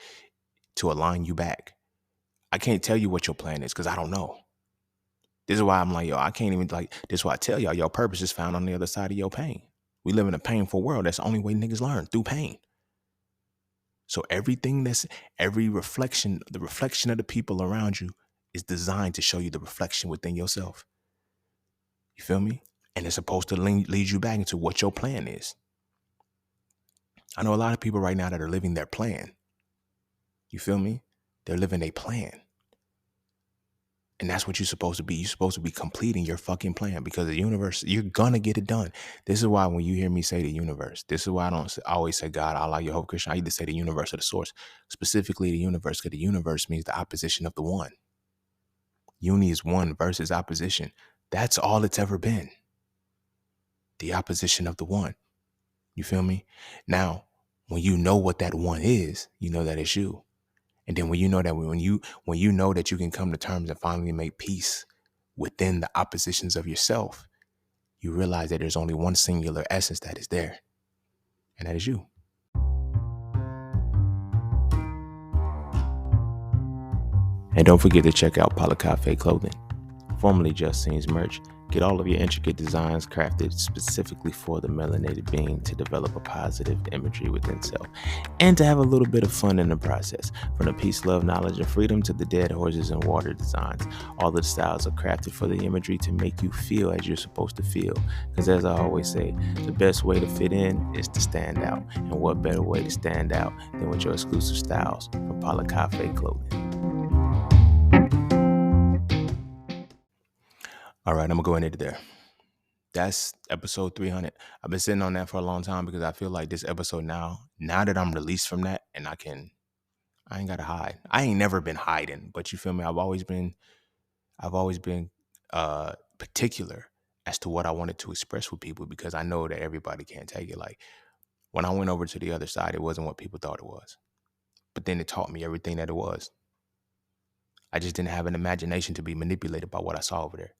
to align you back. I can't tell you what your plan is because I don't know. This is why I'm like, yo, I can't even this is why I tell y'all, your purpose is found on the other side of your pain. We live in a painful world. That's the only way niggas learn, through pain. So every reflection, the reflection of the people around you is designed to show you the reflection within yourself. You feel me? And it's supposed to lead you back into what your plan is. I know a lot of people right now that are living their plan. You feel me? They're living a plan. And that's what you're supposed to be. You're supposed to be completing your fucking plan because the universe, you're going to get it done. This is why when you hear me say the universe, this is why I don't always say God, Allah, Jehovah, Christian. I either say the universe or the source, specifically the universe, because the universe means the opposition of the one. Uni is one versus opposition. That's all it's ever been. The opposition of the one. You feel me? Now, when you know what that one is, you know that it's you. And then when you know that when you know that you can come to terms and finally make peace within the oppositions of yourself, you realize that there's only one singular essence that is there. And that is you. And don't forget to check out Pala Cafe Clothing, formerly Just Scenes merch. Get all of your intricate designs crafted specifically for the melanated being to develop a positive imagery within self and to have a little bit of fun in the process. From the peace, love, knowledge, and freedom to the dead horses and water designs, all of the styles are crafted for the imagery to make you feel as you're supposed to feel. Because as I always say, the best way to fit in is to stand out. And what better way to stand out than with your exclusive styles from Pala Cafe Clothing. All right, I'm going to go into there. That's episode 300. I've been sitting on that for a long time because I feel like this episode now that I'm released from that and I ain't got to hide. I ain't never been hiding, but you feel me? I've always been particular as to what I wanted to express with people because I know that everybody can't take it. Like when I went over to the other side, it wasn't what people thought it was. But then it taught me everything that it was. I just didn't have an imagination to be manipulated by what I saw over there.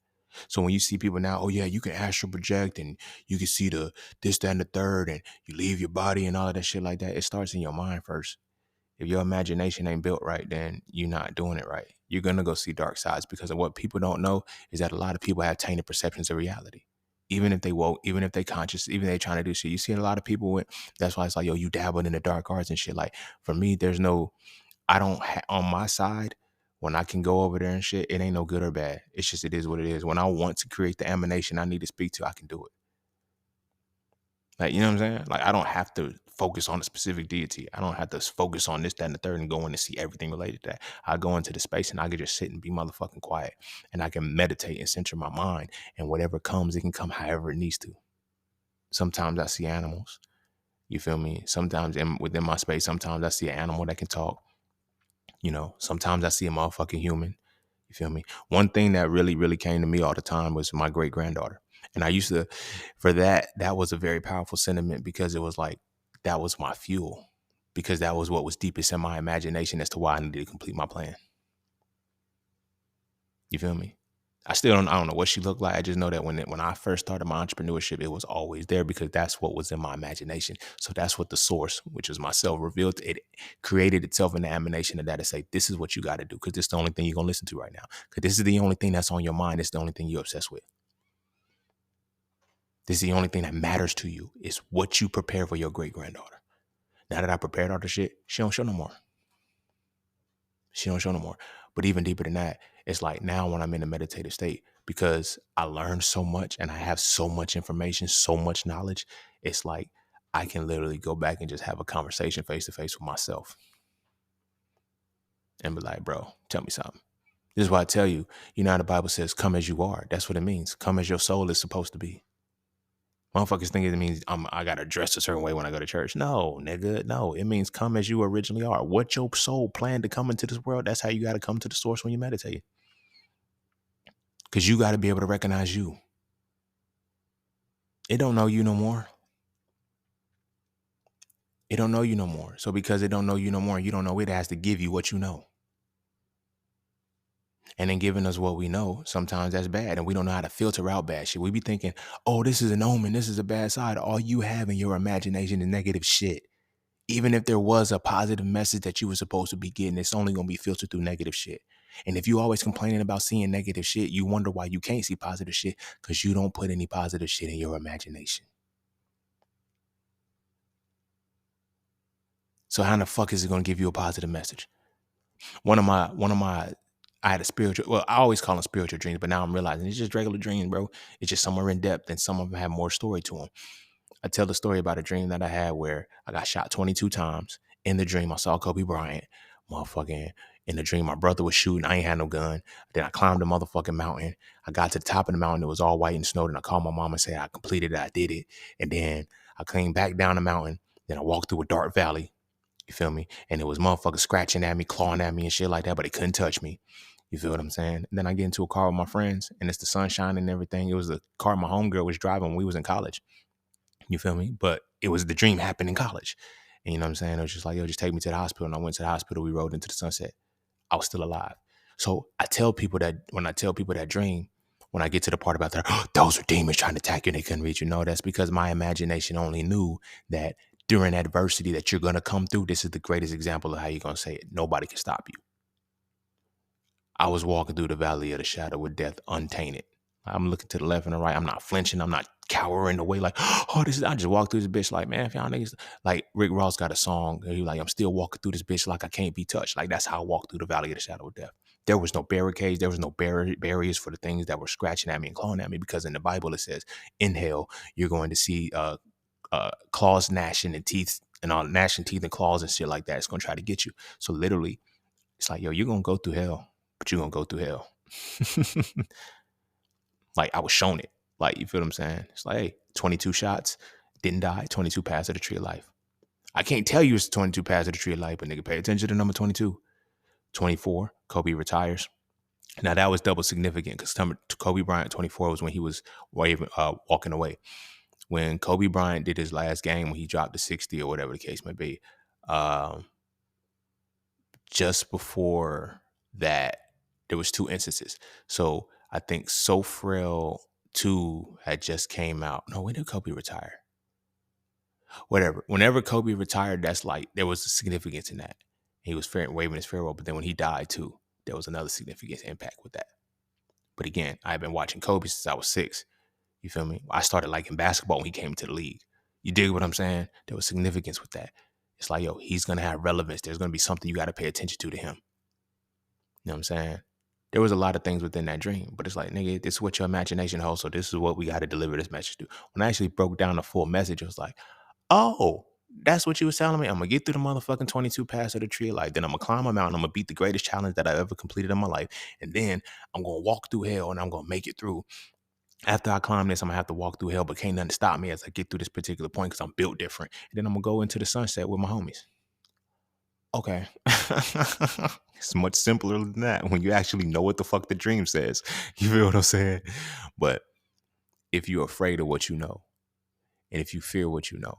So when you see people now, oh yeah, you can astral project and you can see the this, that, and the third, and you leave your body and all of that shit like that. It starts in your mind first. If your imagination ain't built right, then you're not doing it right. You're going to go see dark sides because of what people don't know is that a lot of people have tainted perceptions of reality. Even if they woke, even if they conscious, even if they trying to do shit. You see a lot of people that's why it's like, yo, you dabbled in the dark arts and shit. Like for me, there's no, I don't on my side, When I can go over there and shit, it ain't no good or bad. It's just, it is what it is. When I want to create the emanation I need to speak to, I can do it. Like, you know what I'm saying? Like, I don't have to focus on a specific deity. I don't have to focus on this, that, and the third and go in and see everything related to that. I go into the space and I can just sit and be motherfucking quiet. And I can meditate and center my mind. And whatever comes, it can come however it needs to. Sometimes I see animals. You feel me? Sometimes within my space, sometimes I see an animal that can talk. You know, sometimes I see a motherfucking human. You feel me? One thing that really, really came to me all the time was my great granddaughter. And I used to, for that was a very powerful sentiment because it was like, that was my fuel. Because that was what was deepest in my imagination as to why I needed to complete my plan. You feel me? I don't know what she looked like. I just know that when I first started my entrepreneurship, it was always there because that's what was in my imagination. So that's what the source, which is myself, revealed. It created itself in the emanation of that to say, this is what you got to do because this is the only thing you're going to listen to right now. Because this is the only thing that's on your mind. It's the only thing you're obsessed with. This is the only thing that matters to you is what you prepare for your great granddaughter. Now that I prepared all the shit, she don't show no more. She don't show no more. But even deeper than that, it's like now when I'm in a meditative state, because I learned so much and I have so much information, so much knowledge, it's like I can literally go back and just have a conversation face to face with myself and be like, bro, tell me something. This is why I tell you, you know how the Bible says, come as you are. That's what it means. Come as your soul is supposed to be. Motherfuckers think it means I got to dress a certain way when I go to church. No, nigga. No, it means come as you originally are. What your soul planned to come into this world, that's how you got to come to the source when you meditate. Because you got to be able to recognize you. It don't know you no more. It don't know you no more. So because it don't know you no more, you don't know it has to give you what you know. And then giving us what we know, sometimes that's bad. And we don't know how to filter out bad shit. We be thinking, oh, this is an omen. This is a bad side. All you have in your imagination is negative shit. Even if there was a positive message that you were supposed to be getting, it's only going to be filtered through negative shit. And if you always complaining about seeing negative shit, you wonder why you can't see positive shit because you don't put any positive shit in your imagination. So how the fuck is it going to give you a positive message? I had a spiritual, well, I always call them spiritual dreams, but now I'm realizing it's just regular dreams, bro. It's just somewhere in depth and some of them have more story to them. I tell the story about a dream that I had where I got shot 22 times. In the dream, I saw Kobe Bryant. Motherfucking, in the dream, my brother was shooting. I ain't had no gun. Then I climbed the motherfucking mountain. I got to the top of the mountain. It was all white and snowed. And I called my mom and said, I completed it. I did it. And then I came back down the mountain. Then I walked through a dark valley. You feel me? And it was motherfuckers scratching at me, clawing at me and shit like that, but they couldn't touch me. You feel what I'm saying? And then I get into a car with my friends and it's the sunshine and everything. It was the car my homegirl was driving when we was in college. You feel me? But it was the dream happened in college. And you know what I'm saying? It was just like, yo, just take me to the hospital. And I went to the hospital. We rode into the sunset. I was still alive. So I tell people that when I tell people that dream, when I get to the part about that, oh, those are demons trying to attack you and they couldn't reach you. No, that's because my imagination only knew that during adversity that you're going to come through, this is the greatest example of how you're going to say it. Nobody can stop you. I was walking through the valley of the shadow with death untainted. I'm looking to the left and the right. I'm not flinching. I'm not cowering away like, oh, this is, I just walk through this bitch like, man, if y'all niggas, like Rick Ross got a song. He like, I'm still walking through this bitch like I can't be touched. Like, that's how I walk through the valley of the shadow of death. There was no barricades. There was no barriers for the things that were scratching at me and clawing at me because in the Bible it says, in hell, you're going to see claws gnashing and teeth and all gnashing teeth and claws and shit like that. It's going to try to get you. So literally, it's like, yo, you're going to go through hell, but you're going to go through hell. Like, I was shown it. Like, you feel what I'm saying? It's like, hey, 22 shots, didn't die, 22 paths of the tree of life. I can't tell you it's 22 paths of the tree of life, but nigga, pay attention to number 22. 24, Kobe retires. Now, that was double significant because Kobe Bryant, 24, was when he was walking away. When Kobe Bryant did his last game, when he dropped to 60 or whatever the case may be, just before that, there was two instances. So I think So Frail 2 had just came out. No, when did Kobe retire? Whatever. Whenever Kobe retired, that's like, there was a significance in that. He was waving his farewell, but then when he died too, there was another significant impact with that. But again, I've been watching Kobe since I was 6. You feel me? I started liking basketball when he came to the league. You dig what I'm saying? There was significance with that. It's like, yo, he's going to have relevance. There's going to be something you got to pay attention to him. You know what I'm saying? There was a lot of things within that dream, but it's like, nigga, this is what your imagination holds. So this is what we got to deliver this message to. When I actually broke down the full message, it was like, oh, that's what you was telling me. I'm gonna get through the motherfucking 22 pass of the tree of life. Then I'm gonna climb a mountain. I'm gonna beat the greatest challenge that I ever completed in my life. And then I'm gonna walk through hell and I'm gonna make it through. After I climb this, I'm gonna have to walk through hell, but can't nothing stop me as I get through this particular point because I'm built different. And then I'm gonna go into the sunset with my homies. Okay. It's much simpler than that when you actually know what the fuck the dream says. You feel what I'm saying? But if you're afraid of what you know, and if you fear what you know,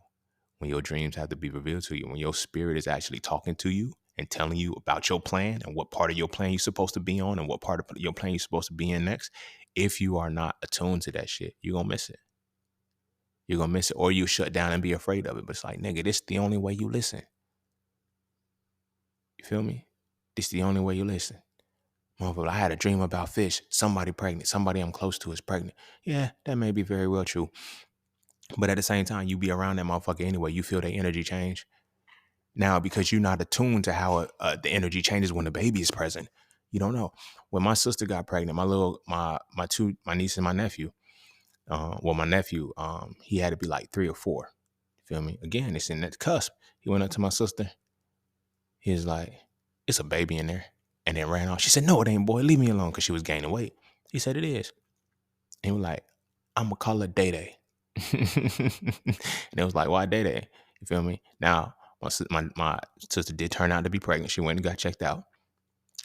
when your dreams have to be revealed to you, when your spirit is actually talking to you and telling you about your plan and what part of your plan you're supposed to be on and what part of your plan you're supposed to be in next, if you are not attuned to that shit, you're gonna miss it. You're gonna miss it, or you shut down and be afraid of it. But it's like, nigga, this the only way you listen. You feel me? This the only way you listen. Motherfucker, I had a dream about fish. Somebody pregnant. Somebody I'm close to is pregnant. Yeah, that may be very well true. But at the same time, you be around that motherfucker anyway. You feel their energy change. Now, because you're not attuned to how the energy changes when the baby is present, you don't know. When my sister got pregnant, my niece and my nephew, my nephew, he had to be like 3 or 4. You feel me? Again, it's in that cusp. He went up to my sister. He was like, it's a baby in there. And then ran off. She said, no, it ain't, boy. Leave me alone, because she was gaining weight. He said, it is. And he was like, I'm going to call her Day Day. And it was like, why Day Day? You feel me? Now, my sister did turn out to be pregnant. She went and got checked out.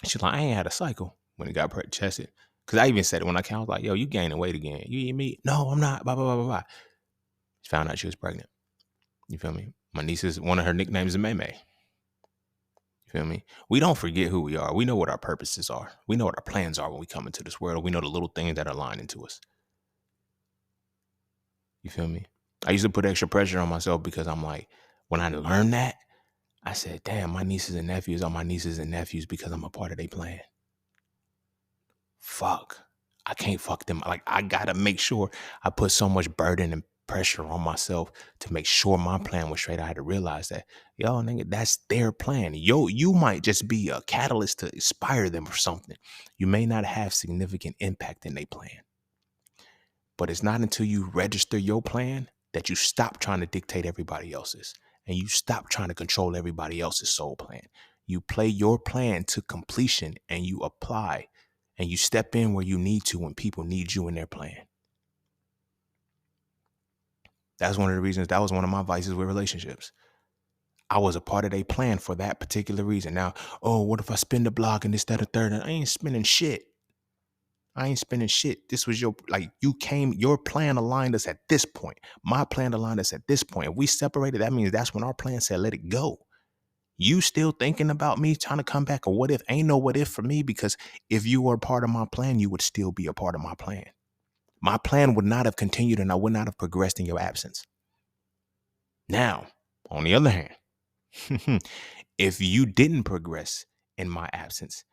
She's like, I ain't had a cycle when it got tested. Because I even said it when I came. I was like, yo, you gaining weight again. You eat meat? No, I'm not. Blah, blah, blah, blah, blah. She found out she was pregnant. You feel me? My niece one of her nicknames is May May. You feel me? We don't forget who we are. We know what our purposes are. We know what our plans are when we come into this world. We know the little things that are lining to us. You feel me? I used to put extra pressure on myself because I'm like, when I learned that, I said, damn, my nieces and nephews are my nieces and nephews because I'm a part of their plan. Fuck. I can't fuck them. Like, I gotta make sure I put so much burden and pressure on myself to make sure my plan was straight. I had to realize that, yo, nigga, that's their plan. Yo, you might just be a catalyst to inspire them or something. You may not have significant impact in their plan. But it's not until you register your plan that you stop trying to dictate everybody else's and you stop trying to control everybody else's soul plan. You play your plan to completion and you apply and you step in where you need to when people need you in their plan. That's one of the reasons. That was one of my vices with relationships. I was a part of their plan for that particular reason. Now, oh, what if I spin the block and this, that, or third? I ain't spinning shit. I ain't spending shit. This was your plan aligned us at this point. My plan aligned us at this point. If we separated, that means that's when our plan said, let it go. You still thinking about me trying to come back? Or what if? Ain't no what if for me, because if you were a part of my plan, you would still be a part of my plan. My plan would not have continued and I would not have progressed in your absence. Now, on the other hand, if you didn't progress in my absence,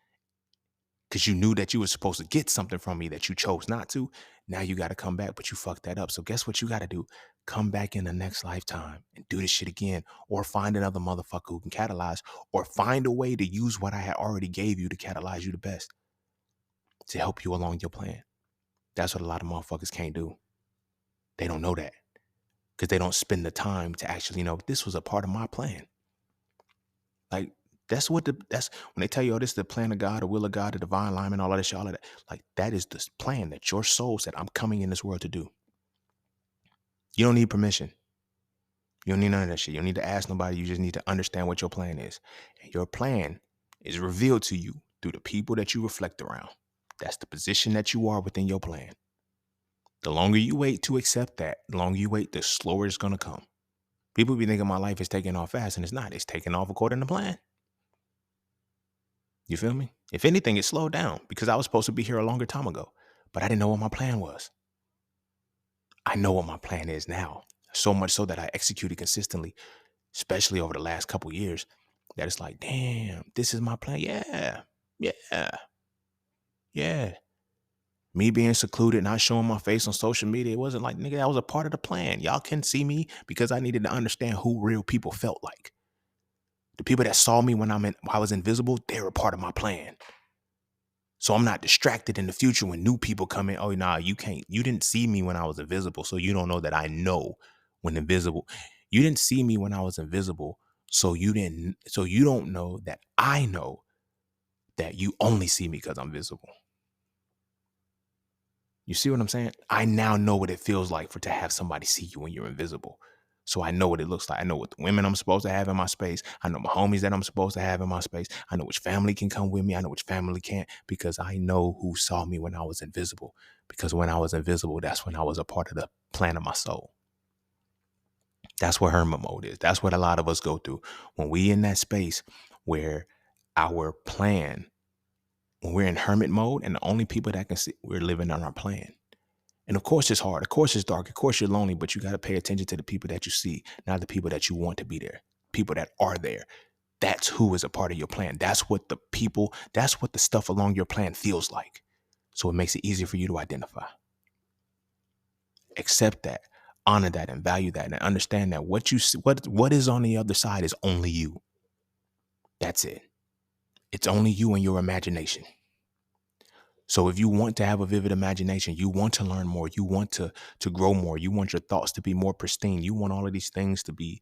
because you knew that you were supposed to get something from me that you chose not to, now you got to come back, but you fucked that up. So guess what you got to do? Come back in the next lifetime and do this shit again, or find another motherfucker who can catalyze, or find a way to use what I had already gave you to catalyze you the best, to help you along your plan. That's what a lot of motherfuckers can't do. They don't know that because they don't spend the time to actually know this was a part of my plan. Like, that's when they tell you, oh, this is the plan of God, the will of God, the divine alignment, all of this, all of that. Like, that is the plan that your soul said, I'm coming in this world to do. You don't need permission. You don't need none of that shit. You don't need to ask nobody. You just need to understand what your plan is. And your plan is revealed to you through the people that you reflect around. That's the position that you are within your plan. The longer you wait to accept that, the longer you wait, the slower it's going to come. People be thinking my life is taking off fast, and it's not. It's taking off according to plan. You feel me? If anything, it slowed down because I was supposed to be here a longer time ago, but I didn't know what my plan was. I know what my plan is now, so much so that I executed consistently, especially over the last couple years, that it's like, damn, this is my plan. Yeah. Me being secluded, not showing my face on social media, it wasn't like, nigga, that was a part of the plan. Y'all couldn't see me because I needed to understand who real people felt like. The people that saw me when I was invisible, they were part of my plan. So I'm not distracted in the future when new people come in. Oh, nah, you can't. You didn't see me when I was invisible, so you don't know that I know when invisible. You didn't see me when I was invisible, so you don't know that I know that you only see me because I'm visible. You see what I'm saying? I now know what it feels like to have somebody see you when you're invisible. So I know what it looks like. I know what the women I'm supposed to have in my space. I know my homies that I'm supposed to have in my space. I know which family can come with me. I know which family can't, because I know who saw me when I was invisible. Because when I was invisible, that's when I was a part of the plan of my soul. That's what hermit mode is. That's what a lot of us go through. When we in that space where our plan, when we're in hermit mode and the only people that can see, we're living on our plan. And of course it's hard. Of course it's dark. Of course you're lonely, but you got to pay attention to the people that you see, not the people that you want to be there, people that are there. That's who is a part of your plan. That's what the stuff along your plan feels like. So it makes it easier for you to identify. Accept that, honor that, and value that, and understand that what you see, what is on the other side is only you. That's it. It's only you and your imagination. So if you want to have a vivid imagination, you want to learn more, you want to grow more, you want your thoughts to be more pristine, you want all of these things to be,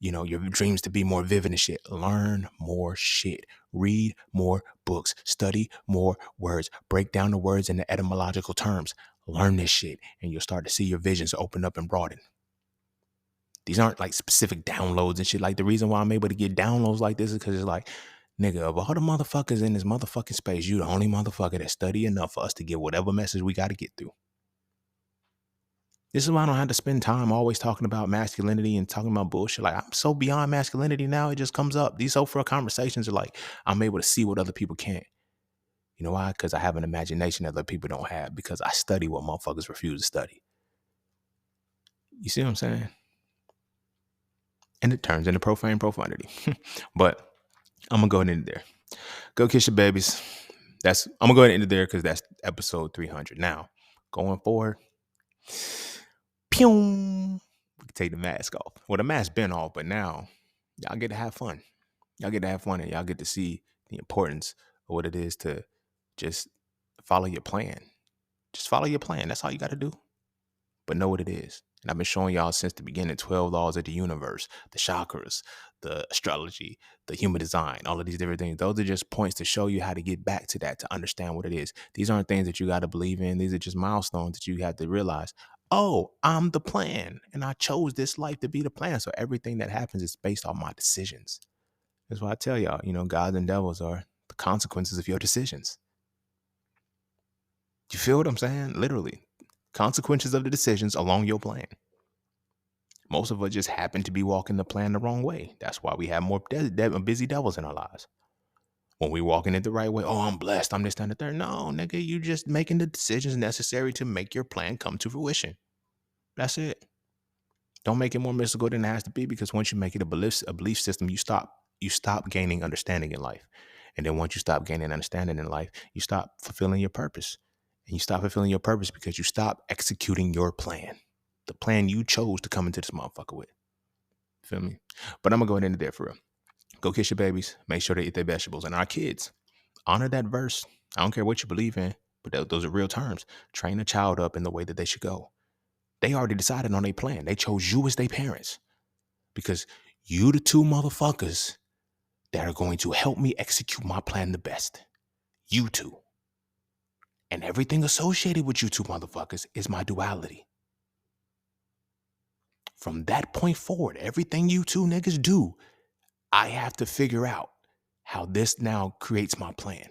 your dreams to be more vivid and shit. Learn more shit. Read more books. Study more words. Break down the words in the etymological terms. Learn this shit, and you'll start to see your visions open up and broaden. These aren't like specific downloads and shit. Like, the reason why I'm able to get downloads like this is because it's like, nigga, of all the motherfuckers in this motherfucking space, you the only motherfucker that study enough for us to get whatever message we got to get through. This is why I don't have to spend time always talking about masculinity and talking about bullshit. Like, I'm so beyond masculinity now, it just comes up. These so-for conversations are like, I'm able to see what other people can't. You know why? Because I have an imagination that other people don't have, because I study what motherfuckers refuse to study. You see what I'm saying? And it turns into profane profanity. But I'm going to go into there. Go kiss your babies. I'm going to go ahead and end it there because that's episode 300. Now, going forward, pew, we can take the mask off. Well, the mask been off, but now y'all get to have fun. Y'all get to have fun, and y'all get to see the importance of what it is to just follow your plan. Just follow your plan. That's all you got to do. But know what it is. And I've been showing y'all since the beginning 12 laws of the universe, the chakras, the astrology, the human design, all of these different things. Those are just points to show you how to get back to that, to understand what it is. These aren't things that you got to believe in. These are just milestones that you have to realize. Oh, I'm the plan, and I chose this life to be the plan. So everything that happens is based on my decisions. That's why I tell y'all, gods and devils are the consequences of your decisions. You feel what I'm saying? Literally. Consequences of the decisions along your plan. Most of us just happen to be walking the plan the wrong way. That's why we have more busy devils in our lives. When we walking it the right way, oh, I'm blessed, I'm this, that, and the third. No, nigga, you just making the decisions necessary to make your plan come to fruition. That's it. Don't make it more mystical than it has to be, because once you make it a belief system, you stop gaining understanding in life. And then once you stop gaining understanding in life, you stop fulfilling your purpose. And you stop fulfilling your purpose because you stop executing your plan. The plan you chose to come into this motherfucker with. Feel me? But I'm going to go ahead and end it there for real. Go kiss your babies. Make sure they eat their vegetables. And our kids, honor that verse. I don't care what you believe in, but those are real terms. Train a child up in the way that they should go. They already decided on their plan. They chose you as their parents. Because you the two motherfuckers that are going to help me execute my plan the best. You two. And everything associated with you two motherfuckers is my duality. From that point forward, everything you two niggas do, I have to figure out how this now creates my plan.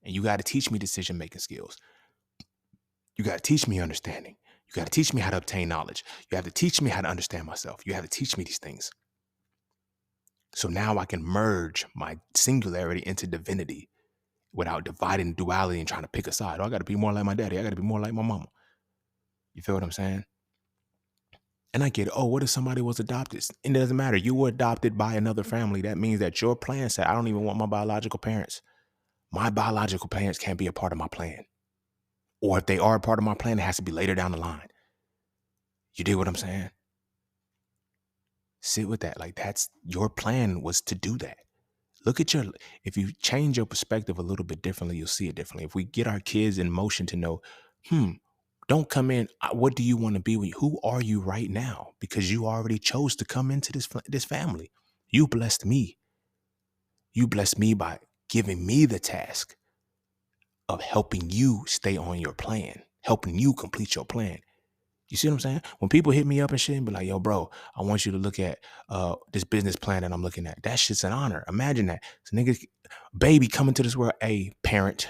And you got to teach me decision-making skills. You got to teach me understanding. You got to teach me how to obtain knowledge. You have to teach me how to understand myself. You have to teach me these things. So now I can merge my singularity into divinity without dividing duality and trying to pick a side. Oh, I got to be more like my daddy. I got to be more like my mama. You feel what I'm saying? And I get, oh, what if somebody was adopted? It doesn't matter. You were adopted by another family. That means that your plan said, I don't even want my biological parents. My biological parents can't be a part of my plan. Or if they are a part of my plan, it has to be later down the line. You dig what I'm saying? Sit with that. Like, that's your plan was to do that. Look at your, if you change your perspective a little bit differently, you'll see it differently. If we get our kids in motion to know, don't come in, what do you want to be with? Who are you right now? Because you already chose to come into this family. You blessed me. You blessed me by giving me the task of helping you stay on your plan, helping you complete your plan. You see what I'm saying? When people hit me up and shit and be like, yo, bro, I want you to look at this business plan that I'm looking at. That shit's an honor. Imagine that. So nigga, baby coming to this world, hey, parent,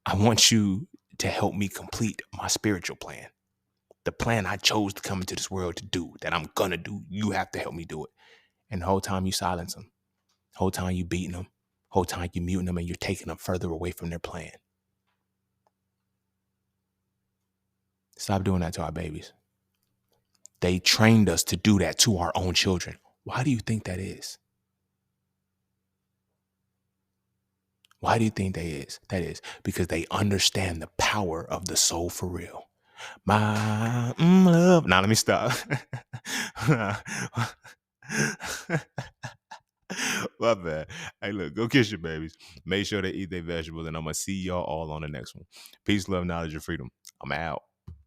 I want you to help me complete my spiritual plan. The plan I chose to come into this world to do, that I'm gonna do. You have to help me do it. And the whole time you silence them. The whole time you beating them. The whole time you muting them and you're taking them further away from their plan. Stop doing that to our babies. They trained us to do that to our own children. Why do you think that is? Why do you think that is? Because they understand the power of the soul for real. My love. Now let me stop. My bad. Hey, look, go kiss your babies. Make sure they eat their vegetables, and I'm gonna see y'all all on the next one. Peace, love, knowledge, and freedom. I'm out.